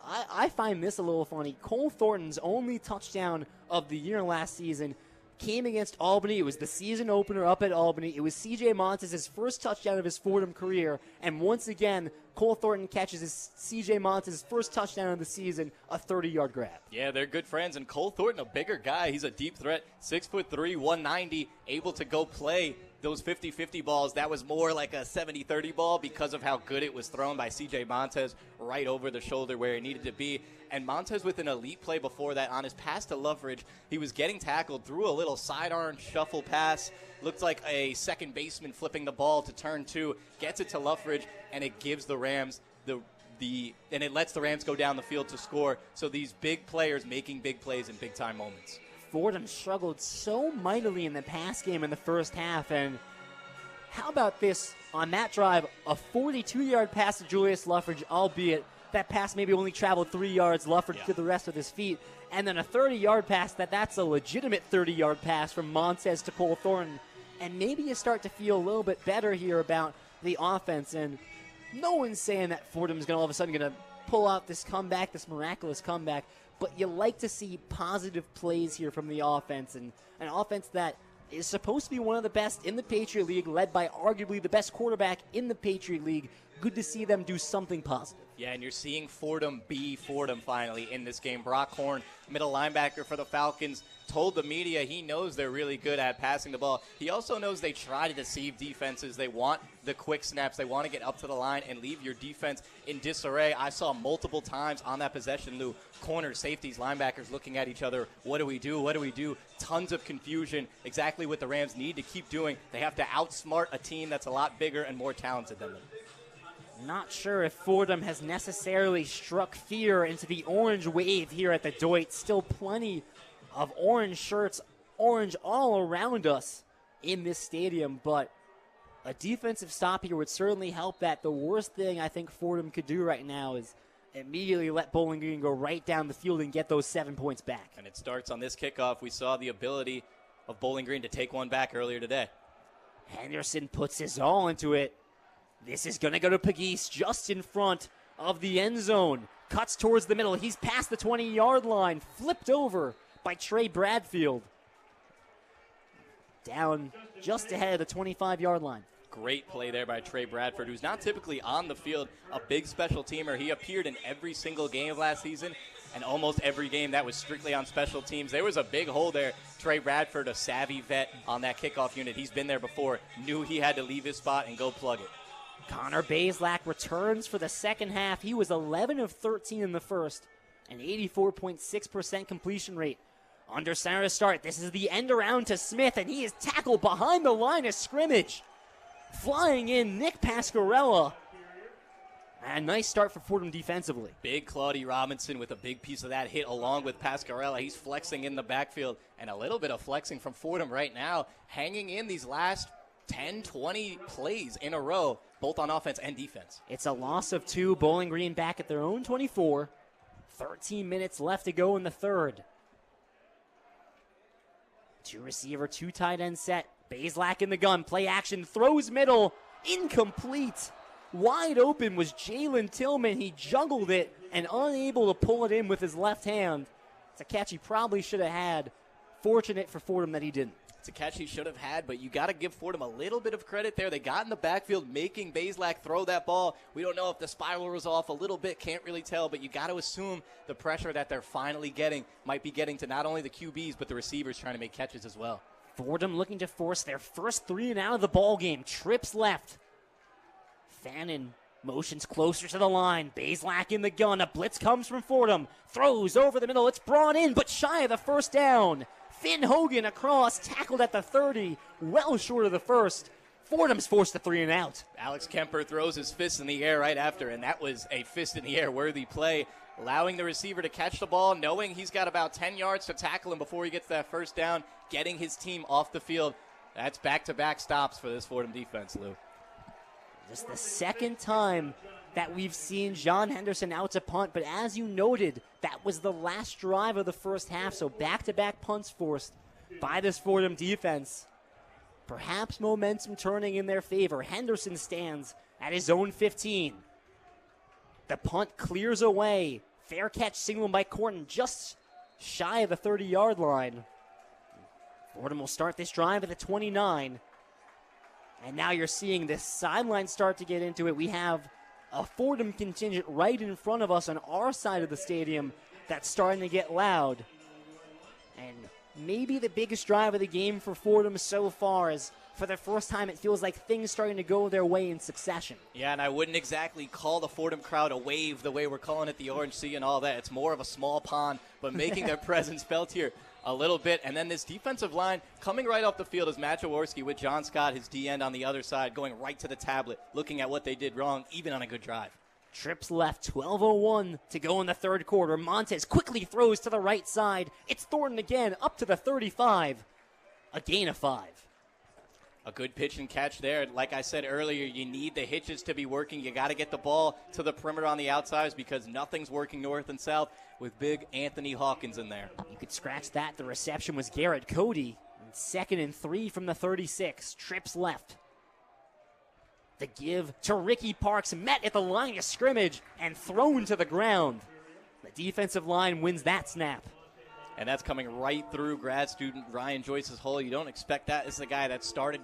Speaker 11: I find this a little funny. Cole Thornton's only touchdown of the year last season came against Albany. It was the season opener up at Albany. It was C.J. Montez's first touchdown of his Fordham career. And once again, Cole Thornton catches his C.J. Montez's first touchdown of the season, a 30-yard grab.
Speaker 2: Yeah, they're good friends. And Cole Thornton, a bigger guy. He's a deep threat, 6'3", 190, able to go play those 50-50 balls. That was more like a 70-30 ball because of how good it was thrown by C.J. Montez right over the shoulder where it needed to be. And Montez with an elite play before that on his pass to Luffridge. He was getting tackled, threw a little sidearm shuffle pass. Looked like a second baseman flipping the ball to turn 2. Gets it to Luffridge, and it gives the Rams and it lets the Rams go down the field to score. So these big players making big plays in big-time moments.
Speaker 11: Fordham struggled so mightily in the pass game in the first half, and how about this on that drive, a 42-yard pass to Julius Luffridge, albeit that pass maybe only traveled 3 yards. Luffridge did the rest with his feet. And then a 30-yard pass, that's a legitimate 30-yard pass from Montez to Cole Thornton. And maybe you start to feel a little bit better here about the offense. And no one's saying that Fordham's all of a sudden going to pull out this comeback, this miraculous comeback. But you like to see positive plays here from the offense. And an offense that is supposed to be one of the best in the Patriot League, led by arguably the best quarterback in the Patriot League. Good to see them do something positive.
Speaker 2: Yeah, and you're seeing Fordham be Fordham finally in this game. Brock Horn, middle linebacker for the Falcons, told the media he knows they're really good at passing the ball. He also knows they try to deceive defenses. They want the quick snaps. They want to get up to the line and leave your defense in disarray. I saw multiple times on that possession, Lou, corners, safeties, linebackers looking at each other. What do we do? What do we do? Tons of confusion. Exactly what the Rams need to keep doing. They have to outsmart a team that's a lot bigger and more talented than them.
Speaker 11: Not sure if Fordham has necessarily struck fear into the orange wave here at the Deutz. Still plenty of orange shirts, orange all around us in this stadium, but a defensive stop here would certainly help that. The worst thing I think Fordham could do right now is immediately let Bowling Green go right down the field and get those 7 points back.
Speaker 2: And it starts on this kickoff. We saw the ability of Bowling Green to take one back earlier today.
Speaker 11: Henderson puts his all into it. This is going to go to Pegues just in front of the end zone. Cuts towards the middle. He's past the 20-yard line. Flipped over by Trey Bradfield. Down just ahead of the 25-yard line.
Speaker 2: Great play there by Trey Bradford, who's not typically on the field, a big special teamer. He appeared in every single game last season, and almost every game that was strictly on special teams. There was a big hole there. Trey Bradford, a savvy vet on that kickoff unit. He's been there before, knew he had to leave his spot and go plug it.
Speaker 11: Connor Bazelak returns for the second half. He was 11 of 13 in the first, an 84.6% completion rate. Under center to start. This is the end around to Smith, and he is tackled behind the line of scrimmage. Flying in, Nick Pasquarella. And nice start for Fordham defensively.
Speaker 2: Big Claudie Robinson with a big piece of that hit along with Pasquarella. He's flexing in the backfield, and a little bit of flexing from Fordham right now, hanging in these last 10, 20 plays in a row, both on offense and defense.
Speaker 11: It's a loss of 2. Bowling Green back at their own 24. 13 minutes left to go in the third. 2 receiver, 2 tight end set. Bazelak in the gun. Play action. Throws middle. Incomplete. Wide open was Jalen Tillman. He juggled it and unable to pull it in with his left hand. It's a catch he probably should have had. Fortunate for Fordham that he didn't.
Speaker 2: It's a catch he should have had, but you got to give Fordham a little bit of credit there. They got in the backfield making Bazelak throw that ball. We don't know if the spiral was off a little bit, can't really tell, but you got to assume the pressure that they're finally getting might be getting to not only the QBs, but the receivers trying to make catches as well.
Speaker 11: Fordham looking to force their first 3 and out of the ball game. Trips left. Fannin motions closer to the line. Bazelak in the gun. A blitz comes from Fordham. Throws over the middle. It's brought in, but shy of the first down. Finn Hogan across, tackled at the 30, well short of the first. Fordham's forced to 3 and out.
Speaker 2: Alex Kemper throws his fist in the air right after, and that was a fist in the air worthy play, allowing the receiver to catch the ball, knowing he's got about 10 yards to tackle him before he gets that first down, getting his team off the field. That's back-to-back stops for this Fordham defense, Lou.
Speaker 11: Just the second time that we've seen John Henderson out to punt, but as you noted, that was the last drive of the first half, so back-to-back punts forced by this Fordham defense. Perhaps momentum turning in their favor. Henderson stands at his own 15. The punt clears away. Fair catch signaled by Corton just shy of the 30-yard line. Fordham will start this drive at the 29. And now you're seeing this sideline start to get into it. We have a Fordham contingent right in front of us on our side of the stadium that's starting to get loud. And maybe the biggest drive of the game for Fordham so far is for the first time it feels like things starting to go their way in succession.
Speaker 2: Yeah, and I wouldn't exactly call the Fordham crowd a wave the way we're calling it the Orange Sea and all that. It's more of a small pond, but making their presence felt here a little bit. And then this defensive line coming right off the field is Matt Jaworski with John Scott, his D-end on the other side, going right to the tablet, looking at what they did wrong, even on a good drive.
Speaker 11: Trips left, 12:01 to go in the third quarter. Montez quickly throws to the right side. It's Thornton again, up to the 35. A gain of 5.
Speaker 2: A good pitch and catch there. Like I said earlier, you need the hitches to be working. You got to get the ball to the perimeter on the outsides because nothing's working north and south with big Anthony Hawkins in there.
Speaker 11: You could scratch that. The reception was Garrett Cody. 2nd and 3 from the 36. Trips left. The give to Ricky Parks, met at the line of scrimmage and thrown to the ground. The defensive line wins that snap.
Speaker 2: And that's coming right through grad student Ryan Joyce's hole. You don't expect that. This is a guy that started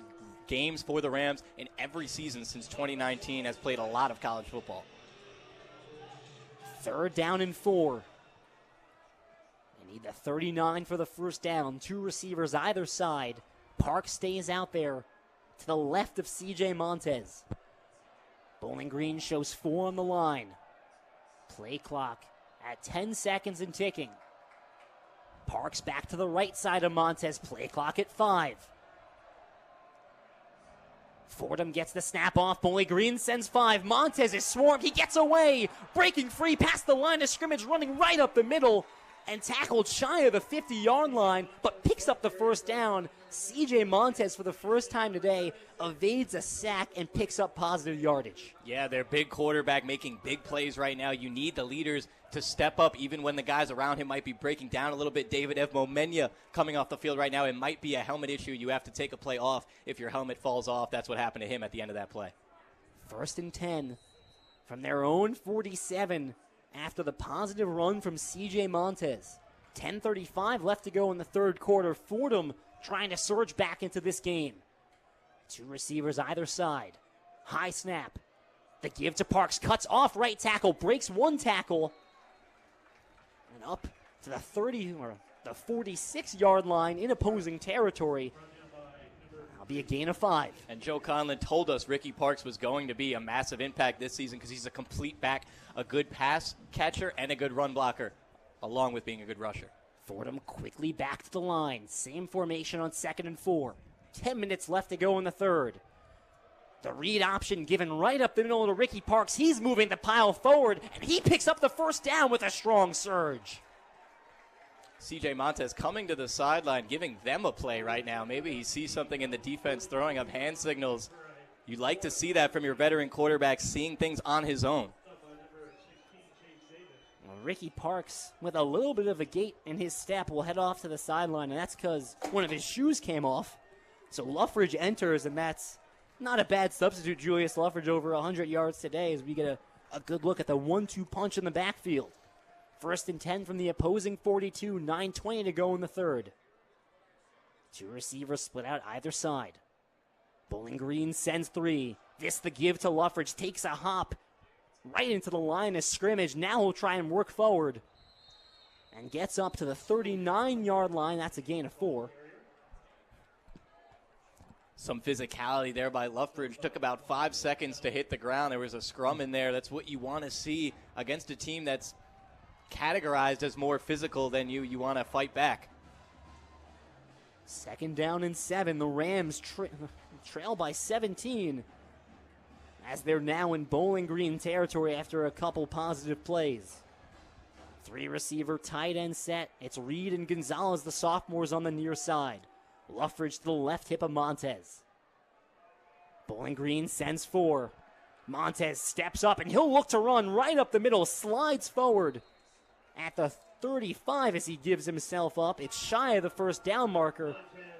Speaker 2: games for the Rams in every season since 2019, has played a lot of college football.
Speaker 11: 3rd down and 4. They need the 39 for the first down. 2 receivers either side. Parks stays out there to the left of CJ Montez. Bowling Green shows 4 on the line. Play clock at 10 seconds and ticking. Parks back to the right side of Montez. Play clock at 5. Fordham gets the snap off. Bowling Green sends 5. Montez is swarmed. He gets away. Breaking free past the line of scrimmage, running right up the middle. And tackled shy of the 50-yard line, but picks up the first down. CJ Montez, for the first time today, evades a sack and picks up positive yardage.
Speaker 2: Yeah, their big quarterback making big plays right now. You need the leaders to step up even when the guys around him might be breaking down a little bit. David Evmomenya coming off the field right now. It might be a helmet issue. You have to take a play off if your helmet falls off. That's what happened to him at the end of that play.
Speaker 11: 1st and 10 from their own 47 after the positive run from CJ Montez. 10:35 left to go in the third quarter. Fordham trying to surge back into this game. 2 receivers either side. High snap. The give to Parks. Cuts off right tackle. Breaks 1 tackle. And up to the 46-yard line in opposing territory. That'll be a gain of 5.
Speaker 2: And Joe Conlon told us Ricky Parks was going to be a massive impact this season because he's a complete back, a good pass catcher, and a good run blocker, along with being a good rusher.
Speaker 11: Fordham quickly back to the line. Same formation on 2nd and 4. 10 minutes left to go in the third. The read option given right up the middle to Ricky Parks. He's moving the pile forward, and he picks up the first down with a strong surge.
Speaker 2: CJ Montez coming to the sideline, giving them a play right now. Maybe he sees something in the defense, throwing up hand signals. You'd like to see that from your veteran quarterback, seeing things on his own.
Speaker 11: Ricky Parks, with a little bit of a gait in his step, will head off to the sideline, and that's because one of his shoes came off. So Luffridge enters, and that's not a bad substitute. Julius Luffridge over 100 yards today as we get a good look at the 1-2 punch in the backfield. 1st and 10 from the opposing 42, 9:20 to go in the third. 2 receivers split out either side. Bowling Green sends 3. This the give to Luffridge, takes a hop right into the line of scrimmage. Now he'll try and work forward and gets up to the 39-yard line. That's a gain of 4.
Speaker 2: Some physicality there by Luffridge. Took about 5 seconds to hit the ground. There was a scrum in there. That's what you want to see against a team that's categorized as more physical than you. You want to fight back.
Speaker 11: 2nd down and 7. The Rams trail by 17 as they're now in Bowling Green territory after a couple positive plays. 3 receiver tight end set. It's Reed and Gonzalez, the sophomores, on the near side. Luffridge to the left hip of Montez. Bowling Green sends 4. Montez steps up, and he'll look to run right up the middle, slides forward at the 35 as he gives himself up. It's shy of the first down marker,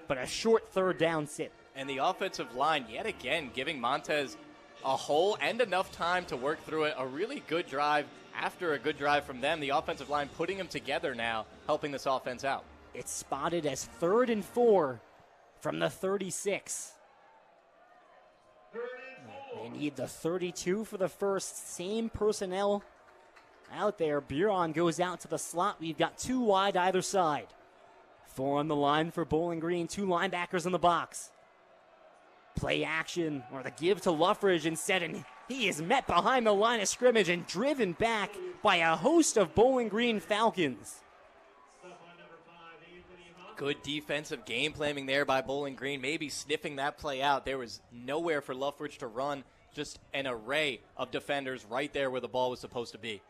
Speaker 11: but a short 3rd down sit.
Speaker 2: And the offensive line, yet again, giving Montez a hole and enough time to work through it. A really good drive after a good drive from them. The offensive line putting them together now, helping this offense out.
Speaker 11: It's spotted as 3rd and 4 from the 36. They need the 32 for the first. Same personnel out there. Buron goes out to the slot. We've got 2 wide either side. 4 on the line for Bowling Green. 2 linebackers in the box. Play action, or the give to Luffridge instead, and he is met behind the line of scrimmage and driven back by a host of Bowling Green Falcons.
Speaker 2: Good defensive game planning there by Bowling Green, maybe sniffing that play out. There was nowhere for Luffridge to run, just an array of defenders right there where the ball was supposed to be.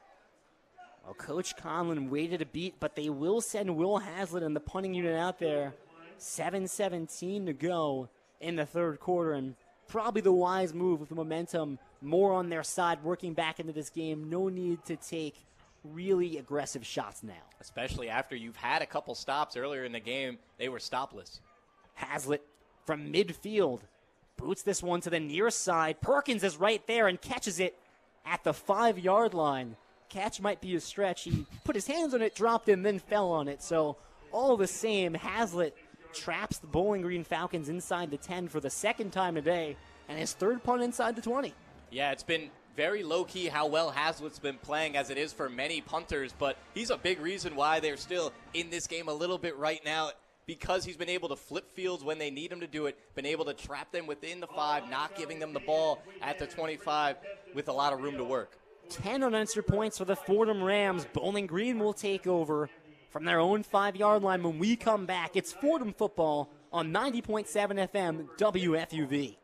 Speaker 11: Well, Coach Conlon waited a beat, but they will send Will Haslett and the punting unit out there. 7:17 to go in the third quarter, and probably the wise move with the momentum more on their side working back into this game. No need to take really aggressive shots now.
Speaker 2: Especially after you've had a couple stops earlier in the game. They were stopless.
Speaker 11: Haslett from midfield boots this one to the near side. Perkins is right there and catches it at the 5-yard line. Catch might be a stretch. He put his hands on it, dropped it, and then fell on it. So all the same, Haslett traps the Bowling Green Falcons inside the 10 for the 2nd time today, and his 3rd punt inside the 20.
Speaker 2: Yeah, it's been very low-key how well Haslett's been playing, as it is for many punters, but he's a big reason why they're still in this game a little bit right now, because he's been able to flip fields when they need him to do it, been able to trap them within the 5, not giving them the ball at the 25 with a lot of room to work.
Speaker 11: 10 unanswered points for the Fordham Rams. Bowling Green will take over from their own 5-yard line when we come back. It's Fordham football on 90.7 FM WFUV.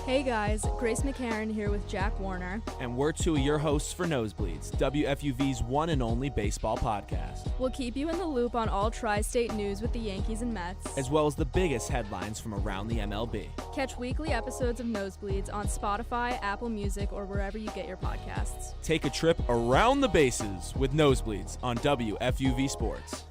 Speaker 16: Hey guys, Grace McCarran here with Jack Warner.
Speaker 8: And we're 2 of your hosts for Nosebleeds, WFUV's one and only baseball podcast.
Speaker 16: We'll keep you in the loop on all tri-state news with the Yankees and Mets,
Speaker 8: as well as the biggest headlines from around the MLB.
Speaker 16: Catch weekly episodes of Nosebleeds on Spotify, Apple Music, or wherever you get your podcasts.
Speaker 8: Take a trip around the bases with Nosebleeds on WFUV Sports.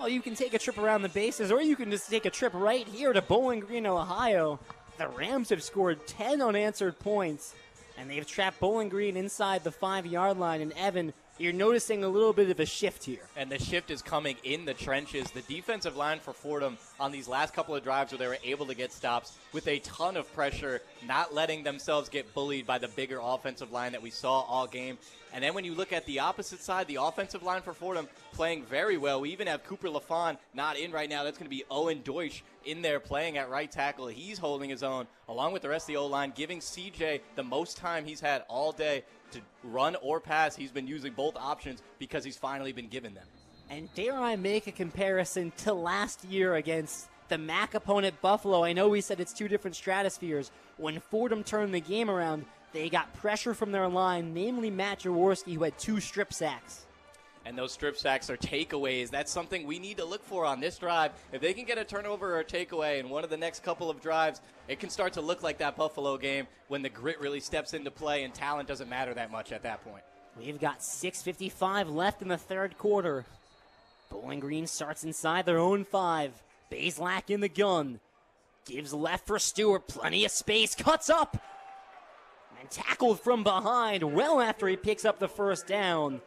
Speaker 11: Well, you can take a trip around the bases, or you can just take a trip right here to Bowling Green, Ohio. The Rams have scored 10 unanswered points, and they've trapped Bowling Green inside the 5-yard line. And Evan, you're noticing a little bit of a shift here.
Speaker 2: And the shift is coming in the trenches. The defensive line for Fordham on these last couple of drives where they were able to get stops with a ton of pressure, not letting themselves get bullied by the bigger offensive line that we saw all game. And then when you look at the opposite side, the offensive line for Fordham playing very well. We even have Cooper LaFawn not in right now. That's going to be Owen Deutsch in there playing at right tackle. He's holding his own, along with the rest of the O-line, giving CJ the most time he's had all day to run or pass. He's been using both options because he's finally been given them.
Speaker 11: And dare I make a comparison to last year against the MAC opponent Buffalo? I know we said it's two different stratospheres. When Fordham turned the game around, they got pressure from their line, namely Matt Jaworski, who had 2 strip sacks.
Speaker 2: And those strip sacks are takeaways. That's something we need to look for on this drive. If they can get a turnover or a takeaway in one of the next couple of drives, it can start to look like that Buffalo game when the grit really steps into play and talent doesn't matter that much at that point.
Speaker 11: We've got 6:55 left in the third quarter. Bowling Green starts inside their own 5. Bazelak in the gun. Gives left for Stewart. Plenty of space. Cuts up. And tackled from behind well after he picks up the first down.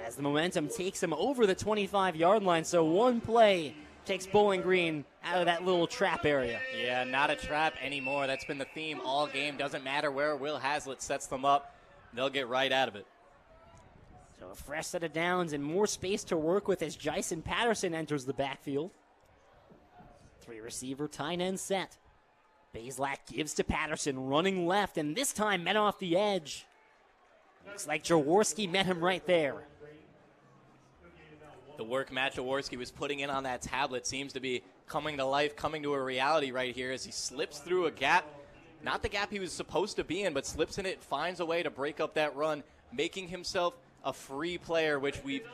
Speaker 11: As the momentum takes him over the 25-yard line, so one play takes Bowling Green out of that little trap area.
Speaker 2: Yeah, not a trap anymore. That's been the theme all game. Doesn't matter where Will Hazlitt sets them up. They'll get right out of it.
Speaker 11: So a fresh set of downs and more space to work with as Jason Patterson enters the backfield. 3-receiver tight end set. Bazelak gives to Patterson, running left, and this time met off the edge. Looks like Jaworski met him right there.
Speaker 2: The work Matt Jaworski was putting in on that tablet seems to be coming to life, coming to a reality right here as he slips through a gap. Not the gap he was supposed to be in, but slips in it, finds a way to break up that run, making himself a free player, which we've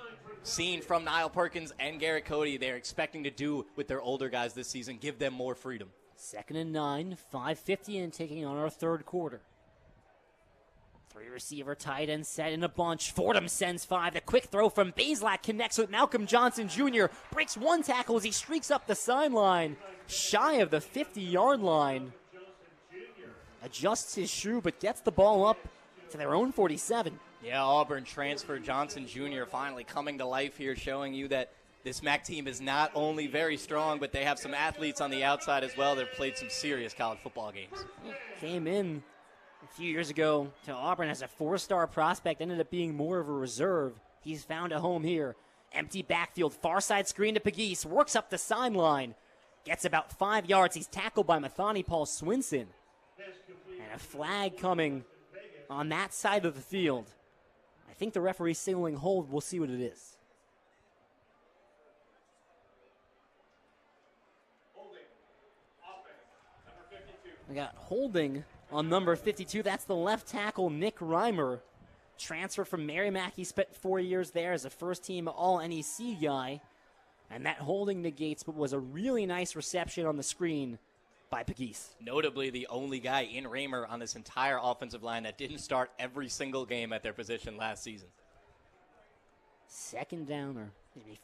Speaker 2: seen from Niall Perkins and Garrett Cody. They're expecting to do with their older guys this season, give them more freedom.
Speaker 11: 2nd and 9, 5:50 and taking on our third quarter. 3-receiver tight end set in a bunch. Fordham sends 5. The quick throw from Bazelak connects with Malcolm Johnson Jr. Breaks one tackle as he streaks up the sideline, shy of the 50-yard line. Adjusts his shoe, but gets the ball up to their own 47.
Speaker 2: Yeah, Auburn transfer Johnson Jr. finally coming to life here, showing you that this MAC team is not only very strong, but they have some athletes on the outside as well that have played some serious college football games.
Speaker 11: Came in a few years ago to Auburn as a 4-star prospect, ended up being more of a reserve. He's found a home here. Empty backfield, far side screen to Pegues, works up the sideline, gets about 5 yards. He's tackled by Mathani Paul Swinson. And a flag coming on that side of the field. I think the referee's signaling hold. We'll see what it is. We got holding on number 52. That's the left tackle, Nick Reimer. Transfer from Merrimack. He spent 4 years there as a first-team All-NEC guy. And that holding negates what was a really nice reception on the screen by Pegues.
Speaker 2: Notably the only guy in Reimer on this entire offensive line that didn't start every single game at their position last season.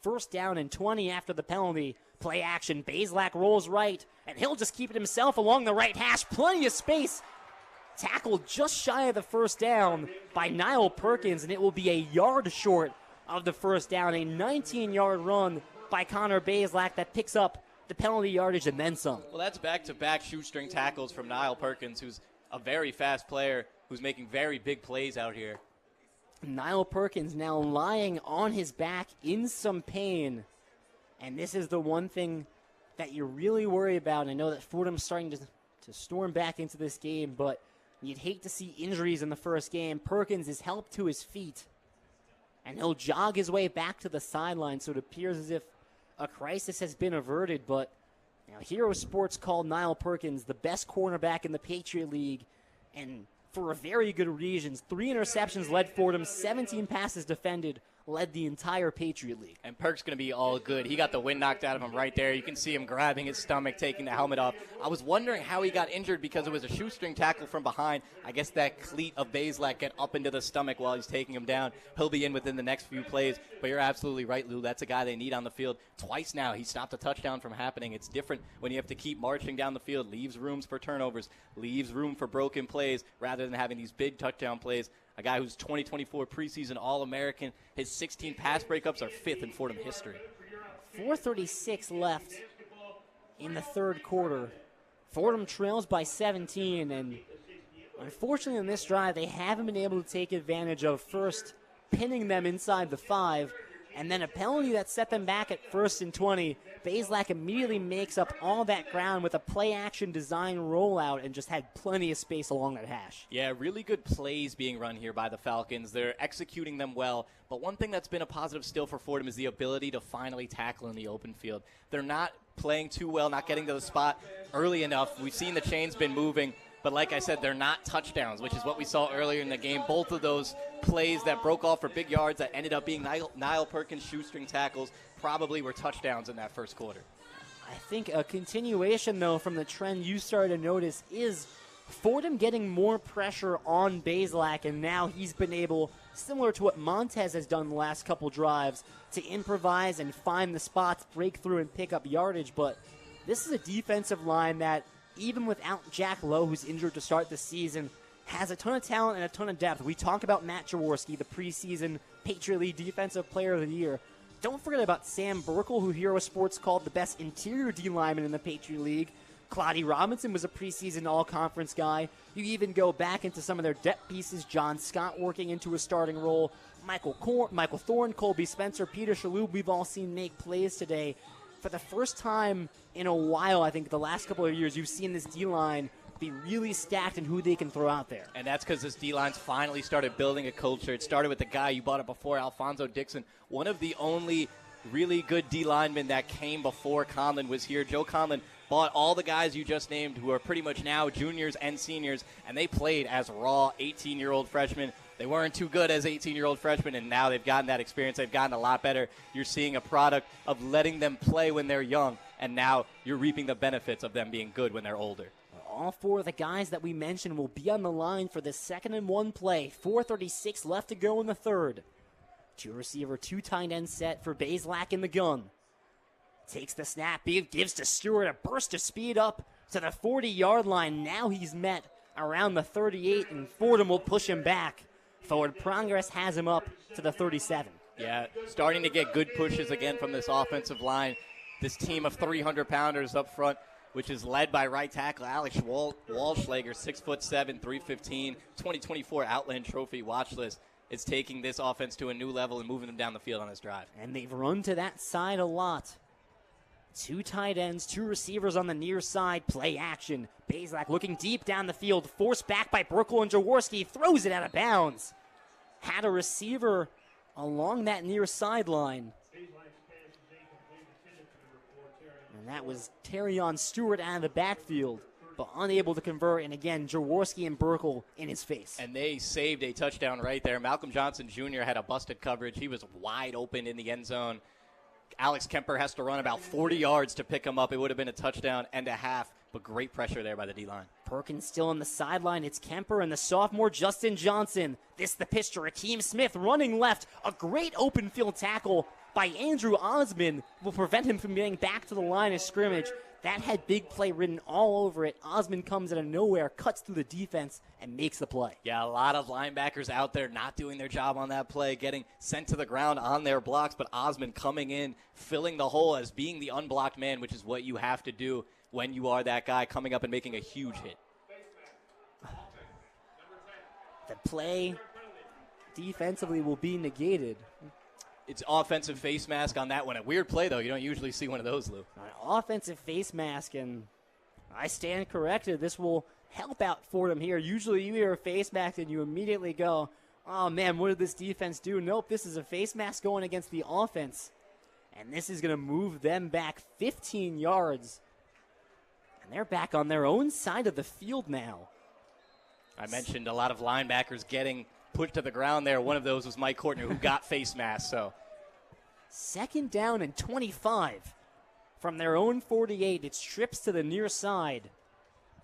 Speaker 11: First down and 20 after the penalty. Play action. Bazelak rolls right, and he'll just keep it himself along the right hash. Plenty of space. Tackled just shy of the first down by Niall Perkins, and it will be a yard short of the first down. A 19-yard run by Connor Bazelak that picks up the penalty yardage and then some.
Speaker 2: Well, that's back-to-back shoestring tackles from Niall Perkins, who's a very fast player who's making very big plays out here.
Speaker 11: Niall Perkins now lying on his back in some pain. And this is the one thing that you really worry about. I know that Fordham's starting to storm back into this game, but you'd hate to see injuries in the first game. Perkins is helped to his feet, and he'll jog his way back to the sideline, so it appears as if a crisis has been averted. But Hero Sports called Niall Perkins the best cornerback in the Patriot League, and for a very good reason. 3 interceptions led Fordham, 17 passes defended, led the entire Patriot League.
Speaker 2: And Perk's going to be all good. He got the wind knocked out of him right there. You can see him grabbing his stomach, taking the helmet off. I was wondering how he got injured because it was a shoestring tackle from behind. I guess that cleat of Bazelak get up into the stomach while he's taking him down. He'll be in within the next few plays. But you're absolutely right, Lou. That's a guy they need on the field. Twice now he stopped a touchdown from happening. It's different when you have to keep marching down the field, leaves rooms for turnovers, leaves room for broken plays rather than having these big touchdown plays. A guy who's 2024 preseason All-American. His 16 pass breakups are 5th in Fordham history.
Speaker 11: 4:36 left in the third quarter. Fordham trails by 17, and unfortunately in this drive, they haven't been able to take advantage of first pinning them inside the 5, and then a penalty that set them back at 1st and 20. Bazelak immediately makes up all that ground with a play-action design rollout and just had plenty of space along that hash.
Speaker 2: Yeah, really good plays being run here by the Falcons. They're executing them well. But one thing that's been a positive still for Fordham is the ability to finally tackle in the open field. They're not playing too well, not getting to the spot early enough. We've seen the chains been moving. But like I said, they're not touchdowns, which is what we saw earlier in the game. Both of those plays that broke off for big yards that ended up being Niall Perkins shoestring tackles probably were touchdowns in that first quarter.
Speaker 11: I think a continuation, though, from the trend you started to notice is Fordham getting more pressure on Bazelak, and now he's been able, similar to what Montez has done the last couple drives, to improvise and find the spots, break through, and pick up yardage. But this is a defensive line that, even without Jack Lowe, who's injured to start the season, has a ton of talent and a ton of depth. We talk about Matt Jaworski, the preseason Patriot League Defensive Player of the Year. Don't forget about Sam Burkle, who Hero Sports called the best interior D lineman in the Patriot League. Claudia Robinson was a preseason all-conference guy. You even go back into some of their depth pieces. John Scott working into a starting role. Michael Thorne, Colby Spencer, Peter Shalhoub, we've all seen make plays today. For the first time in a while, I think the last couple of years, you've seen this D-line be really stacked in who they can throw out there.
Speaker 2: And that's because this D-line's finally started building a culture. It started with the guy you brought up before, Alfonso Dixon. One of the only really good D-linemen that came before Conlon was here. Joe Conlon bought all the guys you just named who are pretty much now juniors and seniors, and they played as raw 18-year-old freshmen. They weren't too good as 18-year-old freshmen, and now they've gotten that experience. They've gotten a lot better. You're seeing a product of letting them play when they're young, and now you're reaping the benefits of them being good when they're older.
Speaker 11: All four of the guys that we mentioned will be on the line for the 2nd and 1 play. 4:36 left to go in the third. 2 receiver, 2 tight end set for Bazelak in the gun. Takes the snap, gives to Stewart a burst of speed up to the 40-yard line. Now he's met around the 38, and Fordham will push him back. Forward progress has him up to the 37.
Speaker 2: Yeah, starting to get good pushes again from this offensive line. This team of 300-pounders up front, which is led by right tackle Alex Walschlager, 6'7", 315, 2024 Outland Trophy watch list. It's taking this offense to a new level and moving them down the field on this drive.
Speaker 11: And they've run to that side a lot. 2 tight ends, 2 receivers on the near side, play action. Bazelak looking deep down the field, forced back by Burkle, and Jaworski throws it out of bounds. Had a receiver along that near sideline. And that was Terrion Stewart out of the backfield, but unable to convert. And again, Jaworski and Burkle in his face.
Speaker 2: And they saved a touchdown right there. Malcolm Johnson Jr. had a busted coverage. He was wide open in the end zone. Alex Kemper has to run about 40 yards to pick him up. It would have been a touchdown and a half, but great pressure there by the D-line.
Speaker 11: Perkins still on the sideline. It's Kemper and the sophomore Justin Johnson. This the pitch to Rakeem Smith running left. A great open field tackle by Andrew Osmond will prevent him from getting back to the line of scrimmage. That had big play written all over it. Osmond comes out of nowhere, cuts through the defense, and makes the play.
Speaker 2: Yeah, a lot of linebackers out there not doing their job on that play, getting sent to the ground on their blocks, but Osmond coming in, filling the hole as being the unblocked man, which is what you have to do when you are that guy, coming up and making a huge hit.
Speaker 11: The play defensively will be negated.
Speaker 2: It's offensive face mask on that one. A weird play, though. You don't usually see one of those, Lou.
Speaker 11: An offensive face mask, and I stand corrected. This will help out Fordham here. Usually you hear a face mask and you immediately go, oh, man, what did this defense do? Nope, this is a face mask going against the offense. And this is going to move them back 15 yards. And they're back on their own side of the field now.
Speaker 2: I mentioned a lot of linebackers getting pushed to the ground there. One of those was Mike Courtner, who got face mask. So
Speaker 11: 2nd down and 25 from their own 48. It's trips to the near side.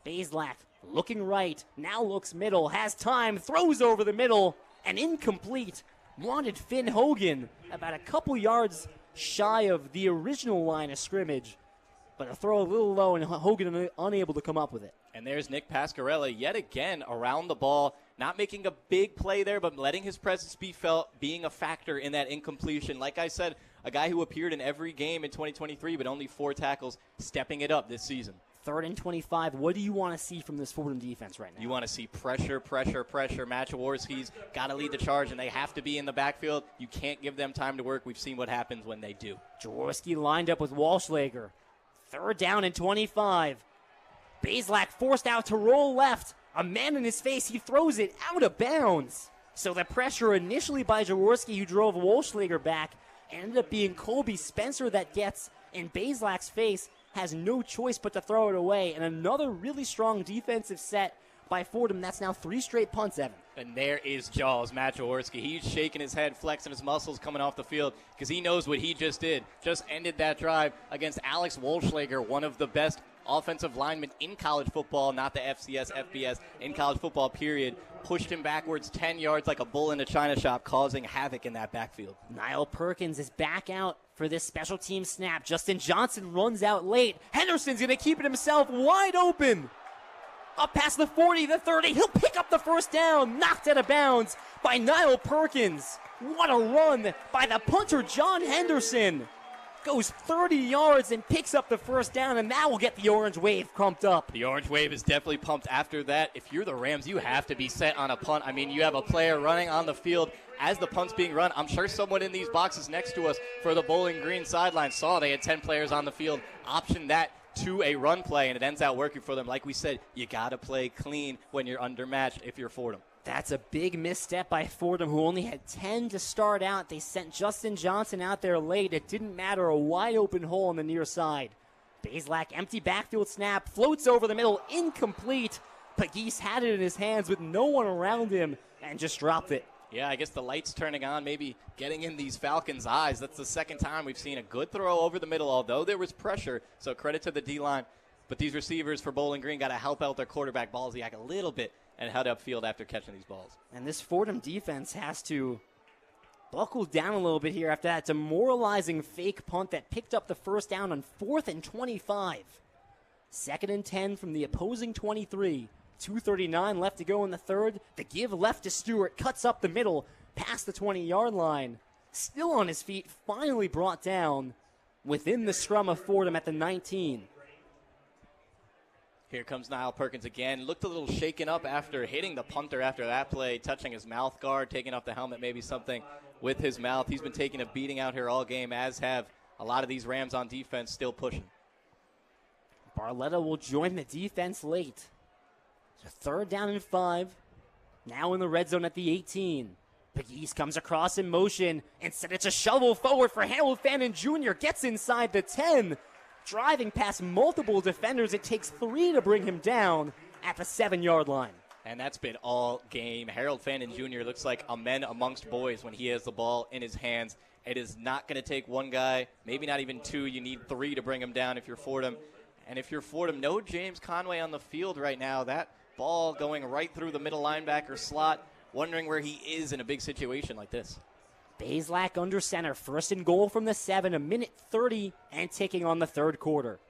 Speaker 11: Bazelak looking right, now looks middle, has time, throws over the middle, and incomplete. Wanted Finn Hogan about a couple yards shy of the original line of scrimmage, but a throw a little low and Hogan unable to come up with it.
Speaker 2: And there's Nick Pascarella yet again around the ball, not making a big play there, but letting his presence be felt, being a factor in that incompletion. Like I said, a guy who appeared in every game in 2023, but only 4 tackles, stepping it up this season.
Speaker 11: 3rd and 25. What do you want to see from this Fordham defense right now?
Speaker 2: You want to see pressure, pressure, pressure. Matt Jaworski's got to lead the charge, and they have to be in the backfield. You can't give them time to work. We've seen what happens when they do.
Speaker 11: Jaworski lined up with Walschlager. 3rd down and 25. Bazelak forced out to roll left. A man in his face. He throws it out of bounds. So the pressure initially by Jaworski, who drove Walschlager back, ended up being Colby Spencer that gets in Bazelak's face. Has no choice but to throw it away. And another really strong defensive set by Fordham. That's now 3 straight punts, Evan.
Speaker 2: And there is Jaws, Matt Jaworski. He's shaking his head, flexing his muscles coming off the field because he knows what he just did. Just ended that drive against Alex Walschlager, one of the best offensive linemen in college football, not the FCS, FBS, in college football, period. Pushed him backwards 10 yards like a bull in a china shop, causing havoc in that backfield.
Speaker 11: Niall Perkins is back out for this special team snap. Justin Johnson runs out late. Henderson's going to keep it himself wide open. Up past the 40, the 30. He'll pick up the 1st down. Knocked out of bounds by Niall Perkins. What a run by the punter, John Henderson. Goes 30 yards and picks up the 1st down, and that will get the orange wave pumped up.
Speaker 2: The orange wave is definitely pumped after that. If you're the Rams, you have to be set on a punt. I mean, you have a player running on the field as the punt's being run. I'm sure someone in these boxes next to us for the Bowling Green sideline saw they had 10 players on the field, optioned that to a run play, and it ends out working for them. Like we said, you got to play clean when you're undermatched if you're Fordham.
Speaker 11: That's a big misstep by Fordham, who only had 10 to start out. They sent Justin Johnson out there late. It didn't matter, a wide open hole on the near side. Bazelak, empty backfield snap, floats over the middle, incomplete. Pegues had it in his hands with no one around him and just dropped it.
Speaker 2: Yeah, I guess the light's turning on, maybe getting in these Falcons' eyes. That's the 2nd time we've seen a good throw over the middle, although there was pressure, so credit to the D-line. But these receivers for Bowling Green got to help out their quarterback, Balziak, a little bit and head upfield after catching these balls.
Speaker 11: And this Fordham defense has to buckle down a little bit here after that demoralizing fake punt that picked up the 1st down on 4th and 25. 2nd and 10 from the opposing 23. 2:39 left to go in the 3rd. The give left to Stewart, cuts up the middle, past the 20-yard line. Still on his feet, finally brought down within the scrum of Fordham at the 19.
Speaker 2: Here comes Niall Perkins again. Looked a little shaken up after hitting the punter after that play, touching his mouth guard, taking off the helmet, maybe something with his mouth. He's been taking a beating out here all game, as have a lot of these Rams on defense, still pushing.
Speaker 11: Barletta will join the defense late. It's a 3rd down and 5. Now in the red zone at the 18. Pegues comes across in motion. Instead, it's a shovel forward for Harold Fannin Jr. Gets inside the 10. Driving past multiple defenders, it takes 3 to bring him down at the 7-yard line.
Speaker 2: And that's been all game. Harold Fannin Jr. looks like a man amongst boys when he has the ball in his hands. It is not going to take one guy, maybe not even 2. You need 3 to bring him down if you're Fordham. And if you're Fordham, no James Conway on the field right now. That ball going right through the middle linebacker slot, wondering where he is in a big situation like this.
Speaker 11: Bazelak under center, 1st and goal from the 7, 1:30 and ticking on the 3rd quarter.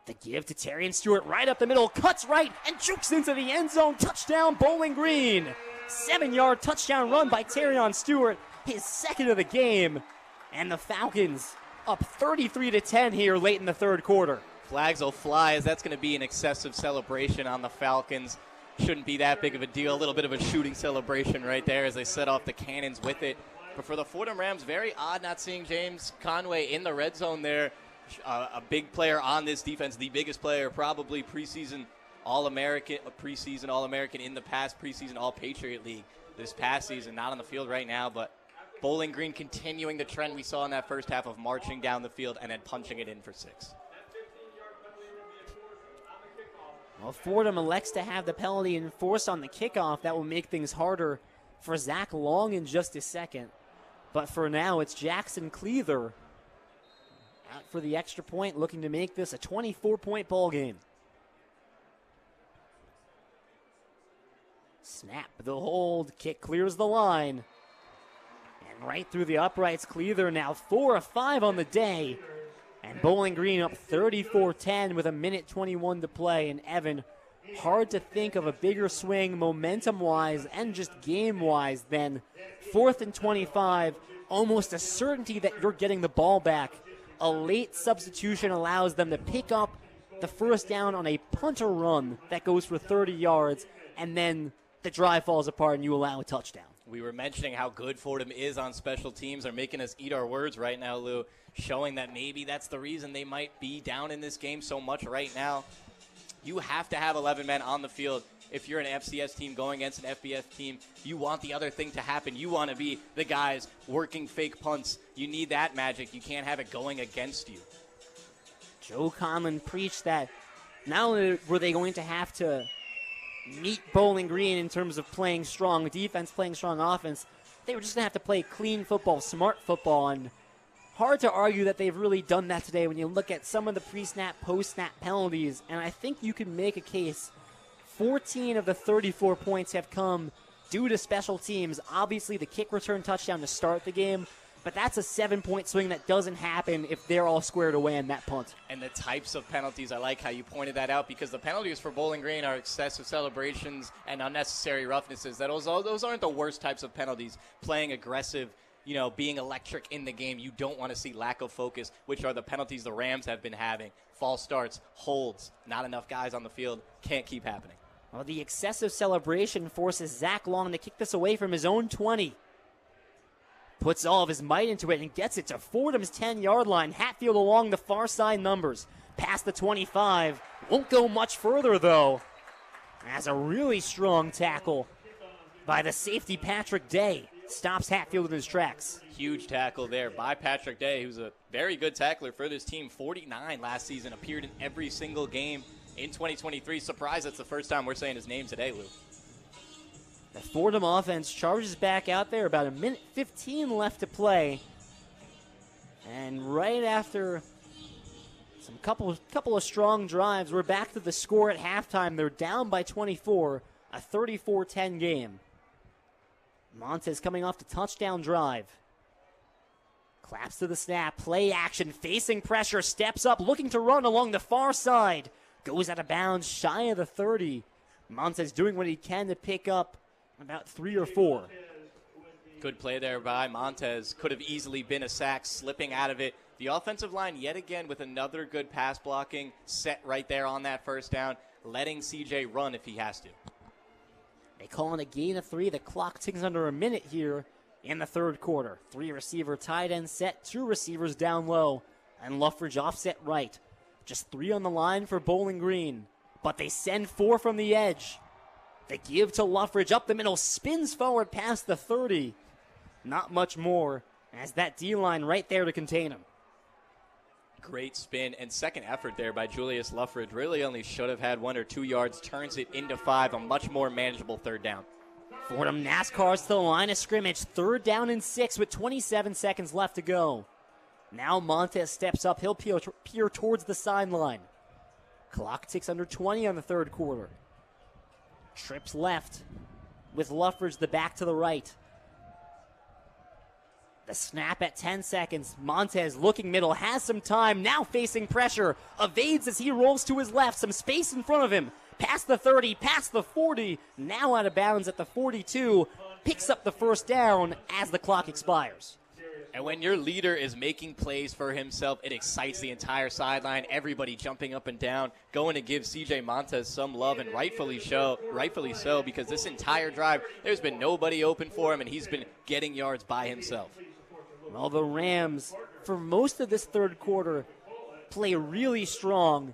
Speaker 11: The give to Terrian Stewart right up the middle, cuts right and jukes into the end zone. Touchdown, Bowling Green. 7-yard touchdown run by Terrian Stewart, his 2nd of the game. And the Falcons up 33-10 here late in the 3rd quarter.
Speaker 2: Flags will fly, as that's going to be an excessive celebration on the Falcons. Shouldn't be that big of a deal. A little bit of a shooting celebration right there as they set off the cannons with it. But for the Fordham Rams, very odd not seeing James Conway in the red zone there. A big player on this defense, the biggest player, probably preseason All-American, in the past, preseason All-Patriot League this past season. Not on the field right now, but Bowling Green continuing the trend we saw in that first half of marching down the field and then punching it in for 6.
Speaker 11: Well, Fordham elects to have the penalty enforced on the kickoff. That will make things harder for Zach Long in just a second. But for now, it's Jackson Cleather out for the extra point, looking to make this a 24-point ball game. Snap, the hold, kick clears the line. And right through the uprights, Cleather now 4 of 5 on the day. And Bowling Green up 34-10 with 1:21 to play. And Evan, hard to think of a bigger swing momentum-wise and just game-wise than 4th and 25. Almost a certainty that you're getting the ball back. A late substitution allows them to pick up the first down on a punter run that goes for 30 yards. And then the drive falls apart and you allow a touchdown.
Speaker 2: We were mentioning how good Fordham is on special teams. They're making us eat our words right now, Lou, showing that maybe that's the reason they might be down in this game so much right now. You have to have 11 men on the field. If you're an FCS team going against an FBS team, you want the other thing to happen. You want to be the guys working fake punts. You need that magic. You can't have it going against you.
Speaker 11: Joe Conlon preached that not only were they going to have to meet Bowling Green in terms of playing strong defense, playing strong offense, they were just going to have to play clean football, smart football, and hard to argue that they've really done that today when you look at some of the pre-snap, post-snap penalties, and I think you can make a case 14 of the 34 points have come due to special teams. Obviously, the kick return touchdown to start the game, but that's a 7-point swing that doesn't happen if they're all squared away in that punt.
Speaker 2: And the types of penalties, I like how you pointed that out, because the penalties for Bowling Green are excessive celebrations and unnecessary roughnesses. Those aren't the worst types of penalties. Playing aggressive, being electric in the game. You don't want to see lack of focus, which are the penalties the Rams have been having. False starts, holds, not enough guys on the field. Can't keep happening.
Speaker 11: Well, the excessive celebration forces Zach Long to kick this away from his own 20. Puts all of his might into it and gets it to Fordham's 10-yard line. Hatfield along the far side numbers. Past the 25. Won't go much further, though. As a really strong tackle by the safety Patrick Day stops Hatfield in his tracks.
Speaker 2: Huge tackle there by Patrick Day, who's a very good tackler for this team. 49 last season, appeared in every single game in 2023. Surprised that's the first time we're saying his name today, Lou.
Speaker 11: The Fordham offense charges back out there, about 1:15 left to play. And right after some couple of strong drives, we're back to the score at halftime. They're down by 24, a 34-10 game. Montez coming off the touchdown drive. Claps to the snap, play action, facing pressure, steps up, looking to run along the far side. Goes out of bounds, shy of the 30. Montez doing what he can to pick up about 3 or 4.
Speaker 2: Good play there by Montez. Could have easily been a sack, slipping out of it. The offensive line yet again with another good pass blocking set right there on that first down, letting CJ run if he has to.
Speaker 11: They call it a gain of 3. The clock ticks under a minute here in the third quarter. 3-receiver tight end set, 2 receivers down low, and Luffridge offset right. Just 3 on the line for Bowling Green, but they send 4 from the edge. They give to Luffridge up the middle, spins forward past the 30. Not much more, as that D-line right there to contain him.
Speaker 2: Great spin and second effort there by Julius Luffridge. Really only should have had 1 or 2 yards, turns it into 5, a much more manageable third down.
Speaker 11: Fordham NASCARs to the line of scrimmage, 3rd down and 6 with 27 seconds left to go. Now Montez steps up, he'll peer towards the sideline. Clock ticks under 20 on the third quarter. Trips left with Luffridge the back to the right. The snap at 10 seconds. Montez looking middle, has some time, now facing pressure. Evades as he rolls to his left, some space in front of him. Past the 30, past the 40, now out of bounds at the 42. Picks up the first down as the clock expires.
Speaker 2: And when your leader is making plays for himself, it excites the entire sideline. Everybody jumping up and down, going to give C.J. Montez some love, and rightfully so, because this entire drive, there's been nobody open for him, and he's been getting yards by himself.
Speaker 11: Well, the Rams, for most of this third quarter, play really strong.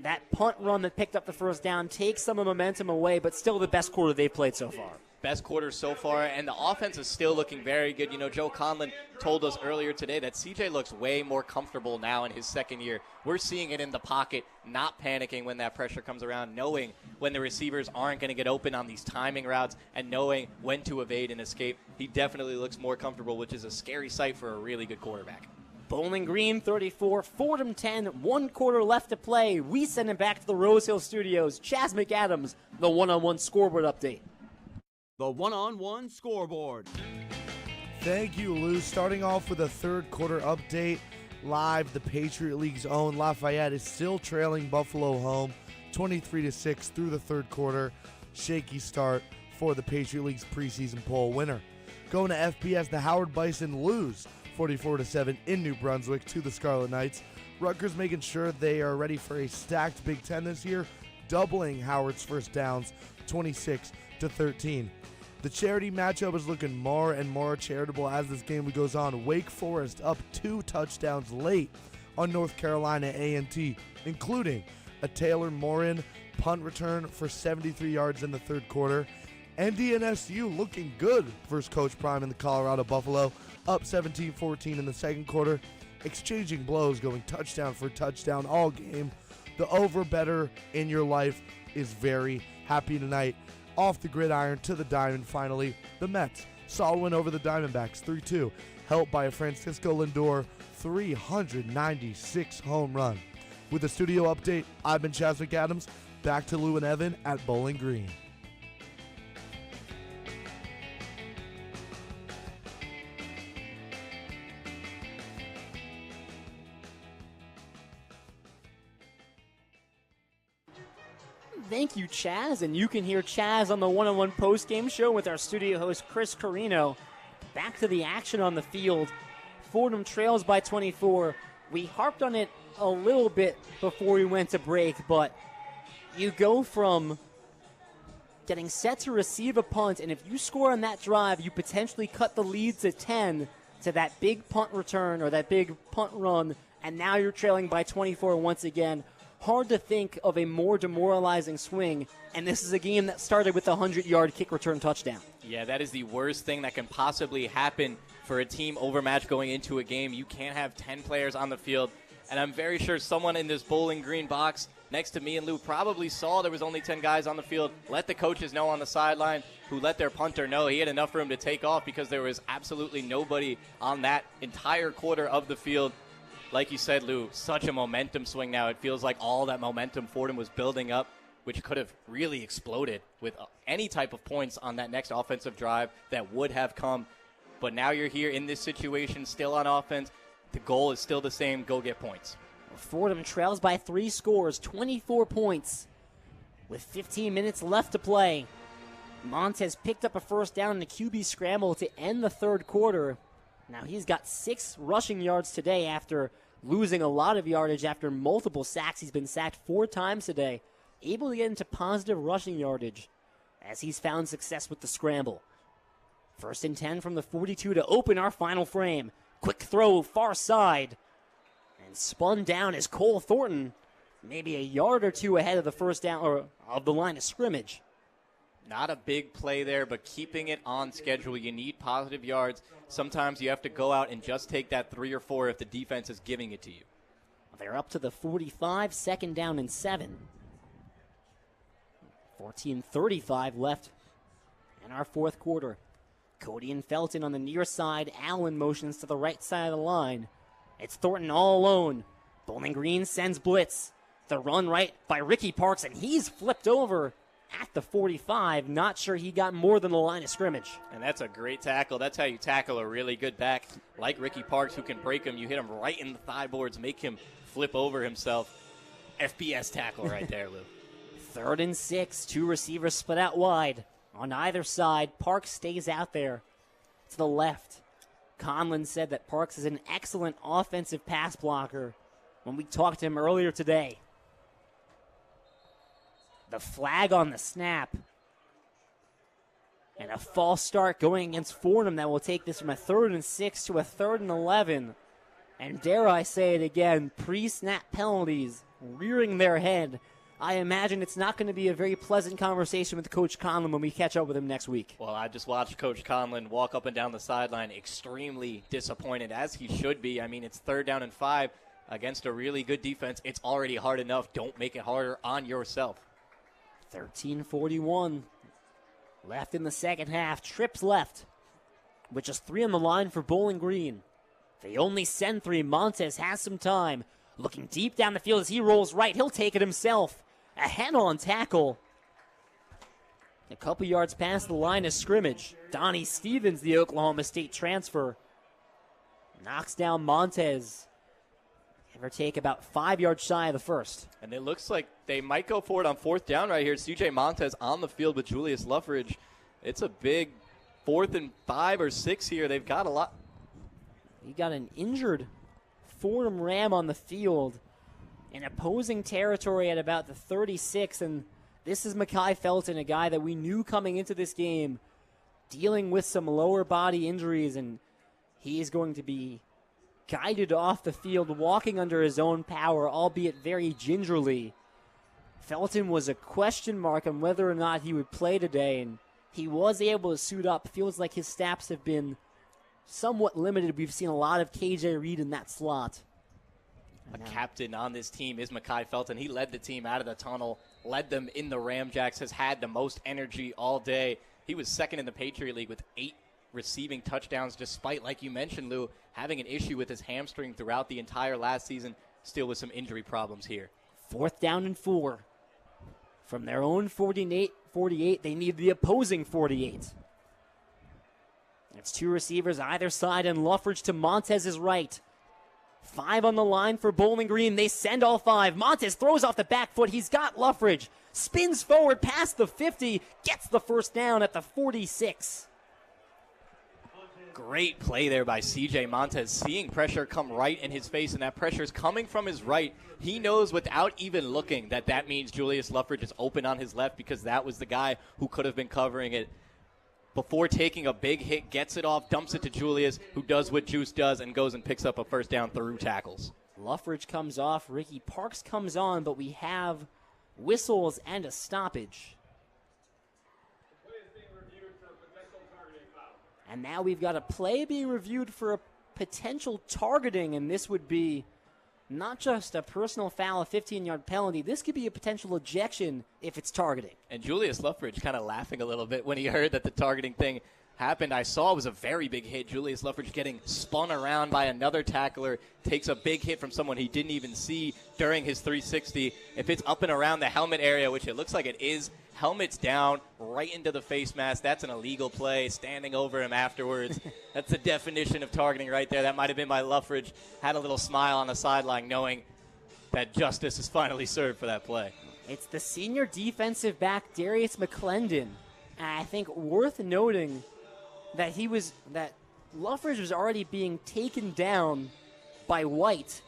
Speaker 11: That punt run that picked up the first down takes some of the momentum away, but still the best quarter they've played so far.
Speaker 2: best quarter so far, and the offense is still looking very good. You know, Joe Conlon told us earlier today that CJ looks way more comfortable now in his second year. We're seeing it in the pocket, not panicking when that pressure comes around, knowing when the receivers aren't going to get open on these timing routes, and knowing when to evade and escape. He definitely looks more comfortable, which is a scary sight for a really good quarterback.
Speaker 11: Bowling Green 34, Fordham 10, 1 quarter left to play. We send it back to the Rose Hill Studios. Chaz Mcadams, the one-on-one scoreboard update.
Speaker 17: The one-on-one scoreboard.
Speaker 9: Thank you, Lou. Starting off with a third quarter update. Live, the Patriot League's own Lafayette is still trailing Buffalo home 23-6 through the third quarter. Shaky start for the Patriot League's preseason poll winner. Going to FBS, the Howard Bison lose 44-7 in New Brunswick to the Scarlet Knights. Rutgers making sure they are ready for a stacked Big Ten this year, doubling Howard's first downs 26-13. The charity matchup is looking more and more charitable as this game goes on. Wake Forest up 2 touchdowns late on North Carolina A&T, including a Taylor Morin punt return for 73 yards in the third quarter. NDNSU looking good versus Coach Prime in the Colorado Buffalo, up 17-14 in the second quarter, exchanging blows, going touchdown for touchdown all game. The over better in your life is very happy tonight. Off the gridiron to the diamond finally. The Mets, solid win over the Diamondbacks, 3-2, helped by a Francisco Lindor 396 home run. With the studio update, I've been Chaz Mcadams. Back to Lou and Evan at Bowling Green.
Speaker 11: Thank you, Chaz. And you can hear Chaz on the one-on-one post-game show with our studio host, Chris Carrino. Back to the action on the field. Fordham trails by 24. We harped on it a little bit before we went to break, but you go from getting set to receive a punt, and if you score on that drive, you potentially cut the lead to 10 to that big punt return or that big punt run, and now you're trailing by 24 once again. Hard to think of a more demoralizing swing, and this is a game that started with a 100-yard kick return touchdown.
Speaker 2: Yeah, that is the worst thing that can possibly happen for a team overmatched going into a game. You can't have 10 players on the field, and I'm very sure someone in this Bowling Green box next to me and Lou probably saw there was only 10 guys on the field, let the coaches know on the sideline, who let their punter know he had enough room to take off because there was absolutely nobody on that entire quarter of the field. Like you said, Lou, such a momentum swing now. It feels like all that momentum Fordham was building up, which could have really exploded with any type of points on that next offensive drive that would have come. But now you're here in this situation, still on offense. The goal is still the same, go get points.
Speaker 11: Fordham trails by 3 scores, 24 points, with 15 minutes left to play. Montez picked up a first down in the QB scramble to end the third quarter. Now he's got 6 rushing yards today after losing a lot of yardage after multiple sacks. He's been sacked 4 times today, able to get into positive rushing yardage as he's found success with the scramble. 1st and 10 from the 42 to open our final frame. Quick throw far side, and spun down is Cole Thornton, maybe a yard or 2 ahead of the first down or of the line of scrimmage.
Speaker 2: Not a big play there, but keeping it on schedule. You need positive yards. Sometimes you have to go out and just take that 3 or 4 if the defense is giving it to you.
Speaker 11: They're up to the 45, 2nd down and 7. 14:35 left in our fourth quarter. Cody and Felton on the near side. Allen motions to the right side of the line. It's Thornton all alone. Bowling Green sends blitz. The run right by Ricky Parks, and he's flipped over at the 45. Not sure he got more than the line of scrimmage.
Speaker 2: And that's a great tackle. That's how you tackle a really good back like Ricky Parks, who can break him. You hit him right in the thigh boards, make him flip over himself. FBS tackle right there, Lou.
Speaker 11: 3rd and 6. 2 receivers split out wide. On either side, Parks stays out there to the left. Conlon said that Parks is an excellent offensive pass blocker when we talked to him earlier today. The flag on the snap. And a false start going against Fordham that will take this from a 3rd and 6 to a 3rd and 11. And dare I say it again, pre-snap penalties rearing their head I imagine it's not going to be a very pleasant conversation with Coach Conlon when we catch up with him next week.
Speaker 2: Well, I just watched Coach Conlon walk up and down the sideline extremely disappointed, as he should be. I mean, it's 3rd down and 5 against a really good defense. It's already hard enough. Don't make it harder on yourself.
Speaker 11: 13:41 left in the second half. Trips left with just 3 on the line for Bowling Green. They only send 3. Montez has some time. Looking deep down the field as he rolls right. He'll take it himself. A head-on tackle. A couple yards past the line of scrimmage. Donnie Stevens, the Oklahoma State transfer, knocks down Montez. Give or take about 5 yards shy of the first.
Speaker 2: And it looks like they might go for it on 4th down right here. CJ Montez on the field with Julius Luffridge. It's a big 4th and 5 or 6 here. They've got a lot.
Speaker 11: You got an injured Fordham Ram on the field in opposing territory at about the 36, and this is Mekhi Felton, a guy that we knew coming into this game dealing with some lower body injuries, and he is going to be guided off the field, walking under his own power, albeit very gingerly. Felton was a question mark on whether or not he would play today, and he was able to suit up. Feels like his snaps have been somewhat limited. We've seen a lot of KJ Reed in that slot.
Speaker 2: A captain on this team is Mekhi Felton. He led the team out of the tunnel, led them in the Ramjacks, has had the most energy all day. He was 2nd in the Patriot League with 8 receiving touchdowns, despite, like you mentioned, Lou, having an issue with his hamstring throughout the entire last season, still with some injury problems here.
Speaker 11: 4th down and 4. From their own 48, they need the opposing 48. It's 2 receivers either side, and Luffridge to Montez's right. 5 on the line for Bowling Green. They send all 5. Montez throws off the back foot. He's got Luffridge. Spins forward past the 50. Gets the first down at the 46.
Speaker 2: Great play there by CJ Montez, seeing pressure come right in his face, and that pressure is coming from his right. He knows without even looking that means Julius Luffridge is open on his left, because that was the guy who could have been covering it. Before taking a big hit, gets it off, dumps it to Julius, who does what Juice does and goes and picks up a first down through tackles.
Speaker 11: Luffridge comes off, Ricky Parks comes on, but we have whistles and a stoppage. And now we've got a play being reviewed for a potential targeting, and this would be not just a personal foul, a 15-yard penalty. This could be a potential ejection if it's targeting.
Speaker 2: And Julius Luffridge kind of laughing a little bit when he heard that the targeting thing happened. I saw it was a very big hit. Julius Luffridge getting spun around by another tackler, takes a big hit from someone he didn't even see during his 360. If it's up and around the helmet area, which it looks like it is, helmet's down, right into the face mask. That's an illegal play, standing over him afterwards. That's the definition of targeting right there. That might have been my Luffridge. Had a little smile on the sideline knowing that justice is finally served for that play.
Speaker 11: It's the senior defensive back, Darius McClendon. And I think worth noting that Luffridge was already being taken down by White.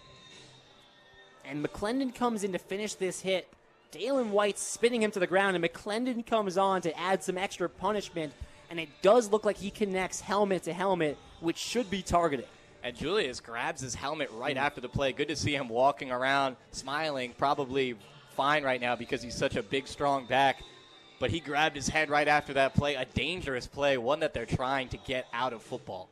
Speaker 11: And McClendon comes in to finish this hit. Dalen White's spinning him to the ground, and McClendon comes on to add some extra punishment, and it does look like he connects helmet to helmet, which should be targeting.
Speaker 2: And Julius grabs his helmet right after the play. Good to see him walking around, smiling, probably fine right now because he's such a big, strong back. But he grabbed his head right after that play, a dangerous play, one that they're trying to get out of football.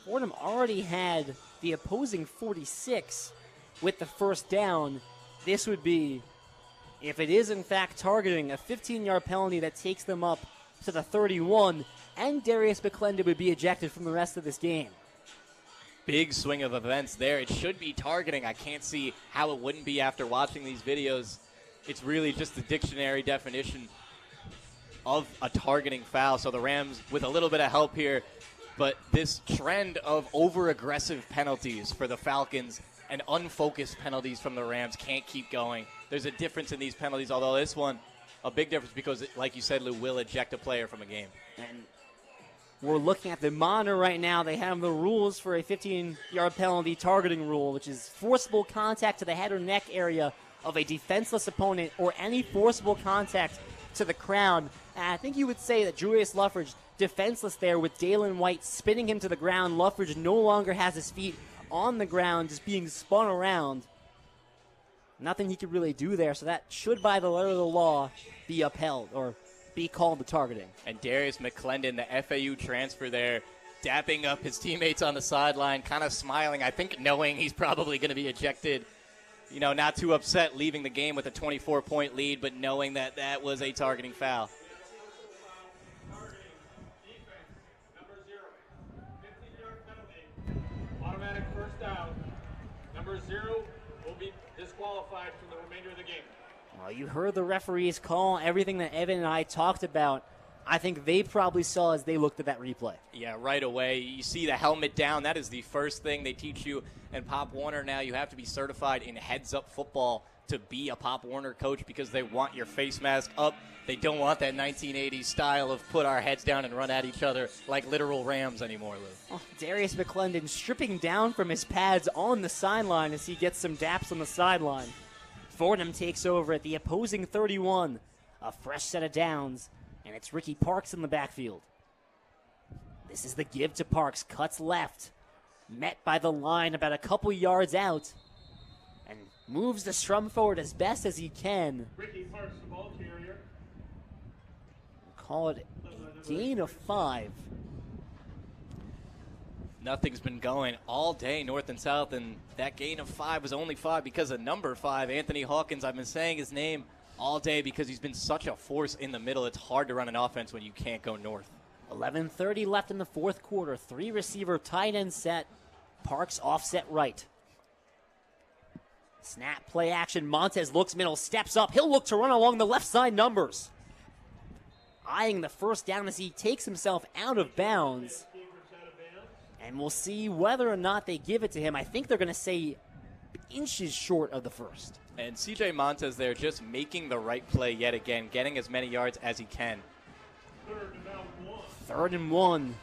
Speaker 11: Fordham already had the opposing 46 with the first down. This would be, if it is in fact targeting, a 15-yard penalty that takes them up to the 31, and Darius McClendon would be ejected from the rest of this game.
Speaker 2: Big swing of events there. It should be targeting. I can't see how it wouldn't be after watching these videos. It's really just the dictionary definition of a targeting foul. So the Rams with a little bit of help here, but this trend of over-aggressive penalties for the Falcons and unfocused penalties from the Rams can't keep going. There's a difference in these penalties, although this one, a big difference because, like you said, Lou, will eject a player from a game.
Speaker 11: And we're looking at the monitor right now. They have the rules for a 15-yard penalty targeting rule, which is forcible contact to the head or neck area of a defenseless opponent or any forcible contact to the crown. And I think you would say that Julius Luffridge, defenseless there with Dalen White spinning him to the ground. Luffridge no longer has his feet on the ground, just being spun around. Nothing he could really do there, so that should, by the letter of the law, be upheld or be called the targeting.
Speaker 2: And Darius McClendon, the FAU transfer there, dapping up his teammates on the sideline, kind of smiling, I think knowing he's probably going to be ejected. You know, not too upset leaving the game with a 24-point lead, but knowing that that was a targeting foul.
Speaker 18: Automatic first down. Number 0 will be disqualified from the remainder of the game.
Speaker 11: Well, you heard the referees call everything that Evan and I talked about. I think they probably saw as they looked at that replay.
Speaker 2: Yeah, right away. You see the helmet down. That is the first thing they teach you. And Pop Warner now, you have to be certified in heads-up football to be a Pop Warner coach because they want your face mask up. They don't want that 1980s style of put our heads down and run at each other like literal Rams anymore, Lou.
Speaker 11: Oh, Darius McClendon stripping down from his pads on the sideline as he gets some daps on the sideline. Fordham takes over at the opposing 31. A fresh set of downs. And it's Ricky Parks in the backfield. This is the give to Parks. Cuts left. Met by the line about a couple yards out. And moves the scrum forward as best as he can.
Speaker 18: Ricky Parks, the ball carrier.
Speaker 11: Call it a gain of 5.
Speaker 2: Nothing's been going all day north and south, and that gain of 5 was only 5 because of number 5, Anthony Hawkins. I've been saying his name all day because he's been such a force in the middle. It's hard to run an offense when you can't go north.
Speaker 11: 11:30 left in the fourth quarter. 3-receiver tight end set. Parks offset right. Snap, play action. Montez looks middle, steps up. He'll look to run along the left side numbers. Eyeing the first down as he takes himself out of bounds. And we'll see whether or not they give it to him. I think they're going to say inches short of the first.
Speaker 2: And C.J. Montez there just making the right play yet again, getting as many yards as he can.
Speaker 11: 3rd and 1.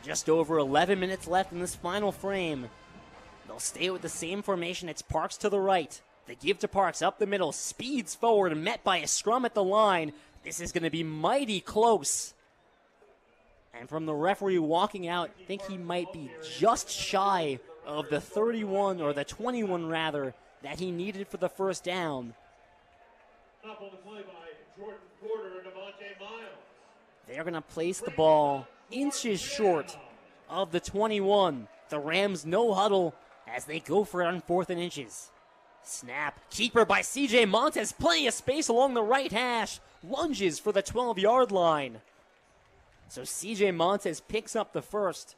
Speaker 11: Just over 11 minutes left in this final frame. They'll stay with the same formation. It's Parks to the right. They give to Parks up the middle. Speeds forward, met by a scrum at the line. This is going to be mighty close. And from the referee walking out, I think he might be just shy of the 31, or the 21 rather, that he needed for the first down.
Speaker 18: Up on the play by Jordan Porter and Devontae Miles.
Speaker 11: They're going to place the ball inches short of the 21. The Rams no huddle as they go for it on 4th and inches. Snap. Keeper by C.J. Montez. Plenty of space along the right hash. Lunges for the 12-yard line. So C.J. Montez picks up the first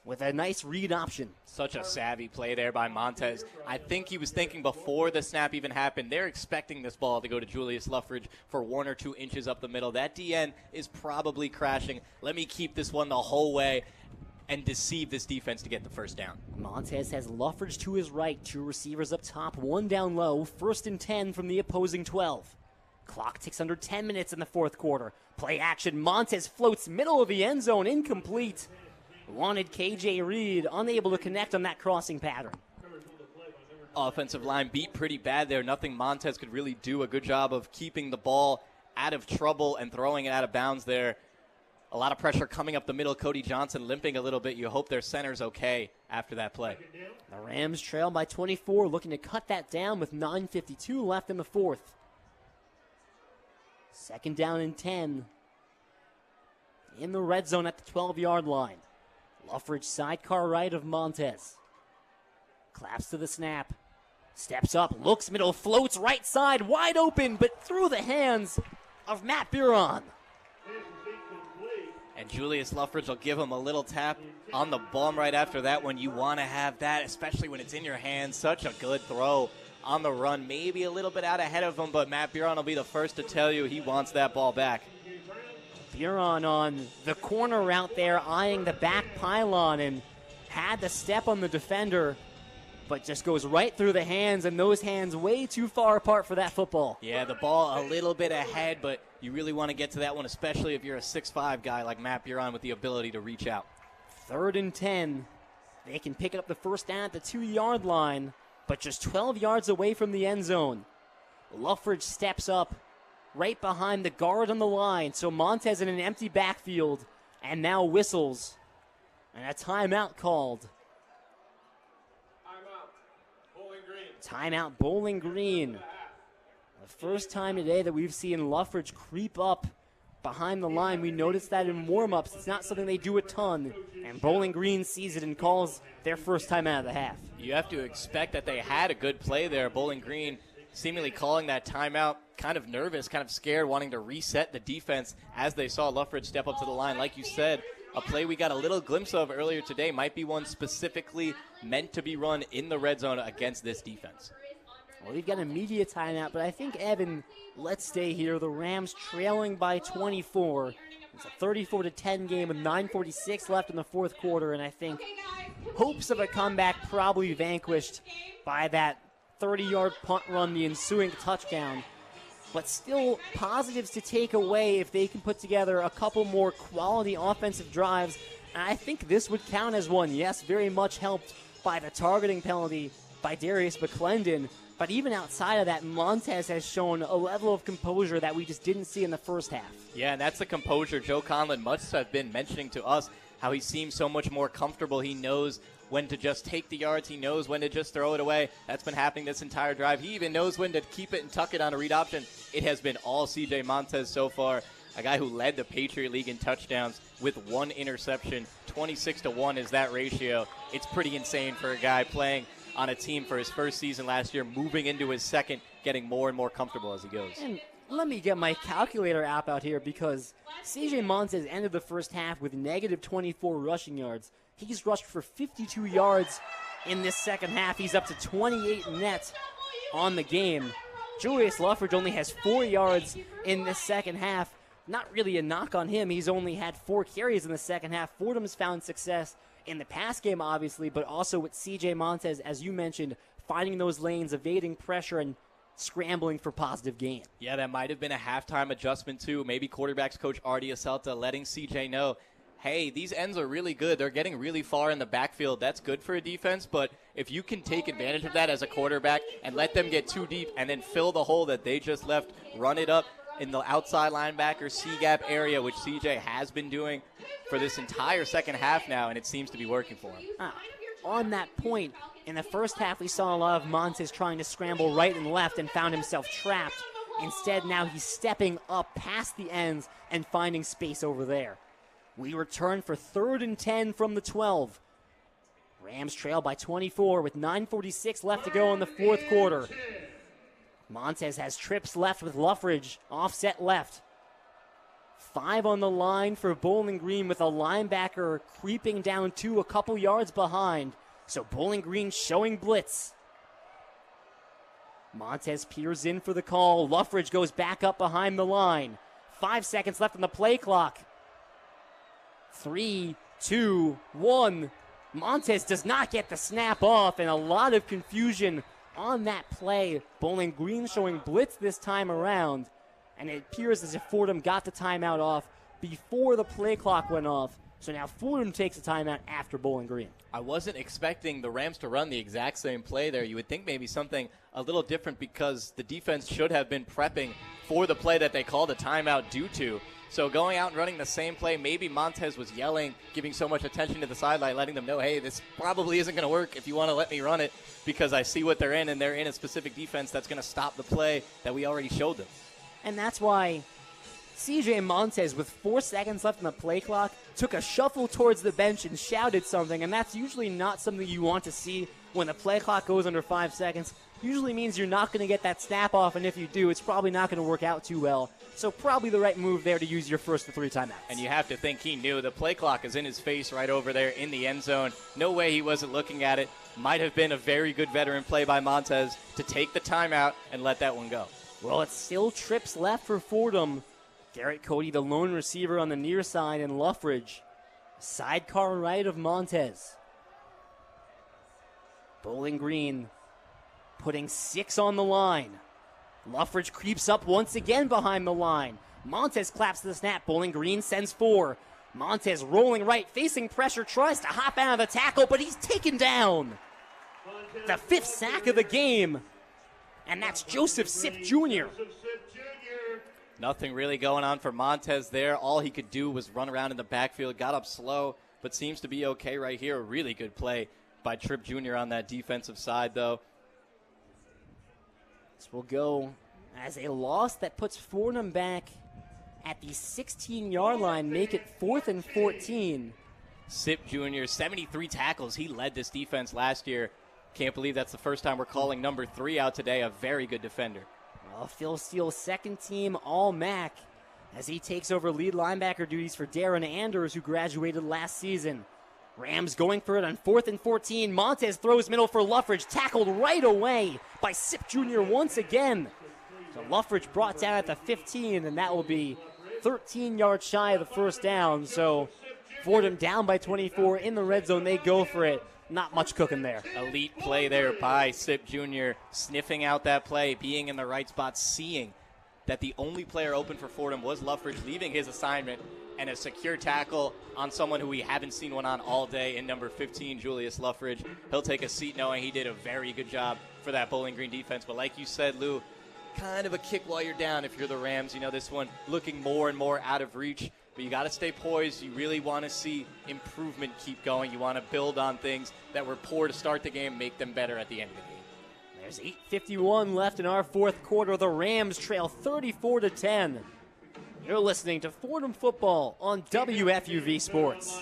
Speaker 11: with a nice read option.
Speaker 2: Such a savvy play there by Montez. I think he was thinking before the snap even happened, they're expecting this ball to go to Julius Luffridge for 1 or 2 inches up the middle. That DN is probably crashing. Let me keep this one the whole way and deceive this defense to get the first down.
Speaker 11: Montez has Luffridge to his right, 2 receivers up top, 1 down low, 1st and 10 from the opposing 12. Clock ticks under 10 minutes in the 4th quarter. Play action, Montez floats middle of the end zone, incomplete. Wanted KJ Reed, unable to connect on that crossing pattern.
Speaker 2: Offensive line beat pretty bad there. Nothing Montez could really do. A good job of keeping the ball out of trouble and throwing it out of bounds there. A lot of pressure coming up the middle. Cody Johnson limping a little bit. You hope their center's okay after that play.
Speaker 11: The Rams trail by 24, looking to cut that down with 9:52 left in the 4th. 2nd down and 10. In the red zone at the 12-yard line. Luffridge sidecar right of Montez. Claps to the snap. Steps up, looks middle, floats right side, wide open, but through the hands of Matt Buron.
Speaker 2: And Julius Luffridge will give him a little tap on the bum right after that one. You want to have that, especially when it's in your hands. Such a good throw on the run. Maybe a little bit out ahead of him, but Matt Buron will be the first to tell you he wants that ball back.
Speaker 11: Buron on the corner route there, eyeing the back pylon, and had the step on the defender, but just goes right through the hands, and those hands way too far apart for that football.
Speaker 2: Yeah, the ball a little bit ahead, but you really want to get to that one, especially if you're a 6'5 guy like Matt Buron with the ability to reach out.
Speaker 11: 3rd and 10. They can pick up the first down at the 2-yard line, but just 12 yards away from the end zone. Luffridge steps up right behind the guard on the line, so Montez in an empty backfield, and now whistles, and a timeout called.
Speaker 18: Timeout. Bowling Green.
Speaker 11: Timeout, Bowling Green. The first time today that we've seen Luffridge creep up behind the line. We noticed that in warm-ups. It's not something they do a ton, and Bowling Green sees it and calls their first time out of the half.
Speaker 2: You have to expect that they had a good play there. Bowling Green seemingly calling that timeout, kind of nervous, kind of scared, wanting to reset the defense as they saw Luffridge step up to the line. Like you said, a play we got a little glimpse of earlier today might be one specifically meant to be run in the red zone against this defense.
Speaker 11: Well, we've got a media timeout, but I think, Evan, let's stay here. The Rams trailing by 24. It's a 34-10 game with 9:46 left in the fourth quarter, and I think hopes of a comeback probably vanquished by that 30-yard punt run, the ensuing touchdown. But still positives to take away if they can put together a couple more quality offensive drives. And I think this would count as one. Yes, very much helped by the targeting penalty by Darius McClendon. But even outside of that, Montez has shown a level of composure that we just didn't see in the first half.
Speaker 2: Yeah, and that's the composure Joe Conlon must have been mentioning to us, how he seems so much more comfortable. He knows when to just take the yards. He knows when to just throw it away. That's been happening this entire drive. He even knows when to keep it and tuck it on a read option. It has been all C.J. Montez so far, a guy who led the Patriot League in touchdowns with one interception. 26-1 is that ratio. It's pretty insane for a guy playing on a team for his first season last year, moving into his second, getting more and more comfortable as he goes.
Speaker 11: And let me get my calculator app out here, because C.J. Montez ended the first half with negative 24 rushing yards. He's rushed for 52 yards in this second half. He's up to 28 net on the game. Julius Luffridge only has 4 yards in this second half. Not really a knock on him. He's only had 4 carries in the second half. Fordham's found success in the pass game, obviously, but also with C.J. Montez, as you mentioned, finding those lanes, evading pressure, and scrambling for positive gain.
Speaker 2: Yeah, that might have been a halftime adjustment, too. Maybe quarterbacks coach Artie Aselta letting C.J. know, hey, these ends are really good. They're getting really far in the backfield. That's good for a defense, but if you can take advantage of that as a quarterback and let them get too deep and then fill the hole that they just left, run it up in the outside linebacker C-gap area, which C.J. has been doing for this entire second half now, and it seems to be working for him.
Speaker 11: On that point, in the first half, we saw a lot of Montez trying to scramble right and left and found himself trapped. Instead, now he's stepping up past the ends and finding space over there. We return for 3rd and 10 from the 12. Rams trail by 24 with 9:46 left to go in the fourth quarter. Montez has trips left with Luffridge, offset left. 5 on the line for Bowling Green, with a linebacker creeping down a couple yards behind. So Bowling Green showing blitz. Montez peers in for the call. Luffridge goes back up behind the line. 5 seconds left on the play clock. 3, 2, 1. Montez does not get the snap off, and a lot of confusion on that play. Bowling Green showing blitz this time around, and it appears as if Fordham got the timeout off before the play clock went off. So now Fordham takes a timeout after Bowling Green.
Speaker 2: I wasn't expecting the Rams to run the exact same play there. You would think maybe something a little different, because the defense should have been prepping for the play that they called a timeout due to. So going out and running the same play, maybe Montez was yelling, giving so much attention to the sideline, letting them know, hey, this probably isn't going to work if you want to let me run it, because I see what they're in, and they're in a specific defense that's going to stop the play that we already showed them.
Speaker 11: And that's why C.J. Montez, with 4 seconds left on the play clock, took a shuffle towards the bench and shouted something, and that's usually not something you want to see when the play clock goes under 5 seconds. Usually means you're not going to get that snap off, and if you do, it's probably not going to work out too well. So probably the right move there to use your first of 3 timeouts.
Speaker 2: And you have to think he knew. The play clock is in his face right over there in the end zone. No way he wasn't looking at it. Might have been a very good veteran play by Montez to take the timeout and let that one go.
Speaker 11: Well, it's still trips left for Fordham. Garrett Cody, the lone receiver on the near side, and Luffridge, sidecar right of Montez. Bowling Green putting 6 on the line. Luffridge creeps up once again behind the line. Montez claps the snap. Bowling Green sends 4. Montez rolling right, facing pressure, tries to hop out of the tackle, but he's taken down. The 5th sack of the game, and that's Joseph Sipp Jr.
Speaker 2: Nothing really going on for Montez there. All he could do was run around in the backfield, got up slow, but seems to be okay right here. A really good play by Tripp Jr. on that defensive side, though.
Speaker 11: This will go as a loss that puts Fordham back at the 16-yard line, make it 4th and 14.
Speaker 2: Sip Jr., 73 tackles. He led this defense last year. Can't believe that's the first time we're calling number 3 out today. A very good defender.
Speaker 11: Well, Phil Steele's second team All-MAC as he takes over lead linebacker duties for Darren Anders, who graduated last season. Rams going for it on 4th and 14. Montez throws middle for Luffridge, tackled right away by Sip Jr. once again. So Luffridge brought down at the 15, and that will be 13 yards shy of the first down. So Fordham down by 24 in the red zone. They go for it. Not much cooking there.
Speaker 2: Elite play there by Sip Jr., sniffing out that play, being in the right spot, seeing that the only player open for Fordham was Luffridge, leaving his assignment, and a secure tackle on someone who we haven't seen one on all day in number 15, Julius Luffridge. He'll take a seat knowing he did a very good job for that Bowling Green defense. But like you said, Lou, kind of a kick while you're down if you're the Rams. You know, this one looking more and more out of reach. But you got to stay poised. You really want to see improvement keep going. You want to build on things that were poor to start the game, make them better at the end of the game.
Speaker 11: There's 8:51 left in our fourth quarter. The Rams trail 34-10. You're listening to Fordham Football on WFUV Sports.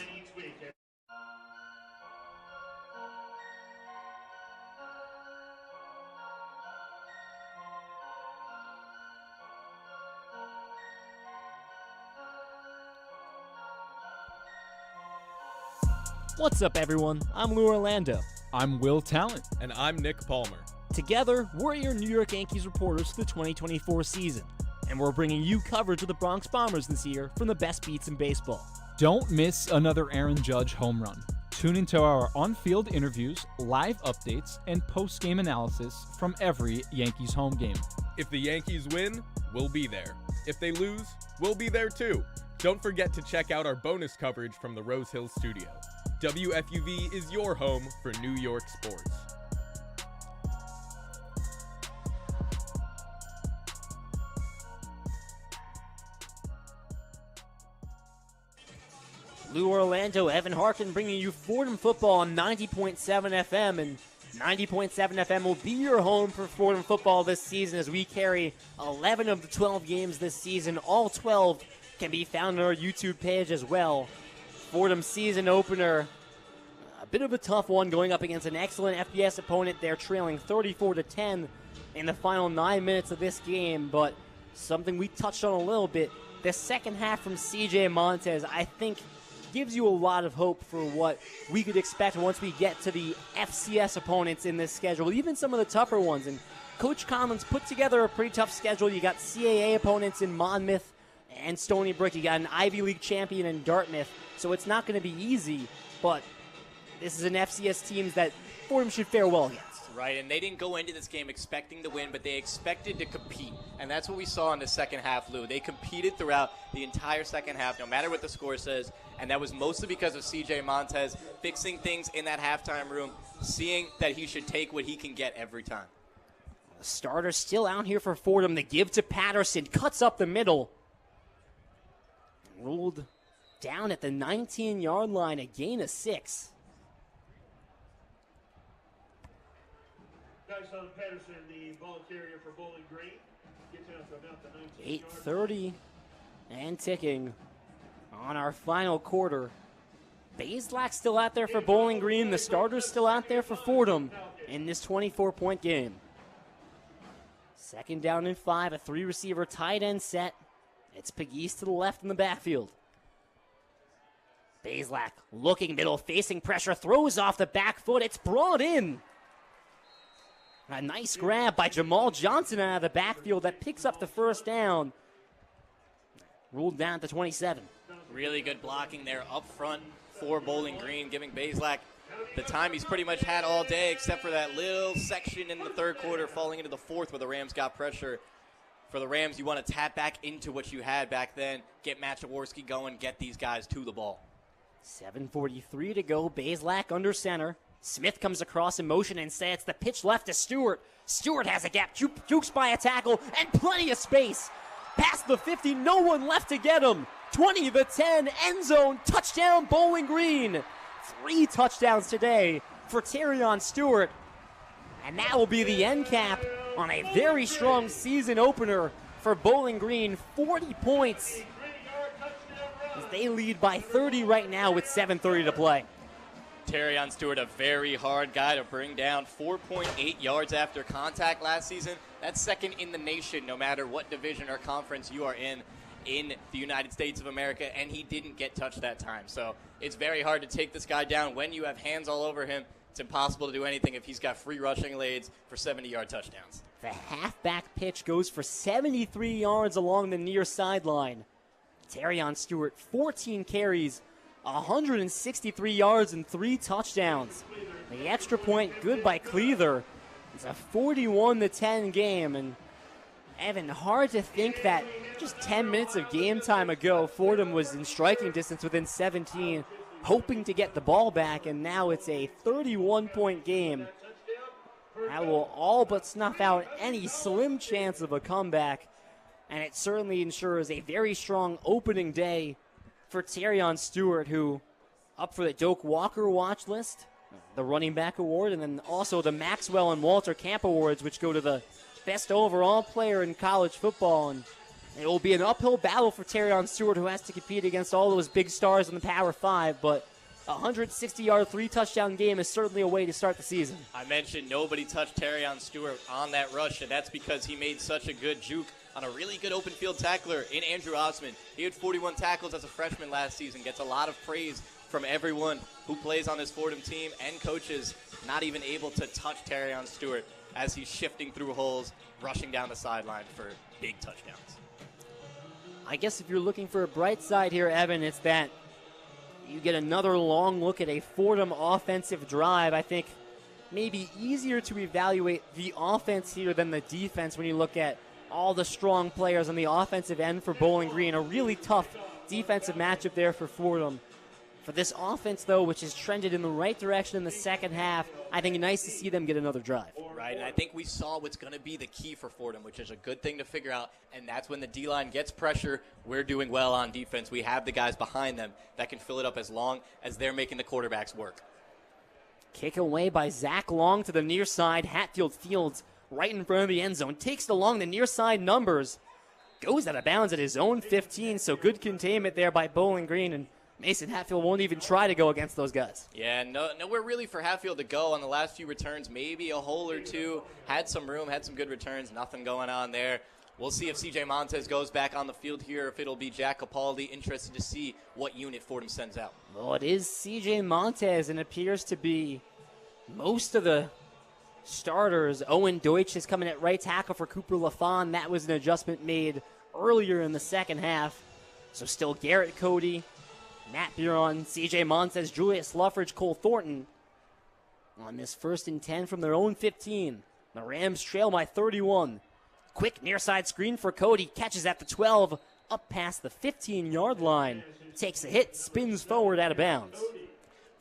Speaker 11: What's up, everyone? I'm Lou Orlando.
Speaker 6: I'm Will Talent.
Speaker 15: And I'm Nick Palmer.
Speaker 11: Together, we're your New York Yankees reporters for the 2024 season, and we're bringing you coverage of the Bronx Bombers this year from the best beats in baseball.
Speaker 6: Don't miss another Aaron Judge home run. Tune into our on-field interviews, live updates, and post-game analysis from every Yankees home game.
Speaker 15: If the Yankees win, we'll be there. If they lose, we'll be there too. Don't forget to check out our bonus coverage from the Rose Hill studio. WFUV is your home for New York sports.
Speaker 11: Lou Orlando, Evan Harkin bringing you Fordham Football on 90.7 FM, and 90.7 FM will be your home for Fordham Football this season as we carry 11 of the 12 games this season. All 12 can be found on our YouTube page as well. Fordham season opener, a bit of a tough one going up against an excellent FBS opponent. They're trailing 34-10 in the final 9 minutes of this game, but something we touched on a little bit, the second half from CJ Montez, I think gives you a lot of hope for what we could expect once we get to the FCS opponents in this schedule, even some of the tougher ones. And Coach Conlon's put together a pretty tough schedule. You got CAA opponents in Monmouth and Stony Brook. You got an Ivy League champion in Dartmouth. So it's not going to be easy, but this is an FCS team that Fordham should fare well against.
Speaker 2: Right, and they didn't go into this game expecting to win, but they expected to compete. And that's what we saw in the second half, Lou. They competed throughout the entire second half, no matter what the score says. And that was mostly because of CJ Montez fixing things in that halftime room, seeing that he should take what he can get every time.
Speaker 11: The starter still out here for Fordham. The give to Patterson, cuts up the middle. Ruled down at the 19-yard line, a gain of 6.
Speaker 18: Dyson Patterson, the ball carrier for Bowling Green, gets out to about the 19-yard
Speaker 11: 8:30 and ticking on our final quarter. Bazelak's still out there for Bowling Green. The starter's still out there for Fordham in this 24-point game. Second down and 5, a 3-receiver tight end set. It's Pegues to the left in the backfield. Bazelak looking middle, facing pressure, throws off the back foot. It's brought in. A nice grab by Jamal Johnson out of the backfield that picks up the first down. Ruled down at the 27.
Speaker 2: Really good blocking there up front for Bowling Green, giving Bazelak the time he's pretty much had all day, except for that little section in the third quarter falling into the fourth where the Rams got pressure. For the Rams, you want to tap back into what you had back then, get Matt Jaworski going, get these guys to the ball.
Speaker 11: 7:43 to go. Bazelak under center. Smith comes across in motion and sets the pitch left to Stewart. Stewart has a gap, jukes by a tackle, and plenty of space. Past the 50, no one left to get him. 20-10, end zone, touchdown Bowling Green. 3 touchdowns today for Terrion Stewart. And that will be the end cap on a very strong season opener for Bowling Green. 40 points as they lead by 30 right now with 7:30 to play.
Speaker 2: Terrion Stewart, a very hard guy to bring down. 4.8 yards after contact last season. That's second in the nation, no matter what division or conference you are in the United States of America, and he didn't get touched that time. So it's very hard to take this guy down when you have hands all over him. It's impossible to do anything if he's got free rushing lanes for 70-yard touchdowns.
Speaker 11: The halfback pitch goes for 73 yards along the near sideline. Terrion Stewart, 14 carries, 163 yards and 3 touchdowns. The extra point good by Cleather. It's a 41-10 game, and Evan, hard to think that just 10 minutes of game time ago, Fordham was in striking distance within 17, hoping to get the ball back, and now it's a 31-point game. That will all but snuff out any slim chance of a comeback, and it certainly ensures a very strong opening day for Terrion Stewart, who up for the Doak Walker watch list, the running back award, and then also the Maxwell and Walter Camp awards, which go to the best overall player in college football. And it will be an uphill battle for Terrion Stewart, who has to compete against all those big stars in the Power 5, but a 160-yard, 3-touchdown game is certainly a way to start the season.
Speaker 2: I mentioned nobody touched Terrion Stewart on that rush, and that's because he made such a good juke on a really good open field tackler in Andrew Osman. He had 41 tackles as a freshman last season, gets a lot of praise from everyone who plays on this Fordham team and coaches, not even able to touch Terrion Stewart as he's shifting through holes, rushing down the sideline for big touchdowns.
Speaker 11: I guess if you're looking for a bright side here, Evan, it's that you get another long look at a Fordham offensive drive. I think maybe easier to evaluate the offense here than the defense when you look at all the strong players on the offensive end for Bowling Green. A really tough defensive matchup there for Fordham. For this offense, though, which has trended in the right direction in the second half, I think nice to see them get another drive.
Speaker 2: Right, and I think we saw what's going to be the key for Fordham, which is a good thing to figure out, and that's when the D-line gets pressure. We're doing well on defense. We have the guys behind them that can fill it up as long as they're making the quarterbacks work.
Speaker 11: Kick away by Zach Long to the near side. Hatfield Fields right in front of the end zone. Takes it along the near side numbers. Goes out of bounds at his own 15, so good containment there by Bowling Green, and Mason Hatfield won't even try to go against those guys.
Speaker 2: Yeah, nowhere really for Hatfield to go on the last few returns. Maybe a hole or two. Had some room, had some good returns. Nothing going on there. We'll see if C.J. Montez goes back on the field here, if it'll be Jack Capaldi. Interested to see what unit Fordham sends out.
Speaker 11: Well, it is C.J. Montez, and appears to be most of the starters. Owen Deutsch is coming at right tackle for Cooper LaFawn. That was an adjustment made earlier in the second half. So still Garrett Cody, Matt Buron, C.J. Montez, Julius Luffridge, Cole Thornton on this 1st and 10 from their own 15. The Rams trail by 31. Quick near side screen for Cody. Catches at the 12, up past the 15-yard line. Takes a hit, spins forward out of bounds.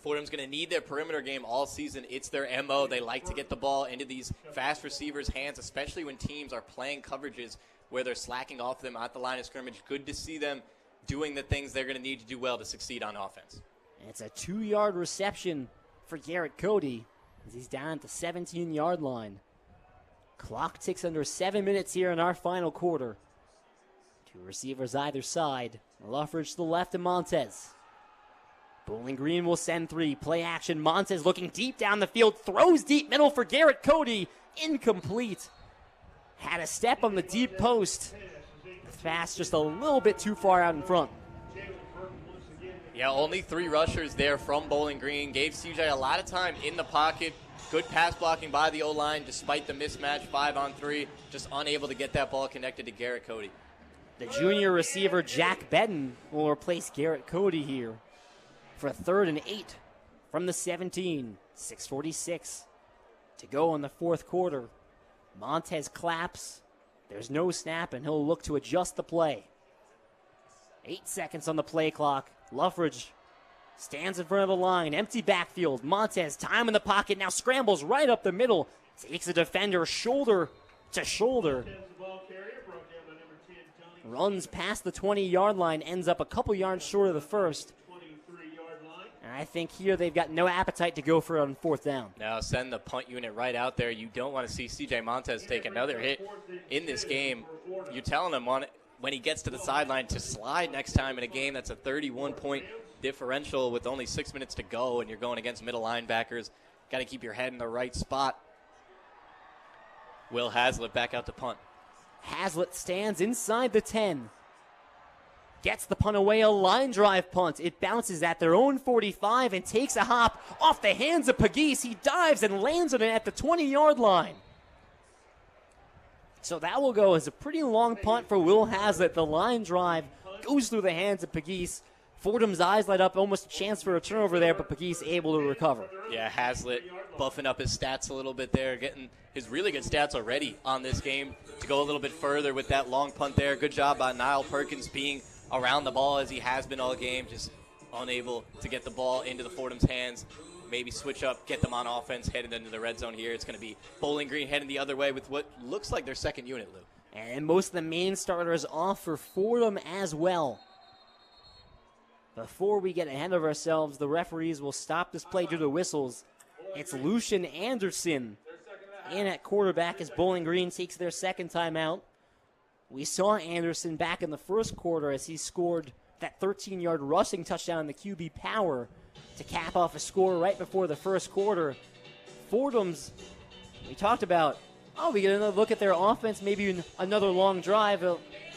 Speaker 2: Fordham's going to need their perimeter game all season. It's their MO. They like to get the ball into these fast receivers' hands, especially when teams are playing coverages where they're slacking off them at the line of scrimmage. Good to see them doing the things they're going to need to do well to succeed on offense.
Speaker 11: And it's a 2-yard reception for Garrett Cody as he's down at the 17-yard line. Clock ticks under 7 minutes here in our final quarter. 2 receivers either side. Luffridge to the left and Montez. Bowling Green will send 3. Play action. Montez looking deep down the field. Throws deep middle for Garrett Cody. Incomplete. Had a step on the deep post. Pass just a little bit too far out in front.
Speaker 2: Yeah, only 3 rushers there from Bowling Green. Gave CJ a lot of time in the pocket. Good pass blocking by the O-line despite the mismatch 5-on-3. Just unable to get that ball connected to Garrett Cody.
Speaker 11: The junior receiver Jack Bedden will replace Garrett Cody here for a 3rd and 8 from the 17. 6:46 to go in the 4th quarter. Montez claps. There's no snap, and he'll look to adjust the play. 8 seconds on the play clock. Luffridge stands in front of the line. Empty backfield. Montez, time in the pocket. Now scrambles right up the middle. Takes a defender shoulder to shoulder. Runs past the 20-yard line. Ends up a couple yards short of the first. And I think here they've got no appetite to go for it on 4th down.
Speaker 2: Now send the punt unit right out there. You don't want to see C.J. Montez take another hit in this game. You're telling him when he gets to the sideline to slide next time in a game that's a 31-point differential with only 6 minutes to go, and you're going against middle linebackers. Got to keep your head in the right spot. Will Hazlitt back out to punt.
Speaker 11: Hazlitt stands inside the 10. Gets the punt away, a line drive punt. It bounces at their own 45 and takes a hop off the hands of Pegues. He dives and lands on it at the 20-yard line. So that will go as a pretty long punt for Will Hazlitt. The line drive goes through the hands of Pegues. Fordham's eyes light up, almost a chance for a turnover there, but Pegues able to recover.
Speaker 2: Yeah, Hazlitt buffing up his stats a little bit there, getting his really good stats already on this game to go a little bit further with that long punt there. Good job by Niall Perkins being around the ball as he has been all game, just unable to get the ball into the Fordham's hands. Maybe switch up, get them on offense, headed into the red zone here. It's going to be Bowling Green heading the other way with what looks like their second unit, Lou.
Speaker 11: And most of the main starters off for Fordham as well. Before we get ahead of ourselves, the referees will stop this play due to whistles. It's Lucian Anderson in at quarterback as Bowling Green takes their second timeout. We saw Anderson back in the first quarter as he scored that 13-yard rushing touchdown in the QB power to cap off a score right before the first quarter. Fordham's, we talked about, we get another look at their offense, maybe another long drive.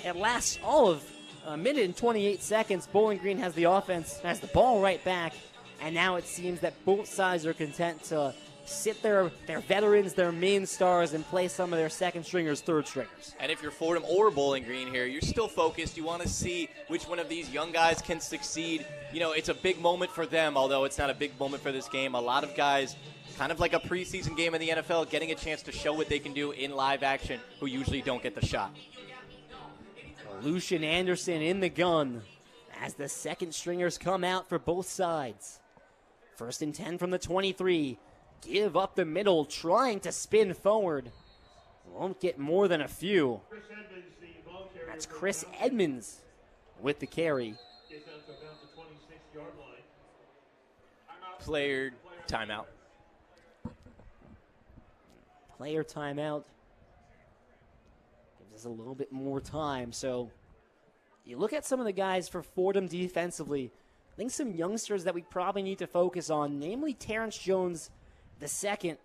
Speaker 11: It lasts all of a minute and 28 seconds. Bowling Green has the offense, has the ball right back, and now it seems that both sides are content to sit their veterans, their main stars, and play some of their second stringers, third stringers.
Speaker 2: And if you're Fordham or Bowling Green here, you're still focused. You want to see which one of these young guys can succeed. You know, it's a big moment for them, although it's not a big moment for this game. A lot of guys, kind of like a preseason game in the NFL, getting a chance to show what they can do in live action, who usually don't get the shot.
Speaker 11: Lucian Anderson in the gun as the second stringers come out for both sides. 1st and 10 from the 23. Give up the middle, trying to spin forward. Won't get more than a few. That's Chris Edmonds with the carry.
Speaker 2: Player timeout.
Speaker 11: Player timeout. Gives us a little bit more time. So you look at some of the guys for Fordham defensively. I think some youngsters that we probably need to focus on, namely Terrence Jones the second,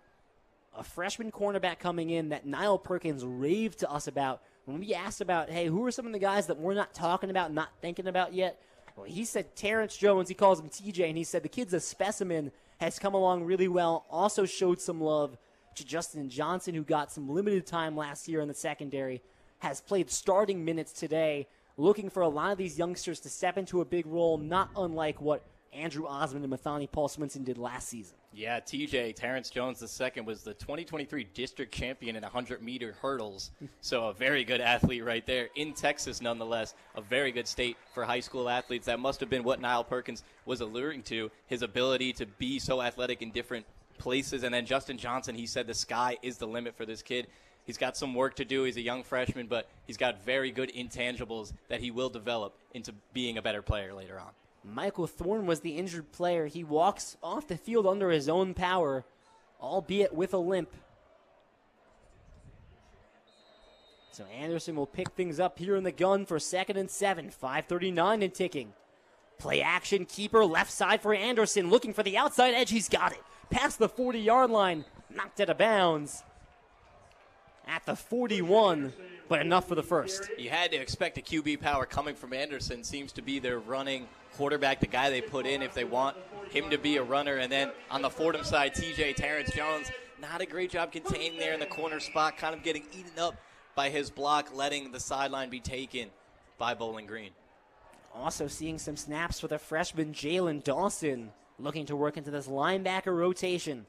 Speaker 11: a freshman cornerback coming in that Niall Perkins raved to us about. When we asked about, hey, who are some of the guys that we're not talking about, not thinking about yet? Well, he said Terrence Jones, he calls him TJ, and he said the kid's a specimen, has come along really well, also showed some love to Justin Johnson, who got some limited time last year in the secondary, has played starting minutes today, looking for a lot of these youngsters to step into a big role, not unlike what Andrew Osmond and Mathani Paul Swinson did last season.
Speaker 2: Yeah, TJ, Terrence Jones II, was the 2023 district champion in 100-meter hurdles. So a very good athlete right there in Texas, nonetheless. A very good state for high school athletes. That must have been what Niall Perkins was alluring to, his ability to be so athletic in different places. And then Justin Johnson, he said the sky is the limit for this kid. He's got some work to do. He's a young freshman, but he's got very good intangibles that he will develop into being a better player later on.
Speaker 11: Michael Thorne was the injured player. He walks off the field under his own power, albeit with a limp. So Anderson will pick things up here in the gun for 2nd and 7, 5:39 and ticking. Play action, keeper, left side for Anderson, looking for the outside edge. He's got it. Past the 40-yard line, knocked out of bounds at the 41, but enough for the first.
Speaker 2: You had to expect the QB power coming from Anderson. Seems to be their running quarterback, the guy they put in if they want him to be a runner. And then on the Fordham side, TJ, Terrence Jones, not a great job containing there in the corner spot, kind of getting eaten up by his block, letting the sideline be taken by Bowling Green.
Speaker 11: Also seeing some snaps for the freshman Jalen Dawson, looking to work into this linebacker rotation.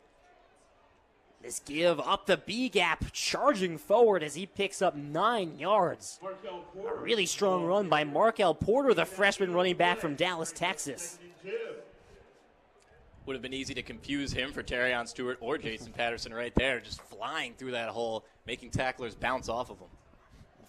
Speaker 11: This give up the B gap, charging forward as he picks up 9 yards. A really strong run by Markel Porter, the freshman running back from Dallas, Texas.
Speaker 2: Would have been easy to confuse him for Terrion Stewart or Jason Patterson right there, just flying through that hole, making tacklers bounce off of him.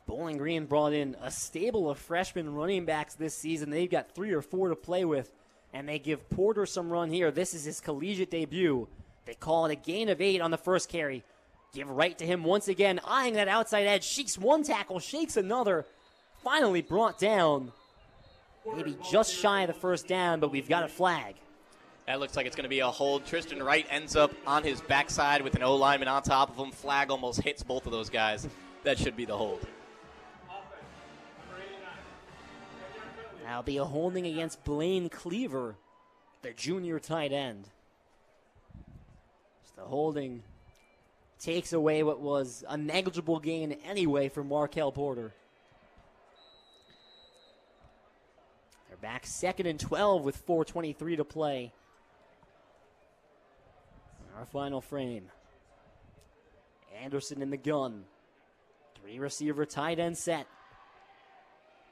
Speaker 11: Bowling Green brought in a stable of freshman running backs this season. They've got 3 or 4 to play with. and they give Porter some run here. This is his collegiate debut. They call it a gain of 8 on the first carry. Give right to him once again, eyeing that outside edge. Shakes one tackle, shakes another. Finally brought down. Maybe just shy of the first down, but we've got a flag.
Speaker 2: That looks like it's going to be a hold. Tristan Wright ends up on his backside with an O-lineman on top of him. Flag almost hits both of those guys. That should be the hold.
Speaker 11: That'll be a holding against Blaine Cleaver, the junior tight end. The holding takes away what was a negligible gain anyway for Markel Porter. They're back 2nd and 12 with 4:23 to play. Our final frame. Anderson in the gun. 3 receiver tight end set.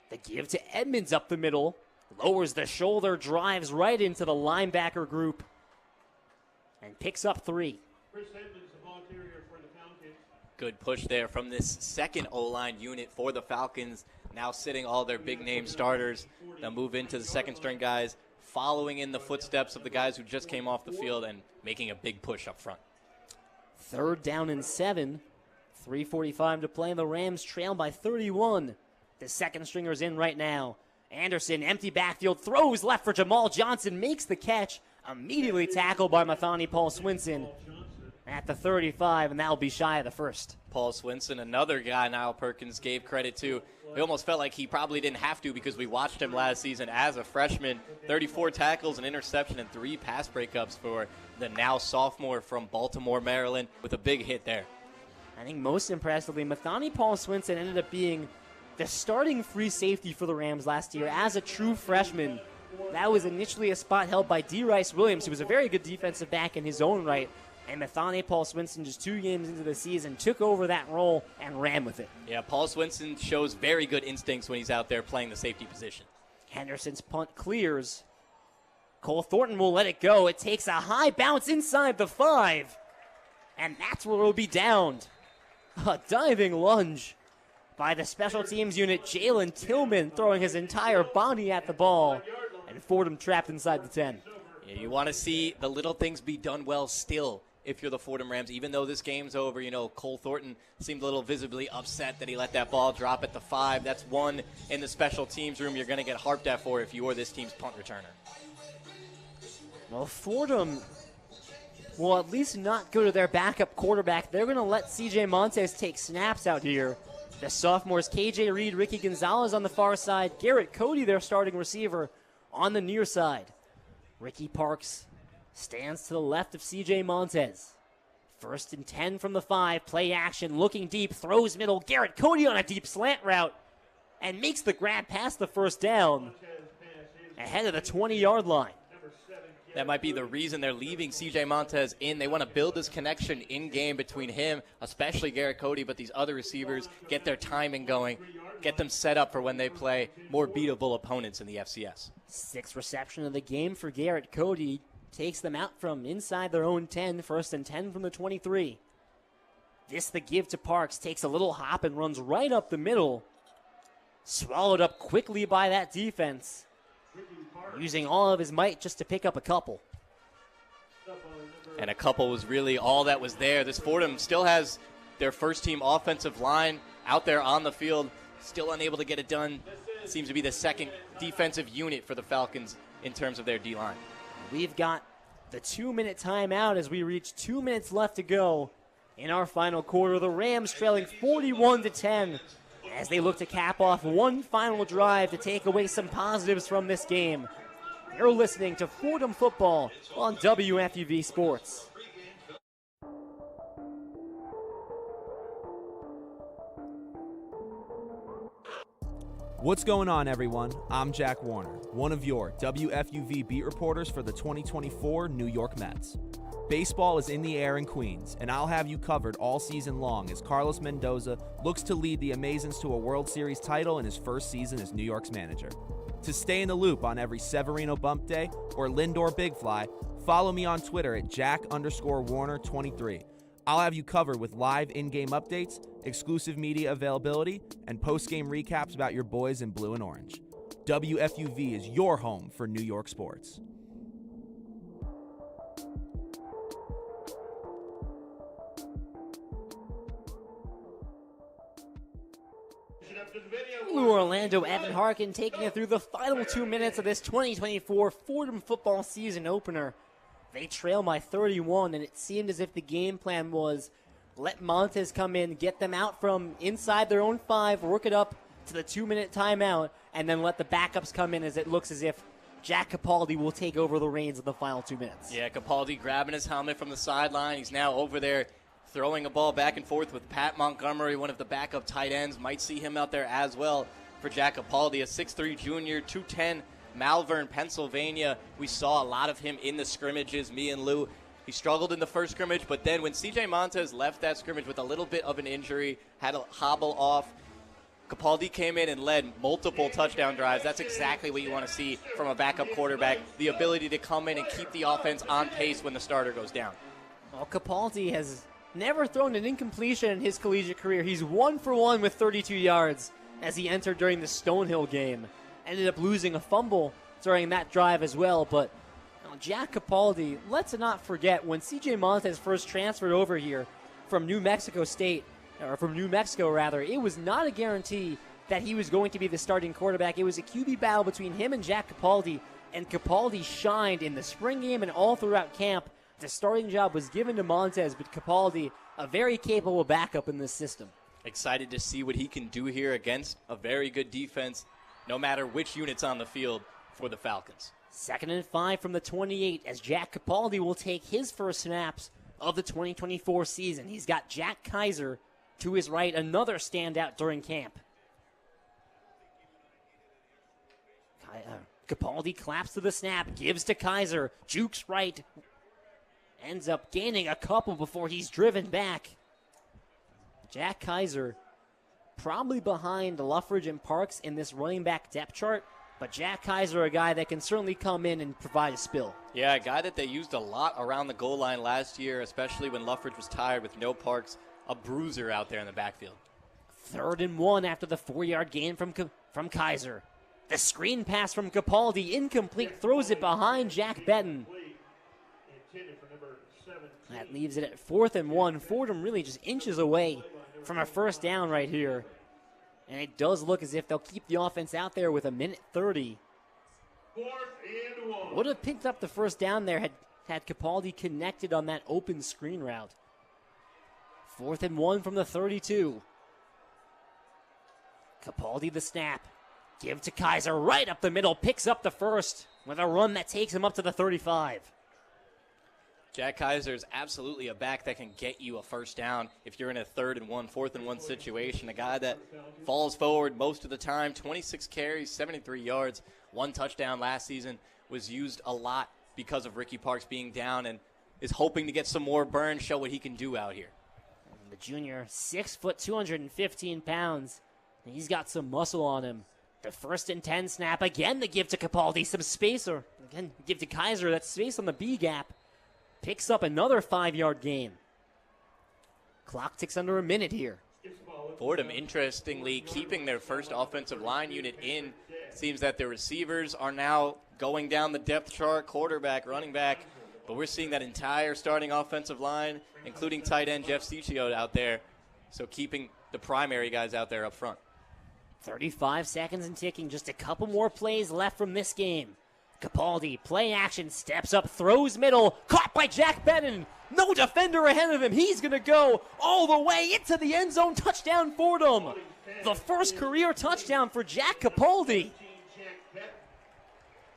Speaker 11: The give to Edmonds up the middle. Lowers the shoulder, drives right into the linebacker group. And picks up 3.
Speaker 2: Good push there from this second O-line unit for the Falcons. Now sitting all their big-name starters. They'll move into the second-string guys, following in the footsteps of the guys who just came off the field and making a big push up front.
Speaker 11: 3rd down and 7. 3:45 to play. The Rams trail by 31. The second stringer's in right now. Anderson, empty backfield, throws left for Jamal Johnson, makes the catch. Immediately tackled by Mathani Paul Swinson at the 35, and that'll be shy of the first.
Speaker 2: Paul Swinson, another guy Niall Perkins gave credit to. It almost felt like he probably didn't have to because we watched him last season as a freshman. 34 tackles, an interception, and 3 pass breakups for the now sophomore from Baltimore, Maryland, with a big hit there.
Speaker 11: I think most impressively, Mathani Paul Swinson ended up being the starting free safety for the Rams last year as a true freshman. That was initially a spot held by D. Rice Williams, who was a very good defensive back in his own right. And Mathani Paul Swinson, just 2 games into the season, took over that role and ran with it.
Speaker 2: Yeah, Paul Swinson shows very good instincts when he's out there playing the safety position.
Speaker 11: Henderson's punt clears. Cole Thornton will let it go. It takes a high bounce inside the 5. And that's where it will be downed. A diving lunge by the special teams unit, Jalen Tillman, throwing his entire body at the ball. And Fordham trapped inside the 10.
Speaker 2: Yeah, you want to see the little things be done well still if you're the Fordham Rams. Even though this game's over, Cole Thornton seemed a little visibly upset that he let that ball drop at the 5. That's one in the special teams room you're going to get harped at for if you are this team's punt returner.
Speaker 11: Well, Fordham will at least not go to their backup quarterback. They're going to let C.J. Montes take snaps out here. The sophomores, K.J. Reed, Ricky Gonzalez on the far side, Garrett Cody, their starting receiver, on the near side. Ricky Parks stands to the left of C.J. Montez. 1st and 10 from the 5. Play action, looking deep, throws middle. Garrett Cody on a deep slant route and makes the grab past the first down ahead of the 20-yard line.
Speaker 2: That might be the reason they're leaving C.J. Montez in. They want to build this connection in-game between him, especially Garrett Cody, but these other receivers, get their timing going, get them set up for when they play more beatable opponents in the FCS.
Speaker 11: 6th reception of the game for Garrett Cody. Takes them out from inside their own 10, 1st and 10 from the 23. This the give to Parks. Takes a little hop and runs right up the middle. Swallowed up quickly by that defense. Using all of his might just to pick up a couple.
Speaker 2: And a couple was really all that was there. This Fordham still has their first-team offensive line out there on the field, still unable to get it done. Seems to be the second defensive unit for the Falcons in terms of their D-line.
Speaker 11: We've got the 2-minute timeout as we reach 2 minutes left to go in our final quarter. The Rams trailing 41-10 as they look to cap off one final drive to take away some positives from this game. You're listening to Fordham Football on WFUV Sports.
Speaker 8: What's going on, everyone? I'm Jack Warner, one of your WFUV beat reporters for the 2024 New York Mets. Baseball is in the air in Queens, and I'll have you covered all season long as Carlos Mendoza looks to lead the Amazons to a World Series title in his first season as New York's manager. To stay in the loop on every Severino Bump Day or Lindor Big Fly, follow me on Twitter at Jack_Warner23. I'll have you covered with live in-game updates, exclusive media availability, and post-game recaps about your boys in blue and orange. WFUV is your home for New York sports.
Speaker 11: Lou Orlando, Evan Harkin taking it through the final 2 minutes of this 2024 Fordham football season opener. They trail by 31, and it seemed as if the game plan was let Montez come in, get them out from inside their own 5, work it up to the 2-minute timeout, and then let the backups come in as it looks as if Jack Capaldi will take over the reins in the final 2 minutes.
Speaker 2: Yeah, Capaldi grabbing his helmet from the sideline. He's now over there throwing a ball back and forth with Pat Montgomery, one of the backup tight ends. Might see him out there as well for Jack Capaldi, a 6'3 junior, 210, Malvern, Pennsylvania. We saw a lot of him in the scrimmages, me and Lou. He struggled in the first scrimmage, but then when C.J. Montez left that scrimmage with a little bit of an injury, had to hobble off, Capaldi came in and led multiple touchdown drives. That's exactly what you want to see from a backup quarterback, the ability to come in and keep the offense on pace when the starter goes down.
Speaker 11: Well, Capaldi has never thrown an incompletion in his collegiate career. He's 1 for 1 with 32 yards as he entered during the Stonehill game. Ended up losing a fumble during that drive as well, but Jack Capaldi, let's not forget when C.J. Montez first transferred over here from New Mexico State, or from New Mexico rather, it was not a guarantee that he was going to be the starting quarterback. It was a QB battle between him and Jack Capaldi, and Capaldi shined in the spring game and all throughout camp. The starting job was given to Montez, but Capaldi, a very capable backup in this system.
Speaker 2: Excited to see what he can do here against a very good defense, no matter which unit's on the field for the Falcons.
Speaker 11: 2nd and 5 from the 28 as Jack Capaldi will take his first snaps of the 2024 season. He's got Jack Kaiser to his right, another standout during camp. Capaldi claps to the snap, gives to Kaiser, jukes right, ends up gaining a couple before he's driven back. Jack Kaiser probably behind Luffridge and Parks in this running back depth chart, but Jack Kaiser, a guy that can certainly come in and provide a spill.
Speaker 2: Yeah, a guy that they used a lot around the goal line last year, especially when Luffridge was tired with no Parks, a bruiser out there in the backfield.
Speaker 11: 3rd and 1 after the 4-yard gain from Kaiser. The screen pass from Capaldi, incomplete, throws it behind Jack Benton. That leaves it at 4th and 1. Fordham really just inches away from a first down right here. And it does look as if they'll keep the offense out there with 1:30. Would have picked up the first down there had Capaldi connected on that open screen route. 4th and 1 from the 32. Capaldi the snap. Give to Kaiser right up the middle. Picks up the first with a run that takes him up to the 35.
Speaker 2: Jack Kaiser is absolutely a back that can get you a first down if you're in a 3rd and 1, 4th and 1 situation. A guy that falls forward most of the time, 26 carries, 73 yards, 1 touchdown last season, was used a lot because of Ricky Parks being down and is hoping to get some more burn, show what he can do out here.
Speaker 11: And the junior, 6 foot, 215 pounds. He's got some muscle on him. The 1st and 10 snap, again the give to Capaldi, some spacer. Again, give to Kaiser, that space on the B gap. Picks up another 5-yard gain. Clock ticks under a minute here.
Speaker 2: Fordham, interestingly, keeping their first offensive line unit in. Seems that their receivers are now going down the depth chart, quarterback, running back. But we're seeing that entire starting offensive line, including tight end Jeff Ciccio out there. So keeping the primary guys out there up front.
Speaker 11: 35 seconds and ticking. Just a couple more plays left from this game. Capaldi, play action, steps up, throws middle, caught by Jack Benton. No defender ahead of him. He's going to go all the way into the end zone. Touchdown, Fordham. The first career touchdown for Jack Capaldi.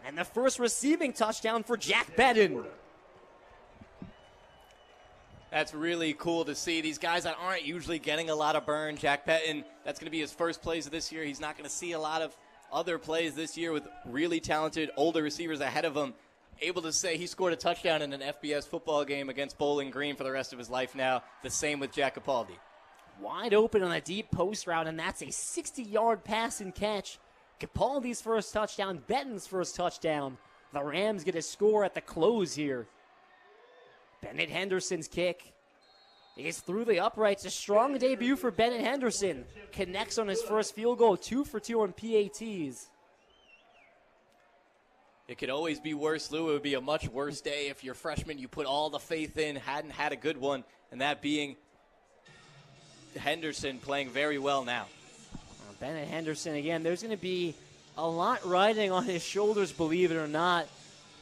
Speaker 11: And the first receiving touchdown for Jack Benton.
Speaker 2: That's really cool to see. These guys that aren't usually getting a lot of burn. Jack Benton, that's going to be his first plays of this year. He's not going to see a lot of other plays this year with really talented older receivers ahead of him. Able to say he scored a touchdown in an FBS football game against Bowling Green for the rest of his life now. The same with Jack Capaldi.
Speaker 11: Wide open on a deep post route, and that's a 60-yard pass and catch. Capaldi's first touchdown, Benton's first touchdown. The Rams get a score at the close here. Bennett Henderson's kick is through the uprights. A strong debut for Bennett Henderson. Connects on his first field goal, 2 for 2 on PATs.
Speaker 2: It could always be worse, Lou. It would be a much worse day if your freshman you put all the faith in hadn't had a good one, and that being Henderson playing very well now.
Speaker 11: Bennett Henderson, again, there's going to be a lot riding on his shoulders, believe it or not,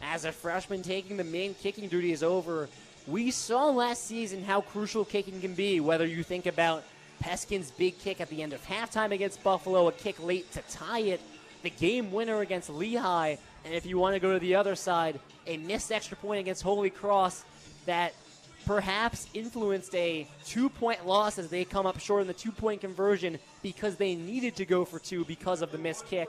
Speaker 11: as a freshman taking the main kicking duties over. We saw last season how crucial kicking can be, whether you think about Peskin's big kick at the end of halftime against Buffalo, a kick late to tie it, the game winner against Lehigh, and if you want to go to the other side, a missed extra point against Holy Cross that perhaps influenced a 2-point loss as they come up short in the 2-point conversion because they needed to go for 2 because of the missed kick.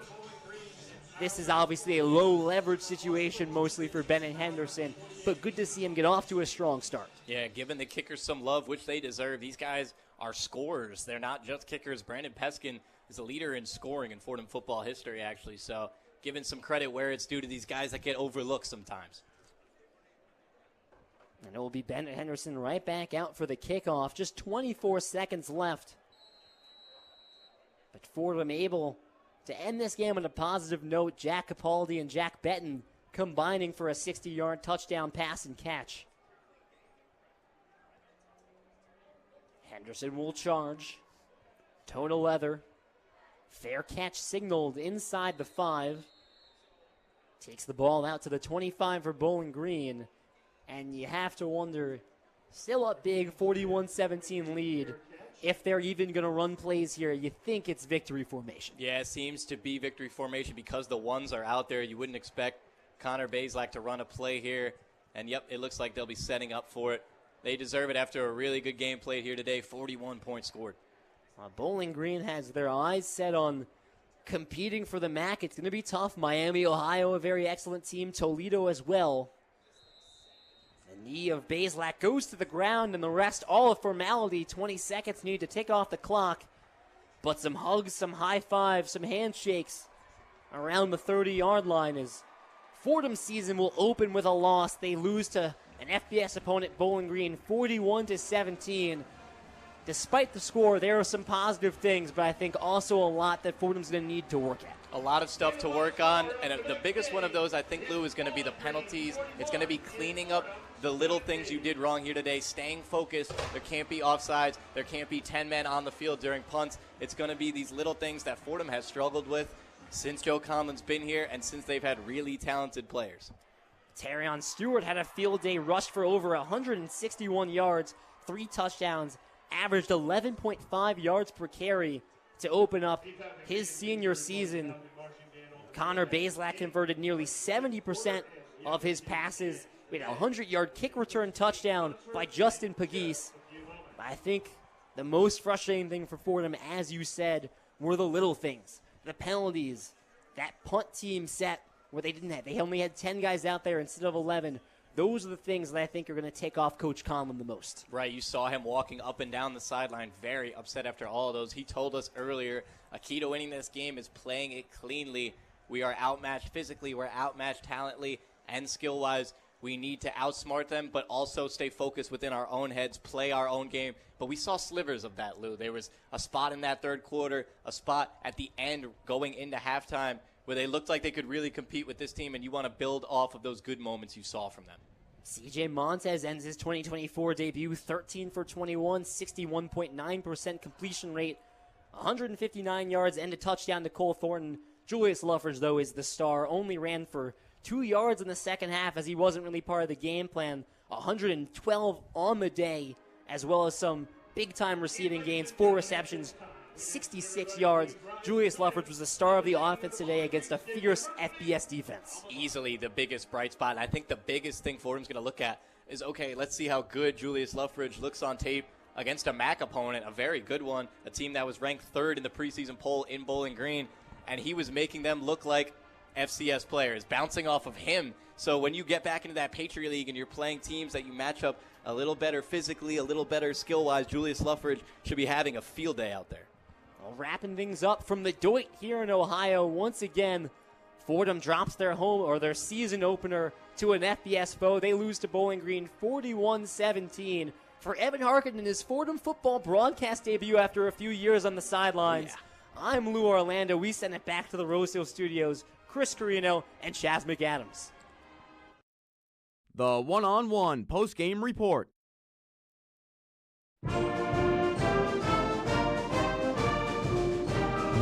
Speaker 11: This is obviously a low leverage situation mostly for Bennett Henderson, but good to see him get off to a strong start.
Speaker 2: Yeah, giving the kickers some love, which they deserve. These guys are scorers. They're not just kickers. Brandon Peskin is a leader in scoring in Fordham football history, actually, so giving some credit where it's due to these guys that get overlooked sometimes.
Speaker 11: And it will be Bennett Henderson right back out for the kickoff. Just 24 seconds left. But Fordham able to end this game on a positive note. Jack Capaldi and Jack Benton combining for a 60-yard touchdown pass and catch. Henderson will charge. Toe to leather. Fair catch signaled inside the 5. Takes the ball out to the 25 for Bowling Green. And you have to wonder, still up big, 41-17 lead. If they're even going to run plays here, you think it's victory formation.
Speaker 2: Yeah, it seems to be victory formation because the ones are out there. You wouldn't expect Connor Bazelak to run a play here. And, yep, it looks like they'll be setting up for it. They deserve it after a really good game played here today, 41 points scored.
Speaker 11: Bowling Green has their eyes set on competing for the MAC. It's going to be tough. Miami, Ohio, a very excellent team. Toledo as well. The knee of Bazelak goes to the ground, and the rest all a formality. 20 seconds need to tick off the clock. But some hugs, some high fives, some handshakes around the 30-yard line as Fordham's season will open with a loss. They lose to an FBS opponent, Bowling Green, 41-17. Despite the score, there are some positive things, but I think also a lot that Fordham's going to need to work at.
Speaker 2: A lot of stuff to work on, and the biggest one of those, I think, Lou, is going to be the penalties. It's going to be cleaning up the little things you did wrong here today, staying focused. There can't be offsides. There can't be 10 men on the field during punts. It's going to be these little things that Fordham has struggled with since Joe Conlon's been here and since they've had really talented players.
Speaker 11: Terrion Stewart had a field day, rushed for over 161 yards, 3 touchdowns, averaged 11.5 yards per carry to open up his senior season. Connor Bazelak converted nearly 70% of his passes with a 100-yard kick return touchdown by Justin Pagis. I think the most frustrating thing for Fordham, as you said, were the little things. The penalties, that punt team set where they only had 10 guys out there instead of 11. Those are the things that I think are going to take off Coach Conlon the most.
Speaker 2: Right, you saw him walking up and down the sideline, very upset after all of those. He told us earlier, a key to winning this game is playing it cleanly. We are outmatched physically, we're outmatched talently and skill-wise. We need to outsmart them, but also stay focused within our own heads, play our own game. But we saw slivers of that, Lou. There was a spot in that third quarter, a spot at the end going into halftime where they looked like they could really compete with this team, and you want to build off of those good moments you saw from them.
Speaker 11: CJ Montez ends his 2024 debut 13 for 21, 61.9% completion rate, 159 yards and a touchdown to Cole Thornton. Julius Luffridge, though, is the star, only ran for 2 yards in the second half as he wasn't really part of the game plan. 112 on the day, as well as some big-time receiving gains, 4 receptions, 66 yards. Julius Luffridge was the star of the offense today against a fierce FBS defense.
Speaker 2: Easily the biggest bright spot. And I think the biggest thing Fordham's going to look at is, okay, let's see how good Julius Luffridge looks on tape against a MAC opponent, a very good one, a team that was ranked 3rd in the preseason poll in Bowling Green, and he was making them look like FCS players, bouncing off of him. So when you get back into that Patriot League and you're playing teams that you match up a little better physically, a little better skill-wise, Julius Luffridge should be having a field day out there.
Speaker 11: Well, wrapping things up from the Doit here in Ohio, once again, Fordham drops their their season opener to an FBS foe. They lose to Bowling Green 41-17. For Evan Harkin in his Fordham football broadcast debut after a few years on the sidelines, I'm Lou Orlando. We send it back to the Rose Hill Studios. Chris Carrino and Chaz McAdams.
Speaker 17: The one-on-one post-game report.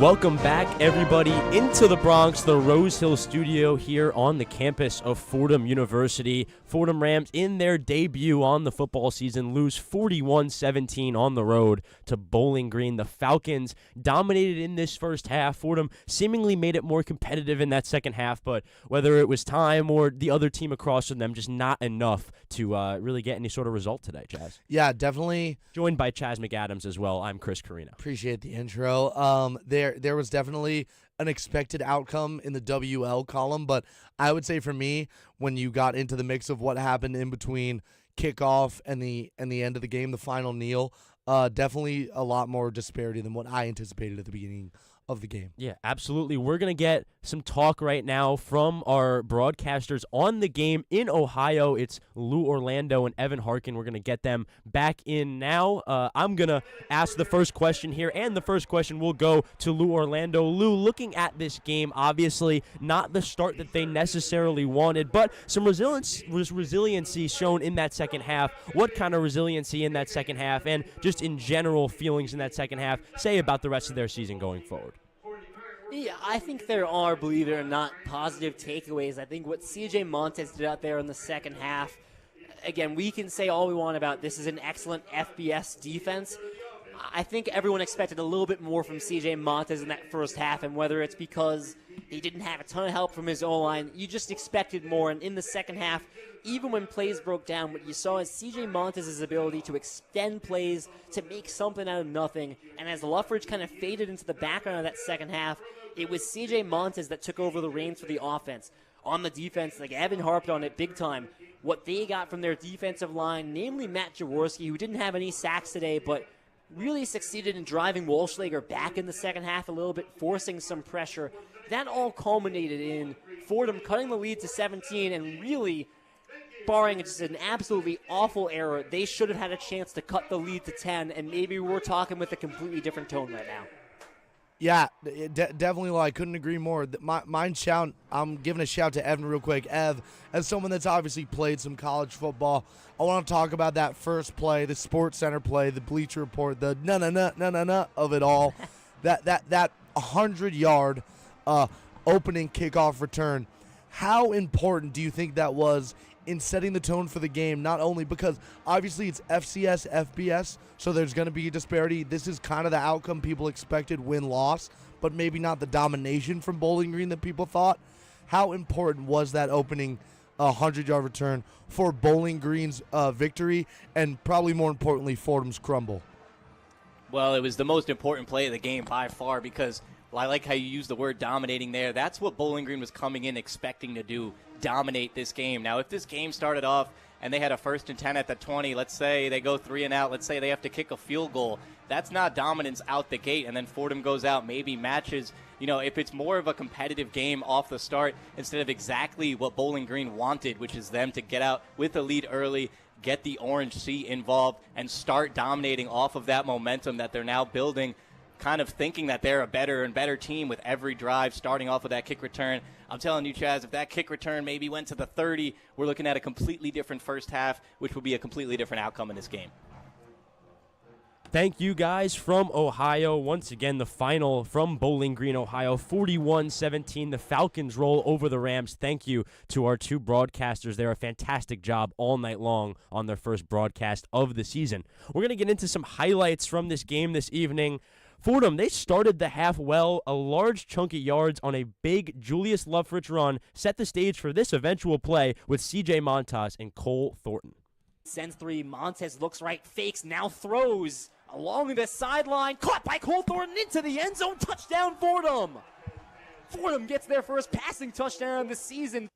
Speaker 13: Welcome back, everybody, into the Bronx, the Rose Hill studio here on the campus of Fordham University. Fordham Rams, in their debut on the football season, lose 41-17 on the road to Bowling Green. The Falcons dominated in this first half. Fordham seemingly made it more competitive in that second half, but whether it was time or the other team across from them, just not enough to really get any sort of result today, Chaz.
Speaker 9: Yeah, definitely.
Speaker 13: Joined by Chaz Mcadams as well. I'm Chris Carrino.
Speaker 9: Appreciate the intro. There was definitely an expected outcome in the WL column, but I would say for me, when you got into the mix of what happened in between kickoff and the end of the game, the final kneel, definitely a lot more disparity than what I anticipated at the beginning of the game.
Speaker 13: Yeah, absolutely. We're going to get some talk right now from our broadcasters on the game in Ohio. It's Lou Orlando and Evan Harkin. We're going to get them back in now. I'm going to ask the first question here, and the first question will go to Lou Orlando. Lou, looking at this game, obviously not the start that they necessarily wanted, but some resiliency shown in that second half. What kind of resiliency in that second half, and just in general feelings in that second half, say about the rest of their season going forward?
Speaker 11: Yeah, I think there are, believe it or not, positive takeaways. I think what C.J. Montez did out there in the second half, again, we can say all we want about this is an excellent FBS defense. I think everyone expected a little bit more from C.J. Montez in that first half, and whether it's because he didn't have a ton of help from his O-line, you just expected more. And in the second half, even when plays broke down, what you saw is C.J. Montez's ability to extend plays, to make something out of nothing. And as Luffridge kind of faded into the background of that second half, it was C.J. Montez that took over the reins for the offense. On the defense, like Evan harped on it big time, what they got from their defensive line, namely Matt Jaworski, who didn't have any sacks today, but really succeeded in driving Walschlager back in the second half a little bit, forcing some pressure. That all culminated in Fordham cutting the lead to 17, and really, barring just an absolutely awful error, they should have had a chance to cut the lead to 10, and maybe we're talking with a completely different tone right now.
Speaker 9: Yeah, definitely. Well, I couldn't agree more. I'm giving a shout to Evan real quick. Ev, as someone that's obviously played some college football, I want to talk about that first play, the Sports Center play, the Bleacher Report, the no of it all. that 100-yard opening kickoff return. How important do you think that was in setting the tone for the game? Not only because obviously it's FCS, FBS, so there's going to be a disparity. This is kind of the outcome people expected, win-loss, but maybe not the domination from Bowling Green that people thought. How important was that opening 100-yard return for Bowling Green's victory, and probably more importantly, Fordham's crumble?
Speaker 2: Well, it was the most important play of the game by far, because I like how you use the word dominating there. That's what Bowling Green was coming in expecting to do, dominate this game. Now, if this game started off and they had a 1st and 10 at the 20, let's say they go 3 and out, let's say they have to kick a field goal, that's not dominance out the gate, and then Fordham goes out, maybe matches. If it's more of a competitive game off the start instead of exactly what Bowling Green wanted, which is them to get out with a lead early, get the Orange Sea involved, and start dominating off of that momentum that they're now building, kind of thinking that they're a better and better team with every drive starting off with that kick return. I'm telling you, Chaz, if that kick return maybe went to the 30, we're looking at a completely different first half, which would be a completely different outcome in this game.
Speaker 13: Thank you guys from Ohio. Once again, the final from Bowling Green, Ohio, 41-17. The Falcons roll over the Rams. Thank you to our two broadcasters. They're a fantastic job all night long on their first broadcast of the season. We're going to get into some highlights from this game this evening. Fordham, they started the half well. A large chunk of yards on a big Julius Luffridge run set the stage for this eventual play with C.J. Montez and Cole Thornton.
Speaker 11: Sends 3, Montez looks right, fakes, now throws along the sideline, caught by Cole Thornton into the end zone, touchdown Fordham! Fordham gets their first passing touchdown of the season.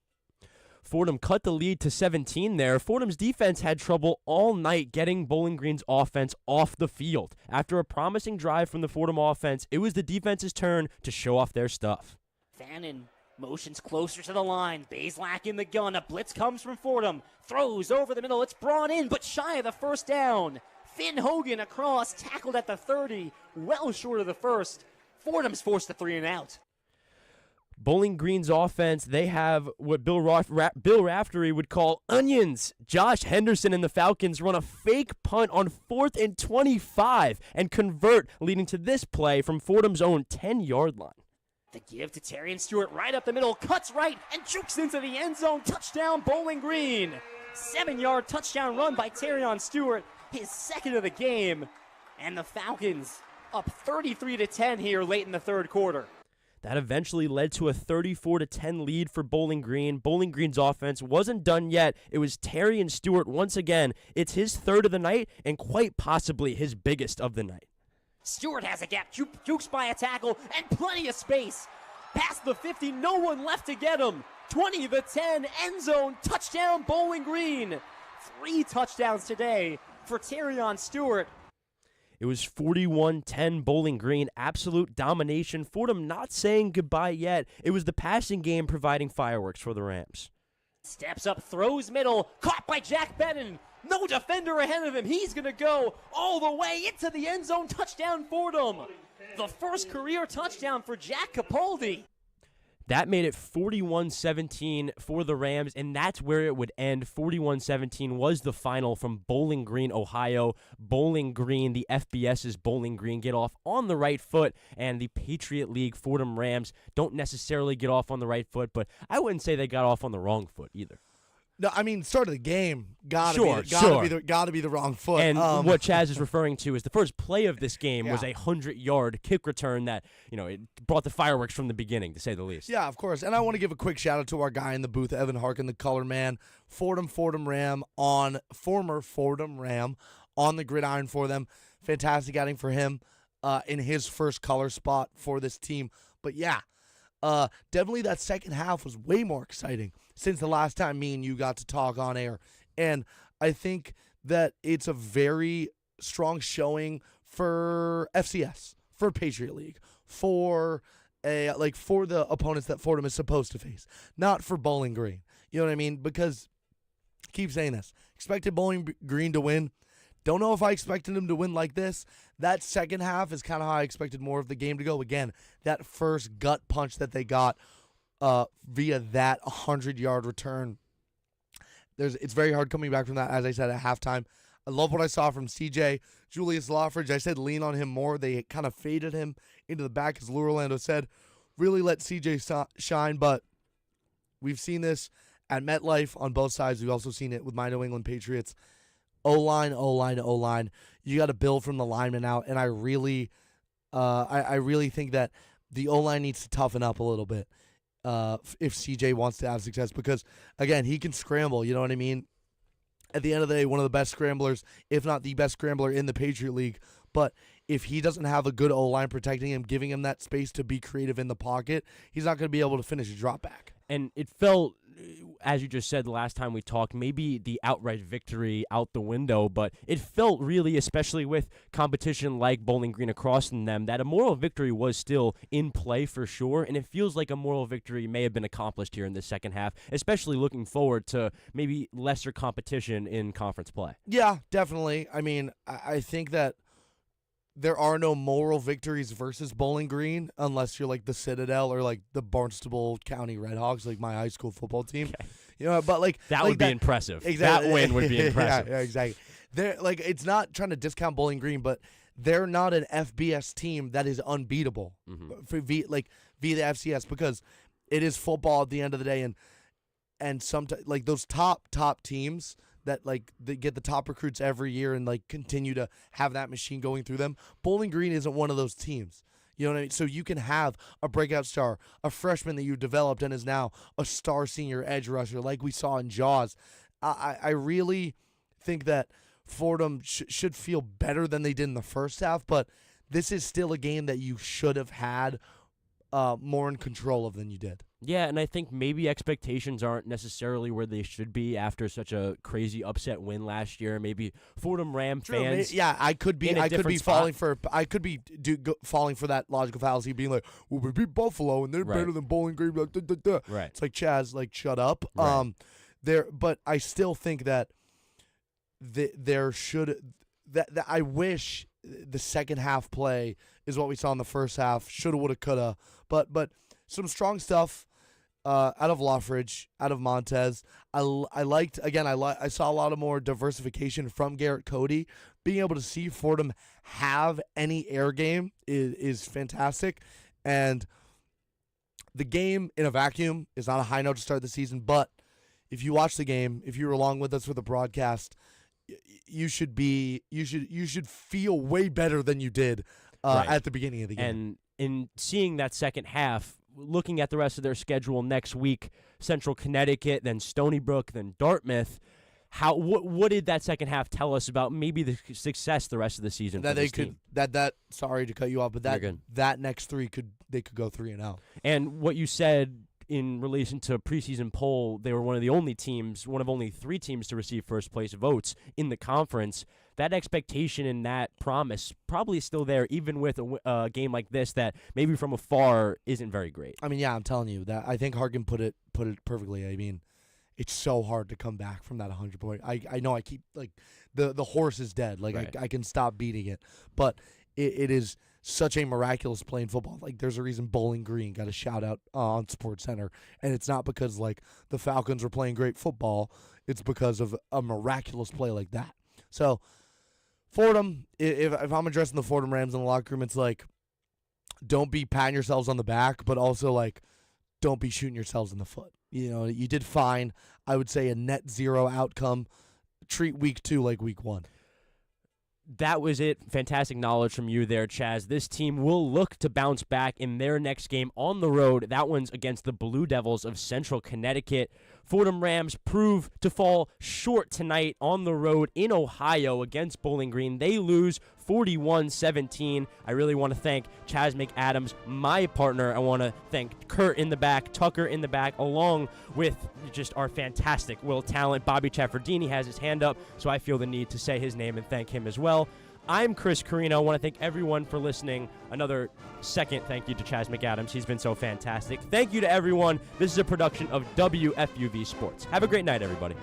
Speaker 13: Fordham cut the lead to 17 there. Fordham's defense had trouble all night getting Bowling Green's offense off the field. After a promising drive from the Fordham offense, it was the defense's turn to show off their stuff.
Speaker 11: Fannin motions closer to the line. Bazelak in the gun. A blitz comes from Fordham. Throws over the middle. It's brought in, but shy of the first down. Finn Hogan across, tackled at the 30, well short of the first. Fordham's forced to 3 and out.
Speaker 13: Bowling Green's offense, they have what Bill Raftery would call onions. Josh Henderson and the Falcons run a fake punt on 4th and 25 and convert, leading to this play from Fordham's own 10-yard line.
Speaker 11: The give to Terrion Stewart right up the middle, cuts right and jukes into the end zone. Touchdown, Bowling Green. 7-yard touchdown run by Terrion Stewart, his second of the game. And the Falcons up 33-10 here late in the third quarter.
Speaker 13: That eventually led to a 34-10 lead for Bowling Green. Bowling Green's offense wasn't done yet. It was Terrion Stewart once again. It's his third of the night and quite possibly his biggest of the night.
Speaker 11: Stewart has a gap, jukes by a tackle, and plenty of space. Past the 50, no one left to get him. 20-10, end zone, touchdown, Bowling Green. 3 touchdowns today for Terrion Stewart.
Speaker 13: It was 41-10 Bowling Green, absolute domination. Fordham not saying goodbye yet. It was the passing game providing fireworks for the Rams.
Speaker 11: Steps up, throws middle, caught by Jack Bennon. No defender ahead of him. He's going to go all the way into the end zone. Touchdown, Fordham. The first career touchdown for Jack Capaldi.
Speaker 13: That made it 41-17 for the Rams, and that's where it would end. 41-17 was the final from Bowling Green, Ohio. Bowling Green, the FBS's Bowling Green, get off on the right foot, and the Patriot League Fordham Rams don't necessarily get off on the right foot, but I wouldn't say they got off on the wrong foot either.
Speaker 9: No, I mean, start of the game, gotta be the wrong foot.
Speaker 13: And what Chaz is referring to is the first play of this game was a 100-yard kick return that, it brought the fireworks from the beginning, to say the least.
Speaker 9: Yeah, of course. And I want to give a quick shout out to our guy in the booth, Evan Harkin, the color man, former Fordham Ram on the gridiron for them. Fantastic outing for him in his first color spot for this team. But yeah, definitely that second half was way more exciting since the last time me and you got to talk on air. And I think that it's a very strong showing for FCS, for Patriot League, for the opponents that Fordham is supposed to face, not for Bowling Green. You know what I mean? Because I keep saying this. Expected Bowling Green to win. Don't know if I expected them to win like this. That second half is kind of how I expected more of the game to go. Again, that first gut punch that they got via that 100-yard return. It's very hard coming back from that, as I said, at halftime. I love what I saw from CJ. Julius Lawfridge, I said lean on him more. They kind of faded him into the back, as Lou Orlando said. Really let CJ shine, but we've seen this at MetLife on both sides. We've also seen it with my New England Patriots. O-line. You got to build from the linemen out, and I really think that the O-line needs to toughen up a little bit if CJ wants to have success, because, again, he can scramble, you know what I mean? At the end of the day, one of the best scramblers, if not the best scrambler in the Patriot League, but if he doesn't have a good O-line protecting him, giving him that space to be creative in the pocket, he's not going to be able to finish a drop back.
Speaker 13: And it felt, as you just said the last time we talked, maybe the outright victory out the window, but it felt really, especially with competition like Bowling Green across from them, that a moral victory was still in play for sure, and it feels like a moral victory may have been accomplished here in the second half, especially looking forward to maybe lesser competition in conference play.
Speaker 9: Yeah, definitely. I mean, I think that there are no moral victories versus Bowling Green unless you're like the Citadel or like the Barnstable County Redhawks, like my high school football team. Okay. But like
Speaker 13: that would be impressive.
Speaker 9: Exactly.
Speaker 13: That win would be impressive.
Speaker 9: Yeah, exactly. They're like, it's not trying to discount Bowling Green, but they're not an FBS team that is unbeatable for via the FCS, because it is football at the end of the day, and sometimes like those top teams that like they get the top recruits every year and like continue to have that machine going through them. Bowling Green isn't one of those teams. You know what I mean? So you can have a breakout star, a freshman that you developed and is now a star senior edge rusher like we saw in Jaws. I really think that Fordham should feel better than they did in the first half, but this is still a game that you should have had more in control of than you did.
Speaker 13: Yeah, and I think maybe expectations aren't necessarily where they should be after such a crazy upset win last year. Maybe Fordham Ram fans.
Speaker 9: Yeah, I could be falling for that logical fallacy, being like, "Well, we beat Buffalo and they're better than Bowling Green." Blah, blah, blah, blah.
Speaker 13: Right.
Speaker 9: It's like, Chaz, like, shut up.
Speaker 13: Right.
Speaker 9: But I still think that there should that I wish the second half play is what we saw in the first half. Shoulda, woulda, coulda. But some strong stuff out of Loffridge, out of Montez. I liked, again, I saw a lot of more diversification from Garrett Cody. Being able to see Fordham have any air game is fantastic. And the game in a vacuum is not a high note to start the season, but if you watch the game, if you were along with us for the broadcast, you should feel way better than you did at the beginning of the game.
Speaker 13: And in seeing that second half, looking at the rest of their schedule next week, Central Connecticut, then Stony Brook, then Dartmouth, what did that second half tell us about maybe the success the rest of the season
Speaker 9: that
Speaker 13: for this team?
Speaker 9: Sorry to cut you off, but that next three could go 3-0.
Speaker 13: And what you said in relation to preseason poll, they were one of only 3 teams to receive first place votes in the conference. That expectation and that promise probably is still there, even with a game like this that maybe from afar isn't very great.
Speaker 9: I mean, yeah, I'm telling you that. I think Harkin put it perfectly. I mean, it's so hard to come back from that 100 point. I know I keep like the horse is dead. Like right. I can stop beating it, but it is such a miraculous play in football. Like there's a reason Bowling Green got a shout out on SportsCenter, and it's not because like the Falcons were playing great football. It's because of a miraculous play like that. So Fordham, if I'm addressing the Fordham Rams in the locker room, it's like don't be patting yourselves on the back, but also like don't be shooting yourselves in the foot. You know, you did fine. I would say a net 0 outcome. Treat week 2 like week 1.
Speaker 13: That was it. Fantastic knowledge from you there, Chaz. This team will look to bounce back in their next game on the road. That one's against the Blue Devils of Central Connecticut. Fordham Rams prove to fall short tonight on the road in Ohio against Bowling Green. They lose 41-17. I really want to thank Chaz Mcadams, my partner. I want to thank Kurt in the back, Tucker in the back, along with just our fantastic Will Talent. Bobby Chaffardini has his hand up, so I feel the need to say his name and thank him as well. I'm Chris Carrino. I want to thank everyone for listening. Another second thank you to Chaz Mcadams. He's been so fantastic. Thank you to everyone. This is a production of WFUV Sports. Have a great night, everybody.